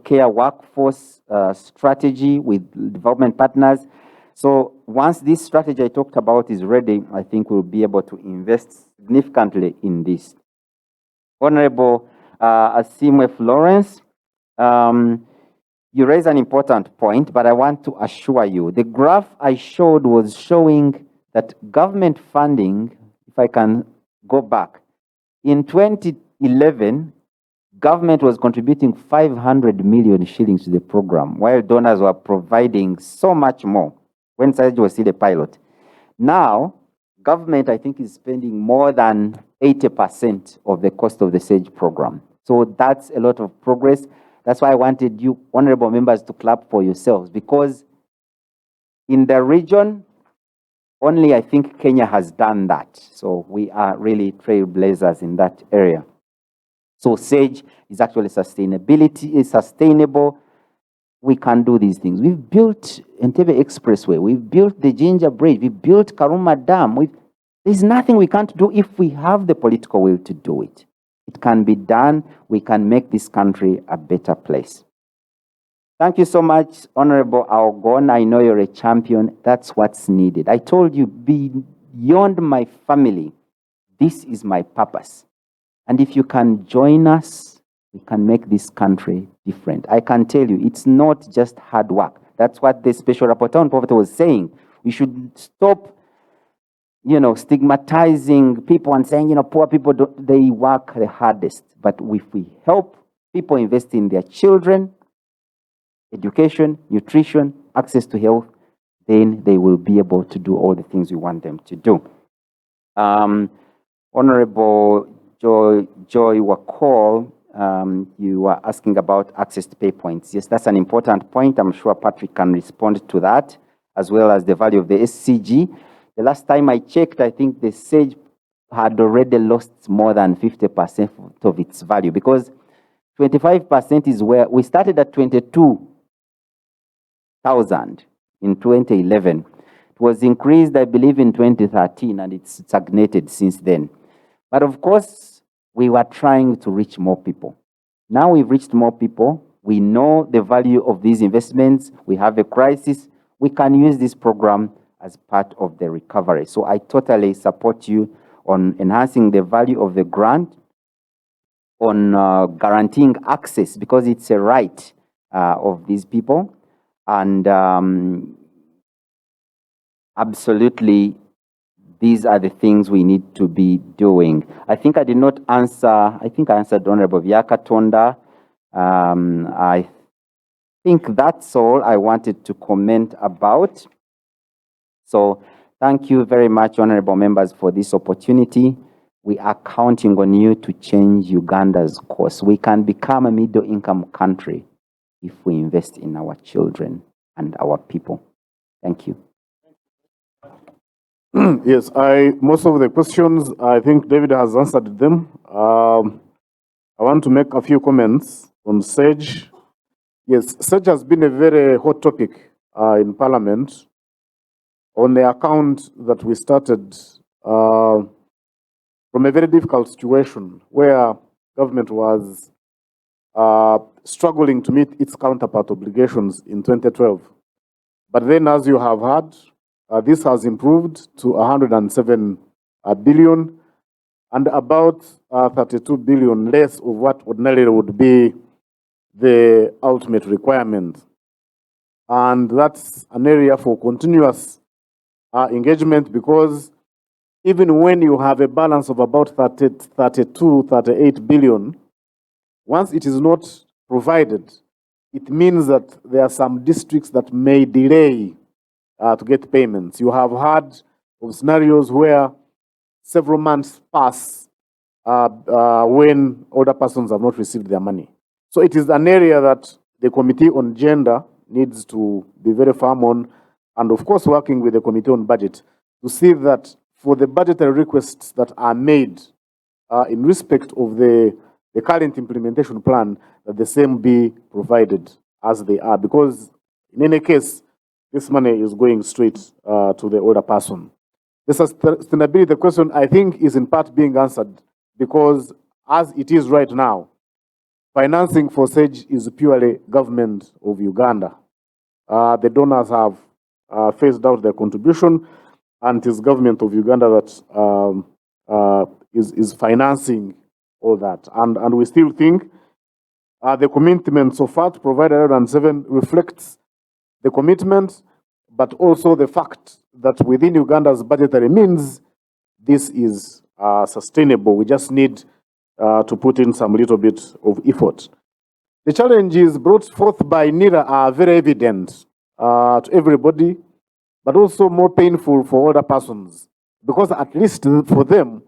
care workforce strategy with development partners. So once this strategy I talked about is ready, I think we'll be able to invest significantly in this. Honorable Asimwe Florence, you raise an important point, but I want to assure you, the graph I showed was showing that government funding, if I can go back, in 2011, government was contributing 500 million shillings to the program, while donors were providing so much more when SAGE was still a pilot. Now, government, I think, is spending more than 80% of the cost of the SAGE program. So that's a lot of progress. That's why I wanted you, honorable members, to clap for yourselves, because in the region, only I think Kenya has done that. So we are really trailblazers in that area. So SAGE is actually sustainable. We can do these things. We've built Entebbe Expressway. We've built the Ginger Bridge. We built Karuma Dam. There's nothing we can't do if we have the political will to do it. It can be done. We can make this country a better place. Thank you so much, Honorable Algon. I know you're a champion. That's what's needed. I told you, beyond my family, this is my purpose. And if you can join us, we can make this country different. I can tell you, it's not just hard work. That's what the Special Rapporteur on Poverty was saying. We should stop, stigmatizing people and saying, poor people, they work the hardest. But if we help people invest in their children, education, nutrition, access to health, then they will be able to do all the things we want them to do. Honorable Joy Wakol, you were asking about access to pay points. Yes, that's an important point. I'm sure Patrick can respond to that, as well as the value of the SCG. The last time I checked, I think the SAGE had already lost more than 50% of its value, because 25% is where we started at 22,000 in 2011. It was increased, I believe, in 2013, and it's stagnated since then. But of course, we were trying to reach more people. Now we've reached more people. We know the value of these investments. We have a crisis. We can use this program as part of the recovery. So I totally support you on enhancing the value of the grant, on guaranteeing access, because it's a right of these people. And absolutely, these are the things we need to be doing. I think I did not answer, I think I answered Honorable Vyakatonda. I think that's all I wanted to comment about. So thank you very much, honorable members, for this opportunity. we are counting on you to change Uganda's course. We can become a middle-income country if we invest in our children and our people. Thank you. Yes, most of the questions, I think David has answered them. I want to make a few comments on SAGE. Yes, SAGE has been a very hot topic in Parliament on the account that we started from a very difficult situation where government was struggling to meet its counterpart obligations in 2012. But then, as you have heard, this has improved to 107 billion and about 32 billion less of what ordinarily would be the ultimate requirement. And that's an area for continuous engagement, because even when you have a balance of about 32, 38 billion, once it is not provided, it means that there are some districts that may delay to get payments. You have heard of scenarios where several months pass when older persons have not received their money. So it is an area that the Committee on Gender needs to be very firm on, and of course working with the Committee on Budget to see that for the budgetary requests that are made in respect of the current implementation plan, that the same be provided as they are, because in any case, this money is going straight to the older person. The sustainability question, I think, is in part being answered, because as it is right now, financing for SAGE is purely government of Uganda. The donors have phased out their contribution, and it is government of Uganda that is financing all that. And we still think the commitment so far to provide 107 reflects the commitment, but also the fact that within Uganda's budgetary means, this is sustainable. We just need to put in some little bit of effort. The challenges brought forth by NIRA are very evident to everybody, but also more painful for older persons, because at least for them,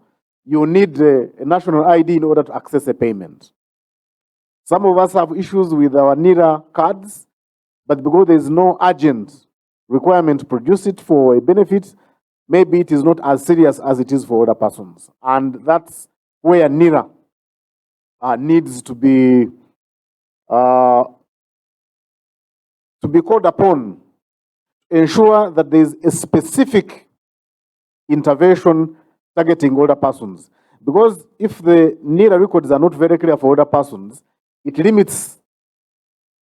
you need a national ID in order to access a payment. Some of us have issues with our NIRA cards, but because there is no urgent requirement to produce it for a benefit, maybe it is not as serious as it is for other persons. And that's where NIRA needs to be called upon, ensure that there is a specific intervention targeting older persons. Because if the NIRA records are not very clear for older persons, it limits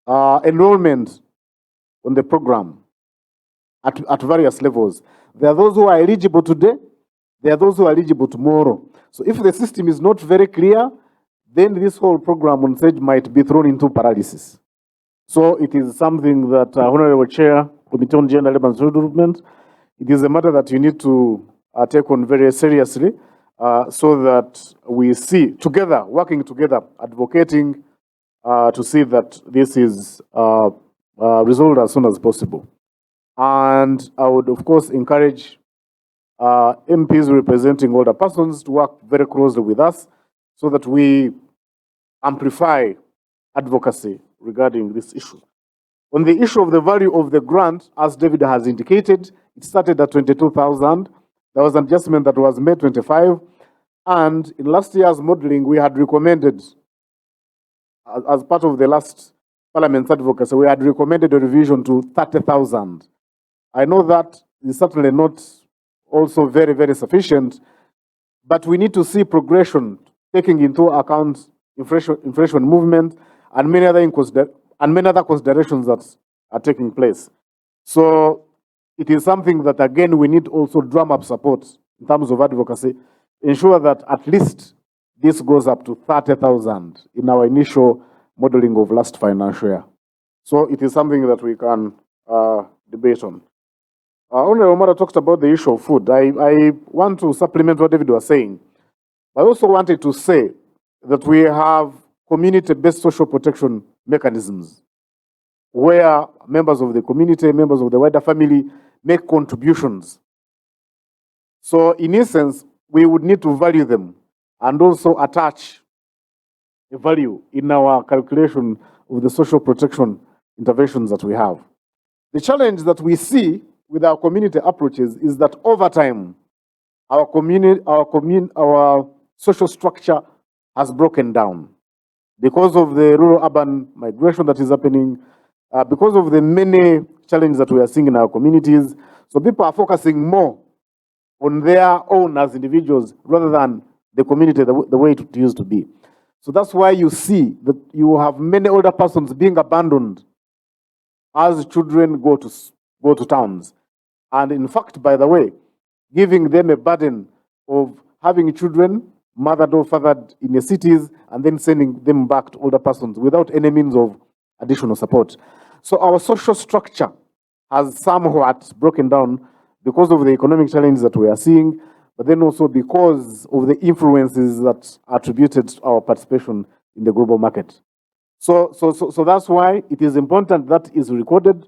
enrollment on the program at various levels. There are those who are eligible today, there are those who are eligible tomorrow. So if the system is not very clear, then this whole program on SAGE might be thrown into paralysis. So it is something that Honorable Chair, Committee on Gender, Labour and Social Development, it is a matter that you need to take on very seriously so that we see together, working together, advocating to see that this is resolved as soon as possible. And I would, of course, encourage MPs representing older persons to work very closely with us so that we amplify advocacy regarding this issue. On the issue of the value of the grant, as David has indicated, it started at 22,000. There was an adjustment that was made 25. And in last year's modeling, we had recommended, as part of the last Parliament's advocacy, we had recommended a revision to 30,000. I know that is certainly not also very, very sufficient, but we need to see progression, taking into account inflation movement and many other considerations that are taking place. So it is something that, again, we need also drum up support in terms of advocacy, ensure that at least this goes up to 30,000 in our initial modeling of last financial year. So it is something that we can debate on. Honorable Mara talked about the issue of food. I want to supplement what David was saying. I also wanted to say that we have community-based social protection mechanisms where members of the community, members of the wider family make contributions. So in essence, we would need to value them. and also attach a value in our calculation of the social protection interventions that we have. The challenge that we see with our community approaches is that over time, our social structure has broken down because of the rural-urban migration that is happening, because of the many challenges that we are seeing in our communities. So people are focusing more on their own as individuals rather than the community the way it used to be. So that's why you see that you have many older persons being abandoned as children go to towns. And in fact, by the way, giving them a burden of having children mothered or fathered in the cities and then sending them back to older persons without any means of additional support. So our social structure has somewhat broken down because of the economic challenges that we are seeing, but then also because of the influences that are attributed to our participation in the global market. So that's why it is important that is recorded,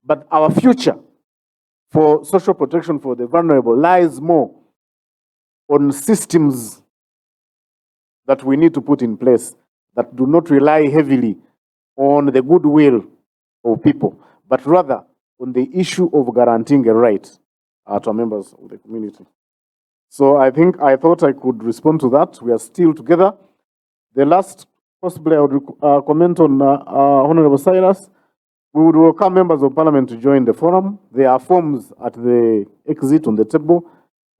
but our future for social protection for the vulnerable lies more on systems that we need to put in place that do not rely heavily on the goodwill of people, but rather on the issue of guaranteeing a right to our members of the community. So I thought I could respond to that. We are still together. The last, possibly I would comment on Honorable Cyrus. We would welcome members of Parliament to join the forum. There are forms at the exit on the table.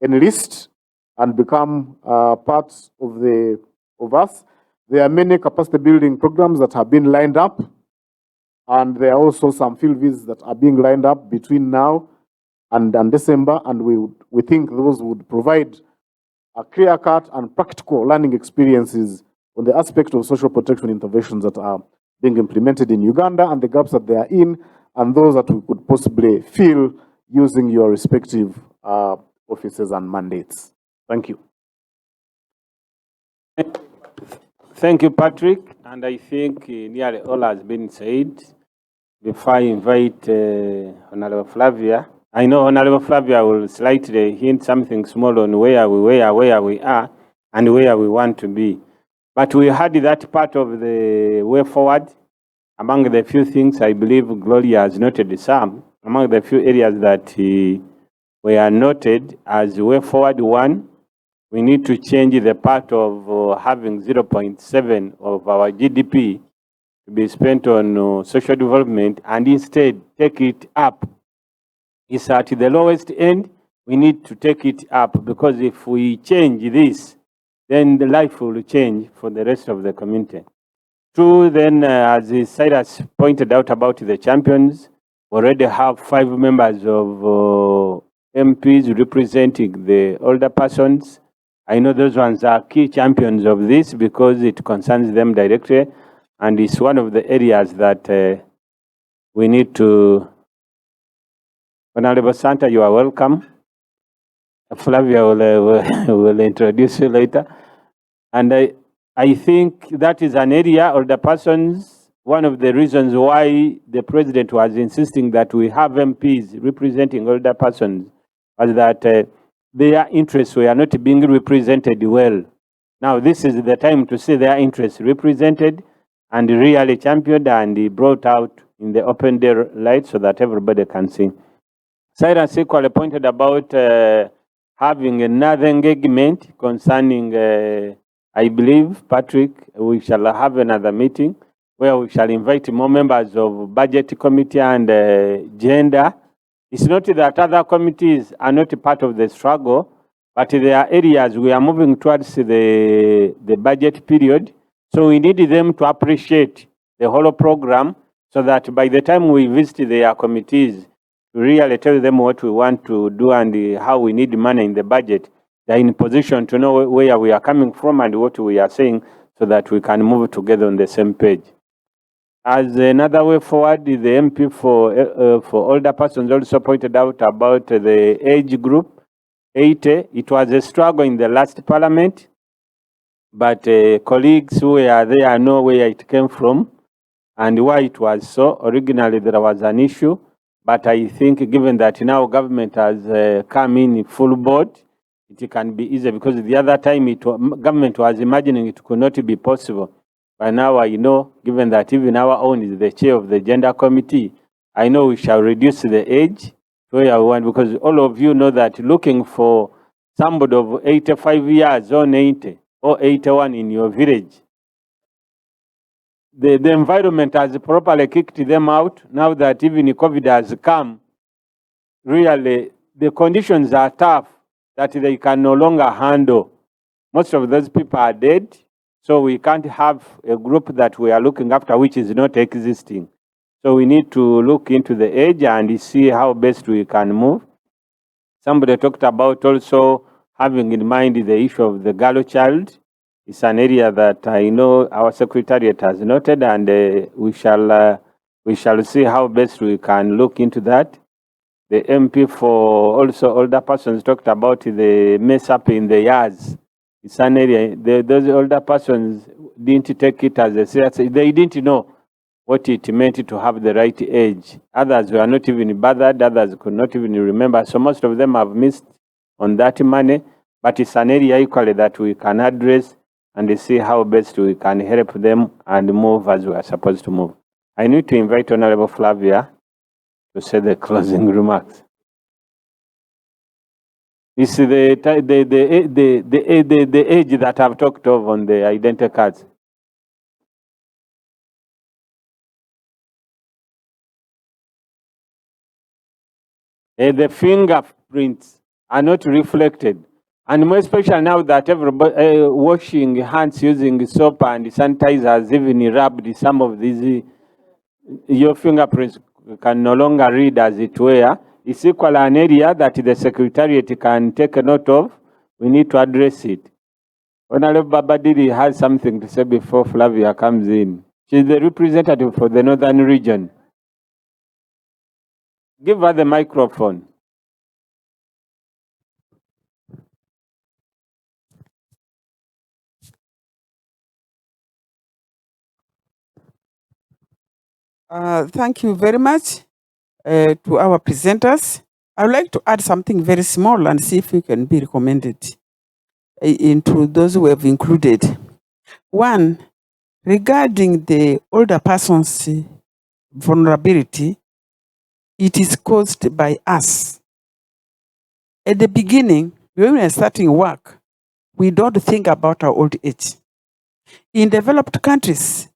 Enlist and become part of us. There are many capacity building programs that have been lined up, and there are also some field visits that are being lined up between now and December, and we think those would provide a clear-cut and practical learning experiences on the aspect of social protection interventions that are being implemented in Uganda and the gaps that they are in, and those that we could possibly fill using your respective offices and mandates. Thank you. Thank you, Patrick. And I think nearly all has been said. Before I invite Honorable Flavia, I know Honorable Flavia will slightly hint something small on where we are and where we want to be. But we had that part of the way forward. Among the few things I believe Gloria has noted some, among the few areas that were noted as way forward. One, we need to change the part of having 0.7 of our GDP to be spent on social development and instead take it up. It's at the lowest end. We need to take it up because if we change this, then the life will change for the rest of the community. Two, then, as Cyrus pointed out about the champions, we already have 5 members of MPs representing the older persons. I know those ones are key champions of this because it concerns them directly, and it's one of the areas that we need to. Honorable Santa, you are welcome. Flavia will introduce you later. And I think that is an area, or the persons, one of the reasons why the president was insisting that we have MPs representing older persons was that their interests were not being represented well. Now, this is the time to see their interests represented and really championed and brought out in the open day light so that everybody can see. Cyrus equally pointed about having another engagement concerning, I believe, Patrick, we shall have another meeting where we shall invite more members of budget committee and gender. It's not that other committees are not part of the struggle, but there are areas we are moving towards the budget period. So we need them to appreciate the whole program so that by the time we visit their committees, we really tell them what we want to do and how we need money in the budget. They're in position to know where we are coming from and what we are saying so that we can move together on the same page. As another way forward, the MP for older persons also pointed out about the age group, 80. It was a struggle in the last parliament, but colleagues who were there know where it came from and why it was so. Originally, there was an issue, but I think given that now government has come in full board, it can be easier, because the other time government was imagining it could not be possible. But now I know, given that even our own is the chair of the gender committee, I know we shall reduce the age to where we want, because all of you know that looking for somebody of 85 years or 90 or 81 in your village, the environment has properly kicked them out. Now that even COVID has come, really the conditions are tough that they can no longer handle. Most of those people are dead, so we can't have a group that we are looking after which is not existing. So we need to look into the age and see how best we can move. Somebody talked about also having in mind the issue of the girl child. It's an area that I know our secretariat has noted, and we shall see how best we can look into that. The MP for also older persons talked about the mess up in the yards. It's an area, those older persons didn't take it as a serious, they didn't know what it meant to have the right age. Others were not even bothered, others could not even remember. So most of them have missed on that money, but it's an area equally that we can address and see how best we can help them and move as we are supposed to move. I need to invite Honorable Flavia to say the closing remarks. It's the age that I've talked of on the identity cards. The fingerprints are not reflected. And more especially now that everybody washing hands using soap and sanitizers, even rubbed some of these, your fingerprints can no longer read as it were. It's equally an area that the Secretariat can take a note of. We need to address it. Honorable Babadiri has something to say before Flavia comes in. She's the representative for the Northern region. Give her the microphone. Thank you very much to our presenters. I would like to add something very small and see if we can be recommended into those who have included. One, regarding the older person's vulnerability, it is caused by us. At the beginning, when we are starting work, we don't think about our old age. In developed countries,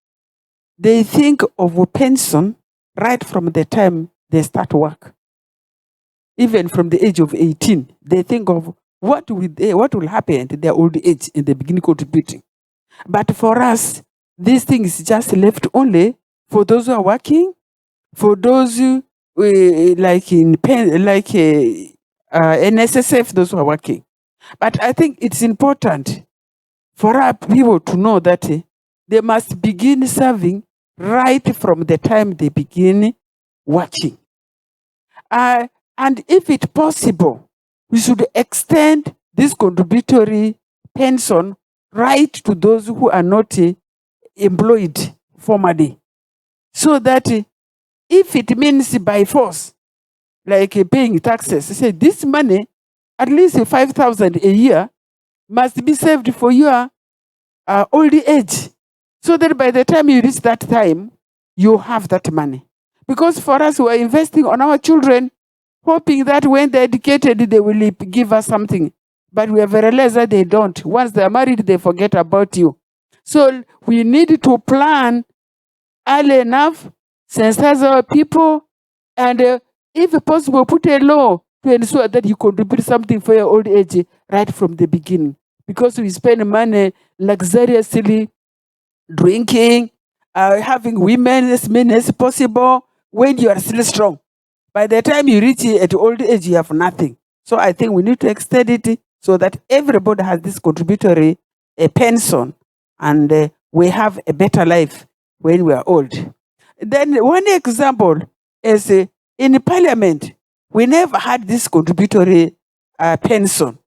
they think of a pension right from the time they start work. Even from the age of 18, they think of what will happen at their old age in the beginning contributing. But for us, this thing is just left only for those who are working, for those who, like in NSSF, those who are working. But I think it's important for our people to know that they must begin serving right from the time they begin working. And if it's possible, we should extend this contributory pension right to those who are not employed formally. So that if it means by force, like paying taxes, say this money, at least 5,000 a year, must be saved for your old age. So that by the time you reach that time, you have that money. Because for us, we are investing on our children, hoping that when they're educated, they will give us something. But we have realized that they don't. Once they're married, they forget about you. So we need to plan early enough, sensitize our people, and if possible, put a law to ensure that you contribute something for your old age right from the beginning. Because we spend money luxuriously, drinking, having women as many as possible when you are still strong. By the time you reach at old age, you have nothing. So I think we need to extend it so that everybody has this contributory pension, and we have a better life when we are old. Then one example is in Parliament, we never had this contributory pension.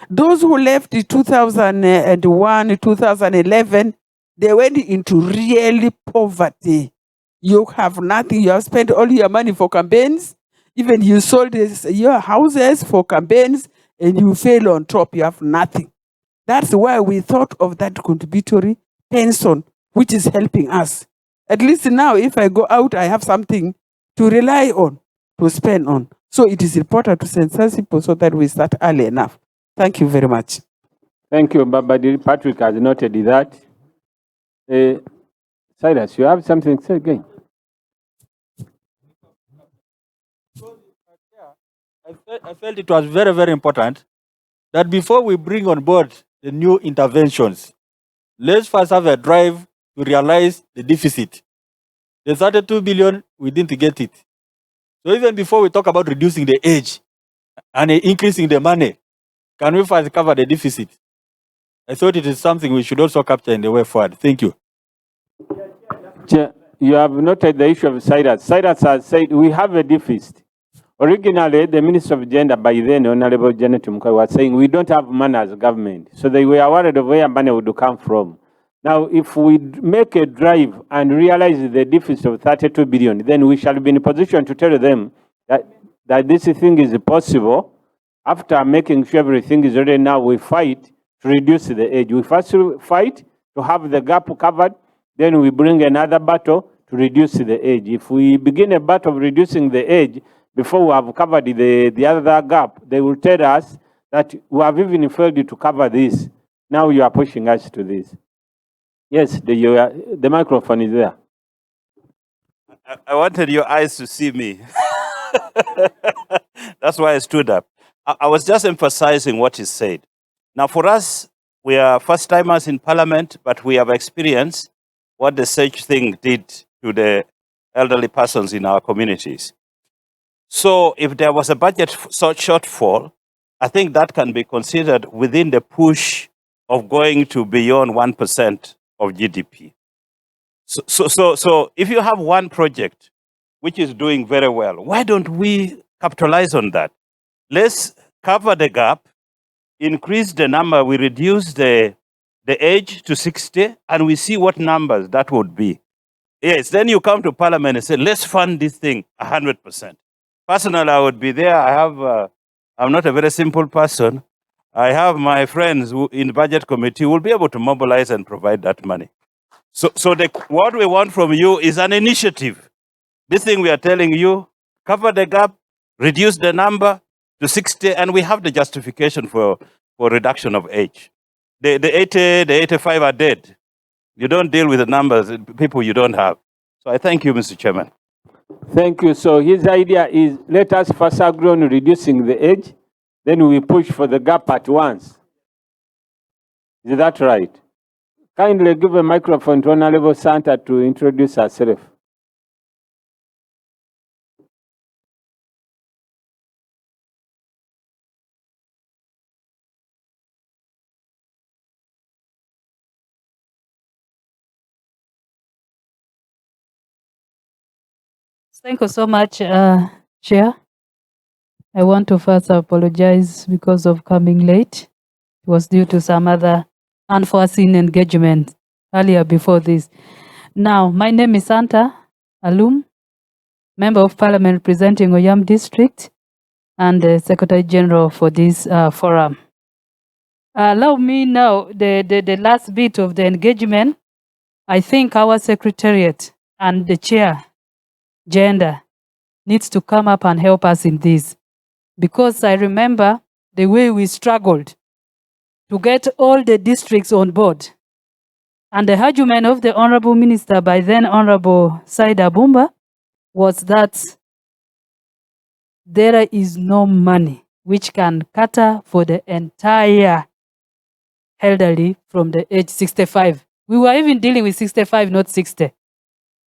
Those who left in 2001, 2011, they went into really poverty. You have nothing. You have spent all your money for campaigns. Even you sold your houses for campaigns. and you fail on top, you have nothing. That's why we thought of that contributory pension, which is helping us. At least now, if I go out, I have something to rely on, to spend on. So it is important to sensitize people so that we start early enough. Thank you very much. Thank you, Babadi. Patrick has noted that. Cyrus, you have something to say again? I felt it was very, very important that before we bring on board the new interventions, let's first have a drive to realize the deficit. The 32 billion, we didn't get it. So even before we talk about reducing the age and increasing the money, can we first cover the deficit? I thought it is something we should also capture in the way forward. Thank you. Chair, you have noted the issue of Cyrus. Cyrus has said we have a deficit. Originally, the Minister of Gender, by then, Honorable Janet Mukwe, was saying we don't have money as government. So they were worried of where money would come from. Now, if we make a drive and realize the deficit of 32 billion, then we shall be in a position to tell them that this thing is possible. After making sure everything is ready, now we fight to reduce the age. We first fight to have the gap covered, then we bring another battle to reduce the age. If we begin a battle of reducing the age, before we have covered the other gap, they will tell us that we have even failed to cover this. Now you are pushing us to this. Yes, the microphone is there. I wanted your eyes to see me. That's why I stood up. I was just emphasizing what is said. Now, for us, we are first-timers in Parliament, but we have experienced what the SAGE thing did to the elderly persons in our communities. So if there was a budget shortfall, I think that can be considered within the push of going to beyond 1% of GDP. So if you have one project which is doing very well, why don't we capitalize on that? Let's cover the gap, increase the number, we reduce the age to 60, and we see what numbers that would be. Yes, then you come to Parliament and say, let's fund this thing 100%. Personally, I would be there. I'm not a very simple person. I have my friends who in the budget committee will be able to mobilize and provide that money. So what we want from you is an initiative. This thing we are telling you, cover the gap, reduce the number to 60, and we have the justification for reduction of age. The 80, the 85 are dead. You don't deal with the numbers, people you don't have. So I thank you, Mr. Chairman. Thank you. So his idea is let us first agree on reducing the age, then we push for the gap at once. Is that right? Kindly give a microphone to Honorable Santa to introduce herself. Thank you so much, Chair. I want to first apologize because of coming late. It was due to some other unforeseen engagement earlier before this. Now, my name is Santa Alum, Member of Parliament representing Oyam District and the Secretary General for this forum. Allow me now, the last bit of the engagement. I think our Secretariat and the Chair, Gender, needs to come up and help us in this. Because I remember the way we struggled to get all the districts on board. And the argument of the Honorable Minister, by then Honorable Saida Bumba, was that there is no money which can cater for the entire elderly from the age 65. We were even dealing with 65, not 60.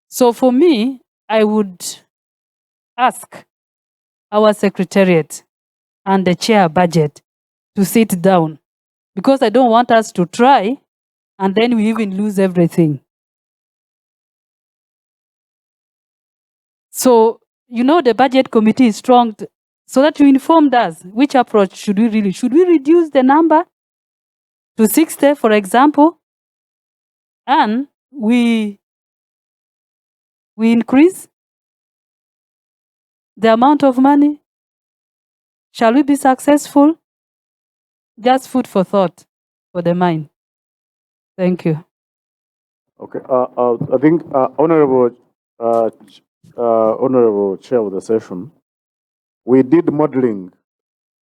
So for me, I would ask our Secretariat and the Chair Budget to sit down, because I don't want us to try and then we even lose everything. So, you know, the Budget Committee is strong, so that you informed us which approach should we really, should we reduce the number to 60, for example, and we increase the amount of money? Shall we be successful? just food for thought for the mind. Thank you. Okay. I think honorable chair of the session, we did modeling.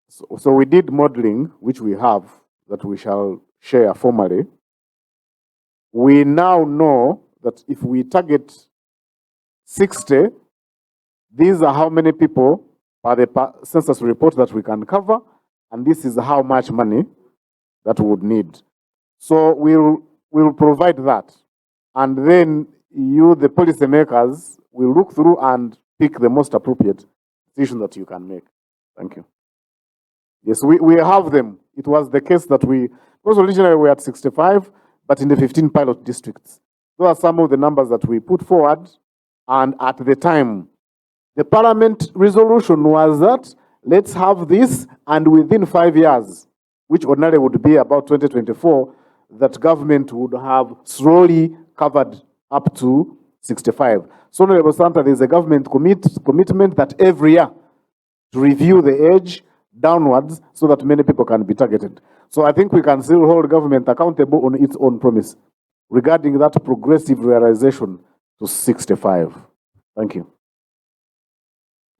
So we did modeling, which we have, that we shall share formally. We now know that if we target 60, these are how many people per the census report that we can cover, and this is how much money that we would need. So we'll provide that, and then you, the policymakers, will look through and pick the most appropriate decision that you can make. Thank you. Yes, we have them. It was the case that because originally we were at 65, but in the 15 pilot districts. Those are some of the numbers that we put forward, and at the time, the Parliament resolution was that let's have this, and within 5 years, which ordinarily would be about 2024, that government would have slowly covered up to 65. So, Honorable Santa, there's a government commitment that every year to review the age downwards so that many people can be targeted. So I think we can still hold government accountable on its own promise regarding that progressive realization to 65. Thank you.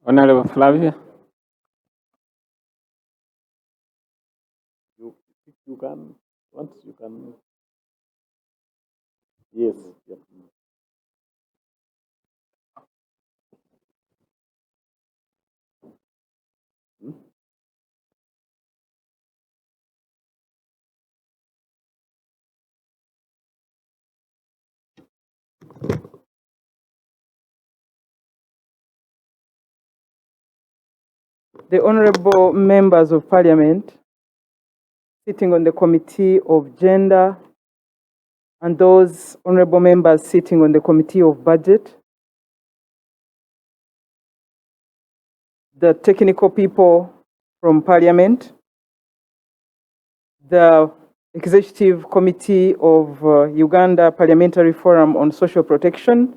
Honorable Flavia. You can, once you can. Yes. Yep. The honorable members of Parliament sitting on the Committee of Gender and those honorable members sitting on the Committee of Budget, the technical people from Parliament, the Executive Committee of Uganda Parliamentary Forum on Social Protection,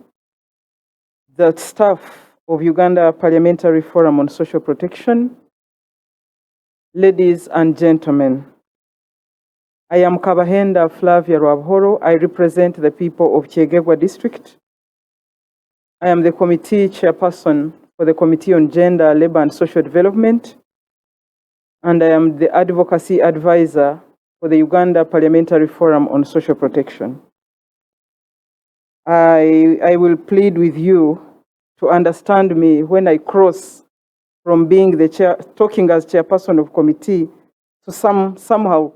the staff of Uganda Parliamentary Forum on Social Protection, ladies and gentlemen. I am Kabahenda Flavia Rwabhoro. I represent the people of Kyegegwa District. I am the committee chairperson for the Committee on Gender, Labor and Social Development, and I am the advocacy advisor for the Uganda Parliamentary Forum on Social Protection. I will plead with you to understand me when I cross from being the chair, talking as chairperson of committee, to somehow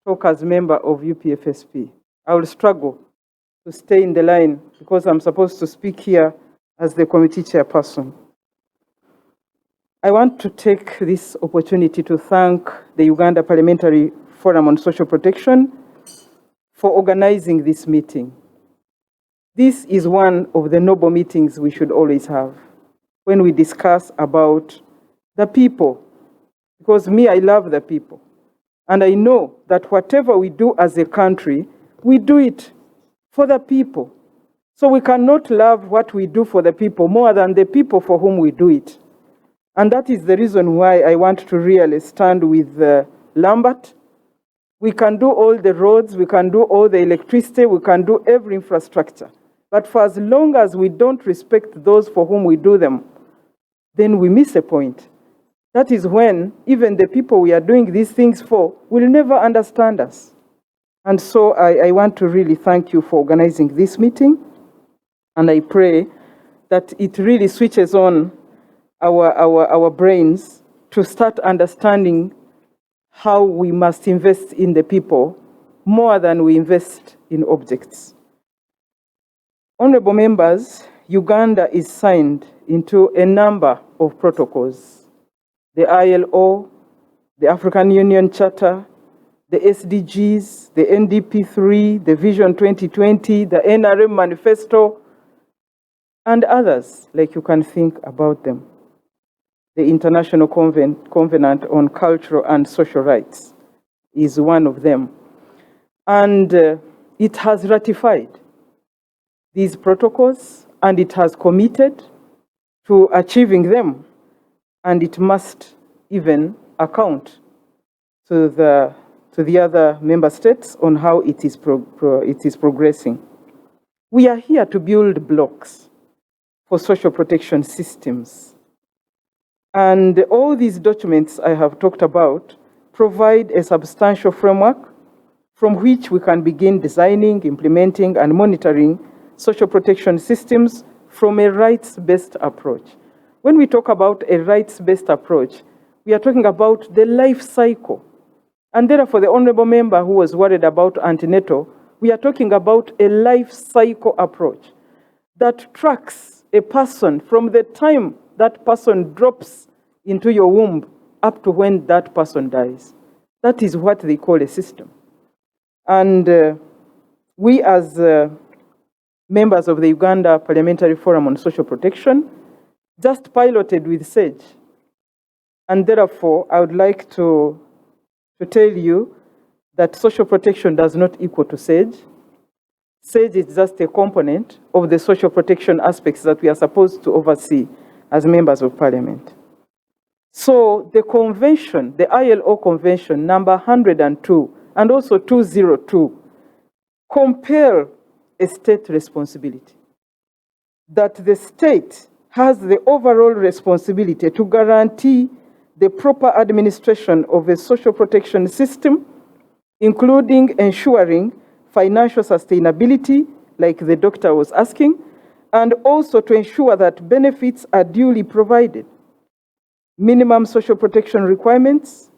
talk as member of UPFSP. I will struggle to stay in the line because I'm supposed to speak here as the committee chairperson. I want to take this opportunity to thank the Uganda Parliamentary Forum on Social Protection for organizing this meeting. This is one of the noble meetings we should always have when we discuss about the people, because me, I love the people. And I know that whatever we do as a country, we do it for the people. So we cannot love what we do for the people more than the people for whom we do it. And that is the reason why I want to really stand with Lambert. We can do all the roads, we can do all the electricity, we can do every infrastructure. But for as long as we don't respect those for whom we do them, then we miss a point. That is when even the people we are doing these things for will never understand us. And so I want to really thank you for organizing this meeting. And I pray that it really switches on our brains to start understanding how we must invest in the people more than we invest in objects. Honorable members, Uganda is signed into a number of protocols. The ILO, the African Union Charter, the SDGs, the NDP3, the Vision 2020, the NRM Manifesto, and others, like you can think about them. The International Covenant on Cultural and Social Rights is one of them. And it has ratified these protocols, and it has committed to achieving them, and it must even account to the other member states on how it is progressing. We are here to build blocks for social protection systems. And all these documents I have talked about provide a substantial framework from which we can begin designing, implementing, and monitoring social protection systems from a rights-based approach. When we talk about a rights-based approach, we are talking about the life cycle. And therefore, the honorable member who was worried about antenatal, we are talking about a life cycle approach that tracks a person from the time that person drops into your womb up to when that person dies. That is what they call a system. And we as members of the Uganda Parliamentary Forum on Social Protection just piloted with SAGE. And therefore, I would like to tell you that social protection does not equal to SAGE. SAGE is just a component of the social protection aspects that we are supposed to oversee as members of parliament. So the convention, the ILO convention number 102 and also 202 compel a state responsibility. That the state has the overall responsibility to guarantee the proper administration of a social protection system, including ensuring financial sustainability, like the doctor was asking, and also to ensure that benefits are duly provided, minimum social protection requirements,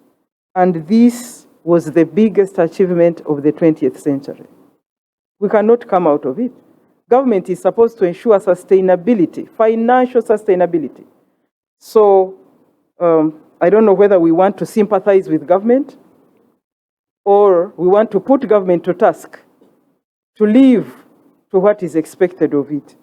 and this was the biggest achievement of the 20th century. We cannot come out of it. Government is supposed to ensure sustainability, financial sustainability. So I don't know whether we want to sympathize with government or we want to put government to task to live to what is expected of it.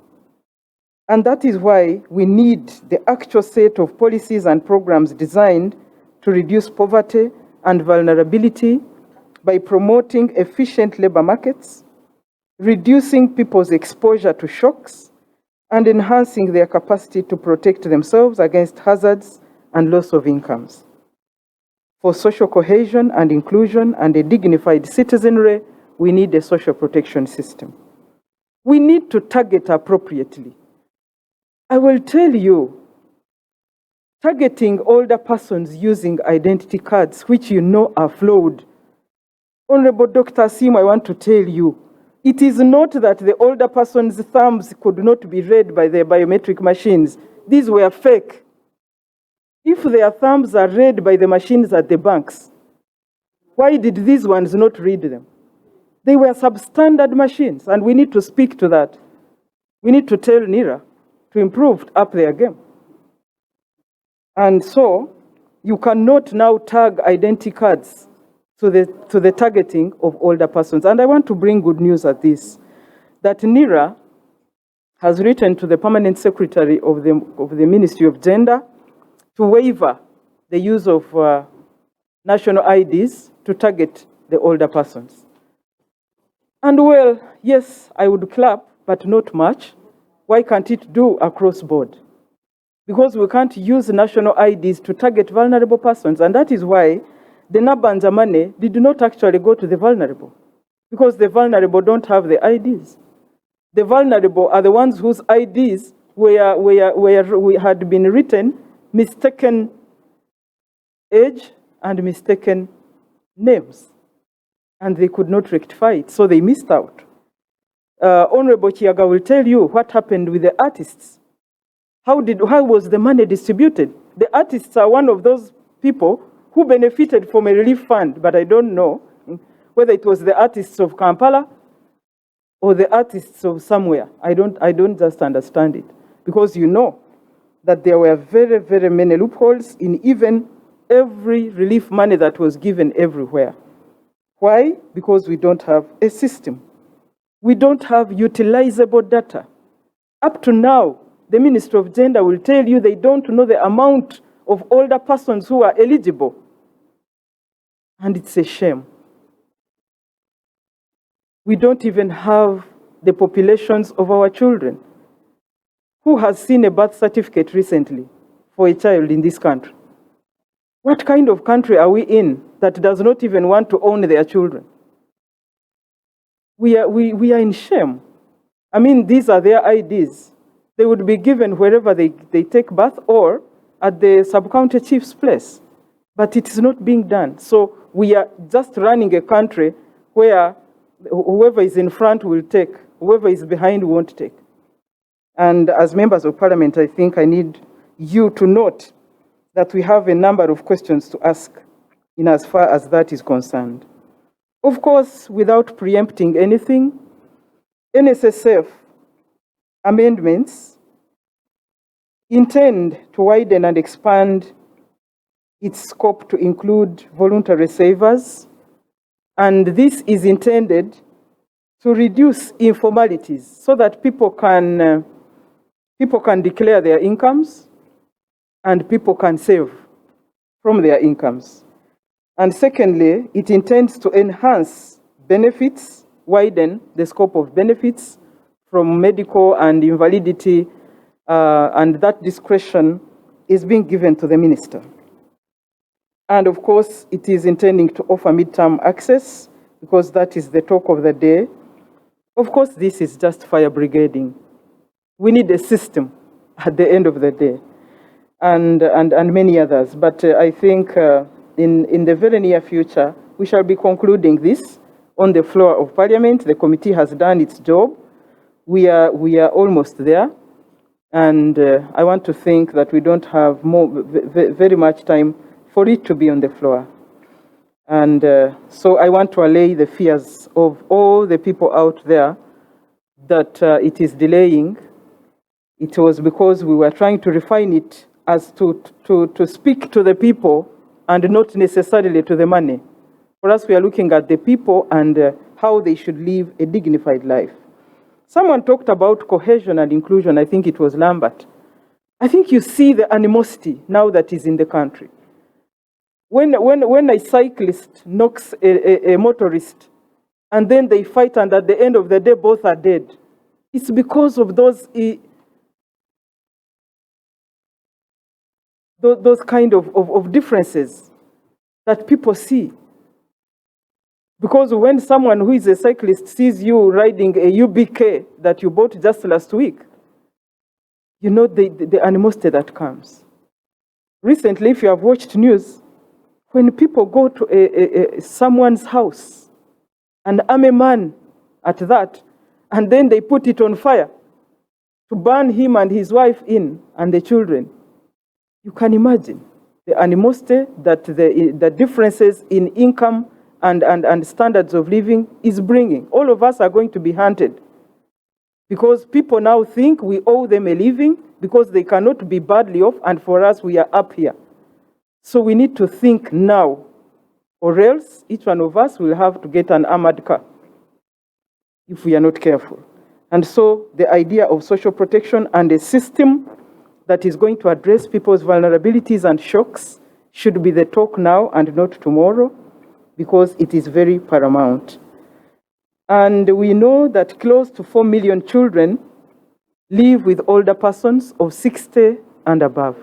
And that is why we need the actual set of policies and programs designed to reduce poverty and vulnerability by promoting efficient labor markets, reducing people's exposure to shocks, and enhancing their capacity to protect themselves against hazards and loss of incomes. For social cohesion and inclusion and a dignified citizenry, we need a social protection system. We need to target appropriately. I will tell you, targeting older persons using identity cards, which you know are flawed. Honorable Dr. Sim, I want to tell you, it is not that the older person's thumbs could not be read by the biometric machines. These were fake. If their thumbs are read by the machines at the banks, why did these ones not read them? They were substandard machines, and we need to speak to that. We need to tell NIRA to improve up their game. And so, you cannot now tag identity cards to the targeting of older persons. And I want to bring good news at this, that NIRA has written to the Permanent Secretary of the Ministry of Gender to waiver the use of national IDs to target the older persons. And well, yes, I would clap, but not much. Why can't it do across board? Because we can't use national IDs to target vulnerable persons, and that is why the Nabanja money did not actually go to the vulnerable, because the vulnerable don't have the IDs. The vulnerable are the ones whose IDs had been written mistaken age and mistaken names, and they could not rectify it, so they missed out. Honorable Chiaga will tell you what happened with the artists. How was the money distributed? The artists are one of those people who benefited from a relief fund, but I don't know whether it was the artists of Kampala or the artists of somewhere. I don't just understand it, because you know that there were very, very many loopholes in even every relief money that was given everywhere. Why? Because we don't have a system. We don't have utilizable data. Up to now, the Ministry of Gender will tell you they don't know the amount of older persons who are eligible. And it's a shame. We don't even have the populations of our children. Who has seen a birth certificate recently for a child in this country? What kind of country are we in that does not even want to own their children. We are in shame. I mean, these are their IDs. They would be given wherever they take birth or at the sub-county chief's place. But it is not being done. So we are just running a country where whoever is in front will take, whoever is behind won't take. And as members of parliament, I think I need you to note that we have a number of questions to ask in as far as that is concerned. Of course, without preempting anything, NSSF amendments intend to widen and expand its scope to include voluntary savers, and this is intended to reduce informalities so that people can declare their incomes and people can save from their incomes. And secondly, it intends to enhance benefits, widen the scope of benefits from medical and invalidity, and that discretion is being given to the minister. And of course, it is intending to offer midterm access because that is the talk of the day. Of course, this is just fire brigading. We need a system at the end of the day, and many others. But I think in the very near future, we shall be concluding this on the floor of Parliament. The committee has done its job. We are almost there. And I want to think that we don't have very much time for it to be on the floor. And so I want to allay the fears of all the people out there that it is delaying. It was because we were trying to refine it as to speak to the people and not necessarily to the money. For us, we are looking at the people and how they should live a dignified life. Someone talked about cohesion and inclusion. I think it was Lambert. I think you see the animosity now that is in the country. When a cyclist knocks a motorist and then they fight and at the end of the day both are dead, it's because of those kind of differences that people see. Because when someone who is a cyclist sees you riding a UBK that you bought just last week, you know the animosity that comes. Recently, if you have watched news, when people go to someone's house and arm a man at that, and then they put it on fire to burn him and his wife in and the children, you can imagine the animosity that the differences in income and standards of living is bringing. All of us are going to be hunted because people now think we owe them a living because they cannot be badly off, and for us, we are up here. So we need to think now, or else each one of us will have to get an armored car if we are not careful. And so the idea of social protection and a system that is going to address people's vulnerabilities and shocks should be the talk now and not tomorrow, because it is very paramount. And we know that close to 4 million children live with older persons of 60 and above.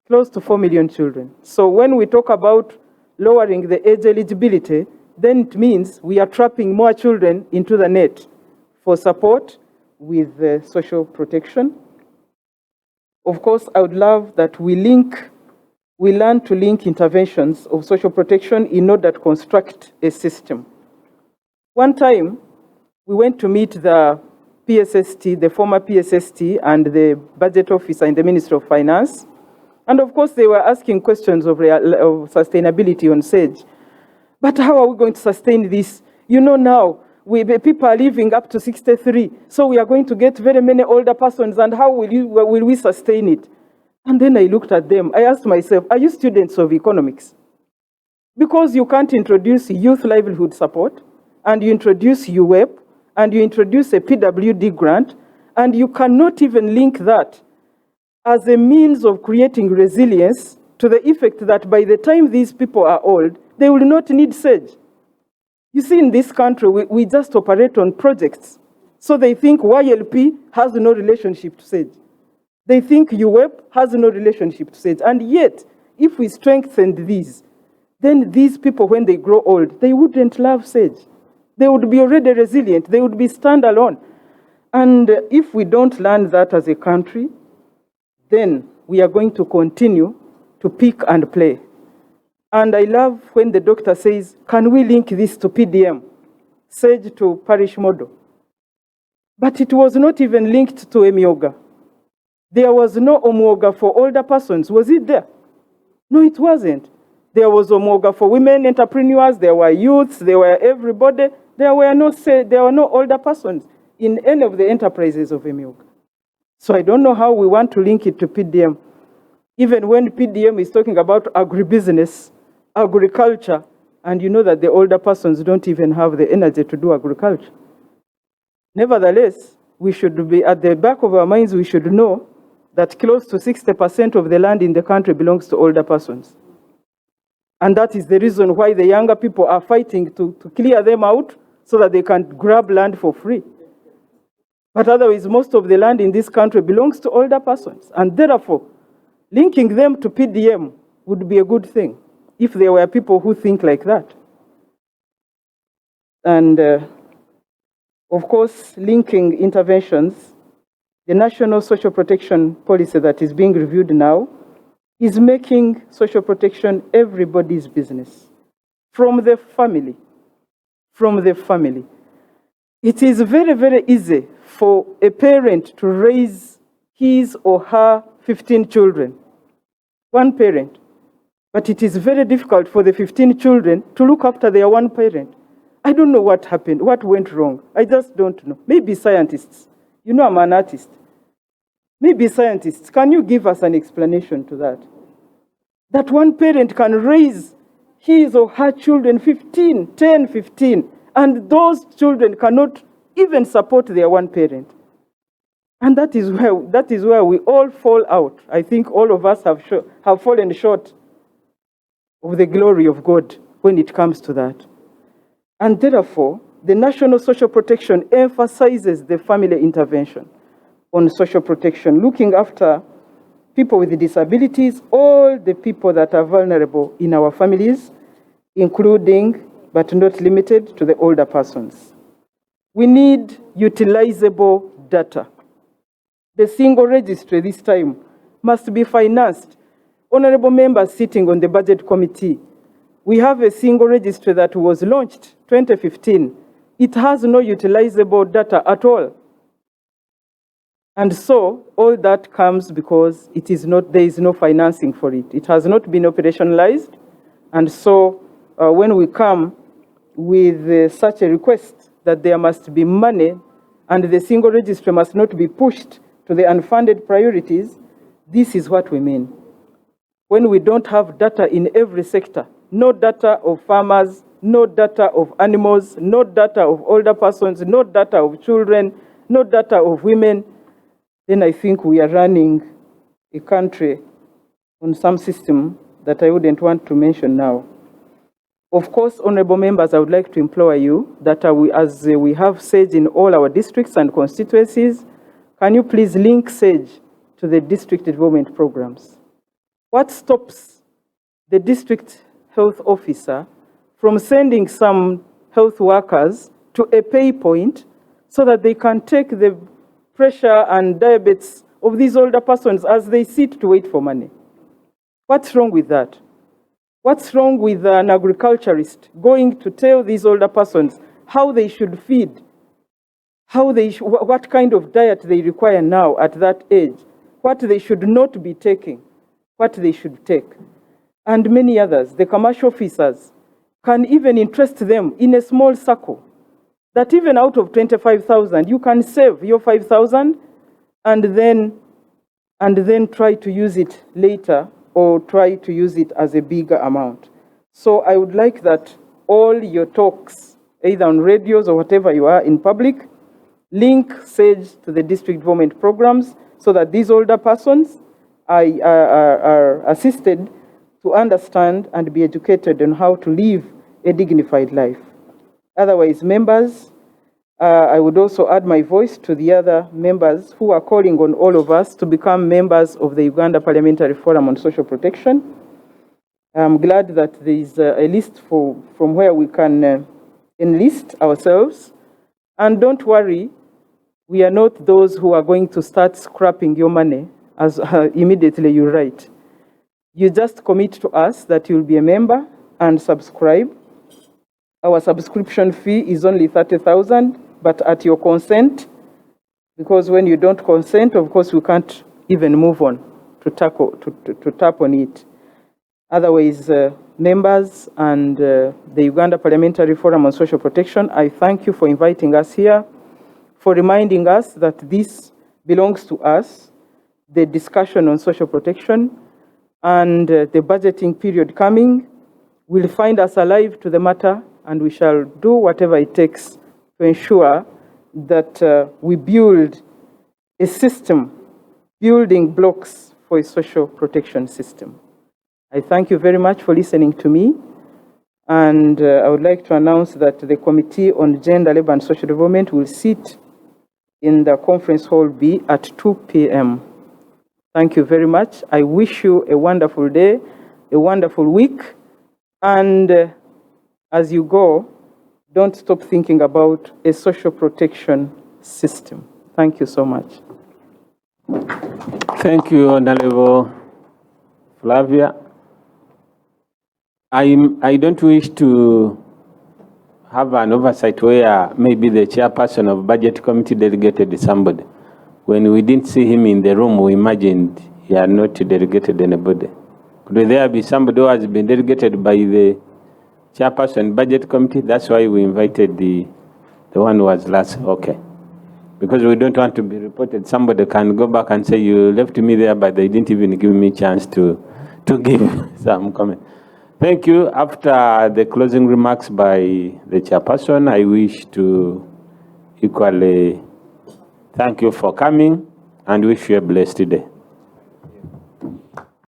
Close to 4 million children. So when we talk about lowering the age eligibility, then it means we are trapping more children into the net for support with social protection. Of course, I would love that we learn to link interventions of social protection in order to construct a system. One time, we went to meet the PSST, the former PSST, and the budget officer in the Ministry of Finance. And of course, they were asking questions of sustainability on SAGE. But how are we going to sustain this? You know now, people are living up to 63, so we are going to get very many older persons, and how will we sustain it? And then I looked at them. I asked myself, are you students of economics? Because you can't introduce youth livelihood support, and you introduce UWEP, and you introduce a PWD grant, and you cannot even link that as a means of creating resilience to the effect that by the time these people are old, they will not need SAGE. You see, in this country, we just operate on projects. So they think YLP has no relationship to SAGE. They think UWEP has no relationship to SAGE. And yet, if we strengthen these, then these people, when they grow old, they wouldn't love SAGE. They would be already resilient. They would be standalone. And if we don't learn that as a country, then we are going to continue to pick and play. And I love when the doctor says, can we link this to PDM, SAGE to parish model? But it was not even linked to Emyoga. There was no Omwoga for older persons. Was it there? No, it wasn't. There was Omwoga for women entrepreneurs. There were youths. There were everybody. There were no older persons in any of the enterprises of Emyoga. So I don't know how we want to link it to PDM. Even when PDM is talking about agribusiness, agriculture, and you know that the older persons don't even have the energy to do agriculture. Nevertheless, we should be at the back of our minds, we should know that close to 60% of the land in the country belongs to older persons. And that is the reason why the younger people are fighting to clear them out so that they can grab land for free. But otherwise, most of the land in this country belongs to older persons. And therefore, linking them to PDM would be a good thing if there were people who think like that. And of course, linking interventions, the National Social Protection Policy that is being reviewed now is making social protection everybody's business, from the family. From the family. It is very, very easy for a parent to raise his or her 15 children, one parent. But it is very difficult for the 15 children to look after their one parent. I don't know what happened, what went wrong. I just don't know. Maybe scientists. You know, I'm an artist. Maybe scientists. Can you give us an explanation to that? That one parent can raise his or her children 15, 10, 15, and those children cannot even support their one parent. And that is where we all fall out. I think all of us have fallen short of the glory of God when it comes to that. And therefore, the National Social Protection emphasizes the family intervention on social protection, looking after people with disabilities, all the people that are vulnerable in our families, including, but not limited to, the older persons. We need utilizable data. The single registry this time must be financed. Honorable members sitting on the budget committee, we have a single registry that was launched 2015. It has no utilizable data at all. And so all that comes because there is no financing for it. It has not been operationalized. And so when we come with such a request that there must be money and the single registry must not be pushed to the unfunded priorities, this is what we mean. When we don't have data in every sector, no data of farmers, no data of animals, no data of older persons, no data of children, no data of women, then I think we are running a country on some system that I wouldn't want to mention now. Of course, honorable members, I would like to implore you that as we have SAGE in all our districts and constituencies, can you please link SAGE to the district development programs? What stops the district health officer from sending some health workers to a pay point so that they can take the pressure and diabetes of these older persons as they sit to wait for money? What's wrong with that? What's wrong with an agriculturist going to tell these older persons how they should feed, what kind of diet they require now at that age, what they should not be taking, what they should take? And many others, the commercial officers, can even interest them in a small circle, that even out of 25,000, you can save your 5,000 and then try to use it later or try to use it as a bigger amount. So I would like that all your talks, either on radios or whatever you are in public, link SAGE to the district development programs so that these older persons are assisted to understand and be educated on how to live a dignified life. Otherwise, members, I would also add my voice to the other members who are calling on all of us to become members of the Uganda Parliamentary Forum on Social Protection. I'm glad that there is a list from where we can enlist ourselves. And don't worry, we are not those who are going to start scrapping your money as immediately you write. You just commit to us that you'll be a member and subscribe. Our subscription fee is only 30,000, but at your consent, because when you don't consent, of course, we can't even move on to tap on it. Otherwise, members and the Uganda Parliamentary Forum on Social Protection, I thank you for inviting us here, for reminding us that this belongs to us, the discussion on social protection and the budgeting period coming will find us alive to the matter, and we shall do whatever it takes to ensure that we build a system, building blocks for a social protection system. I thank you very much for listening to me, and I would like to announce that the Committee on Gender, Labour and Social Development will sit in the conference hall B at 2 p.m. Thank you very much. I wish you a wonderful day, a wonderful week, and as you go, don't stop thinking about a social protection system. Thank you so much. Thank you, Honorable Flavia. I don't wish to have an oversight where maybe the chairperson of budget committee delegated somebody. When we didn't see him in the room, we imagined he had not delegated anybody. Could there be somebody who has been delegated by the chairperson budget committee? That's why we invited the one who was last. Okay. Because we don't want to be reported. Somebody can go back and say, you left me there, but they didn't even give me a chance to give some comment. Thank you. After the closing remarks by the chairperson, I wish to equally thank you for coming and wish you a blessed day.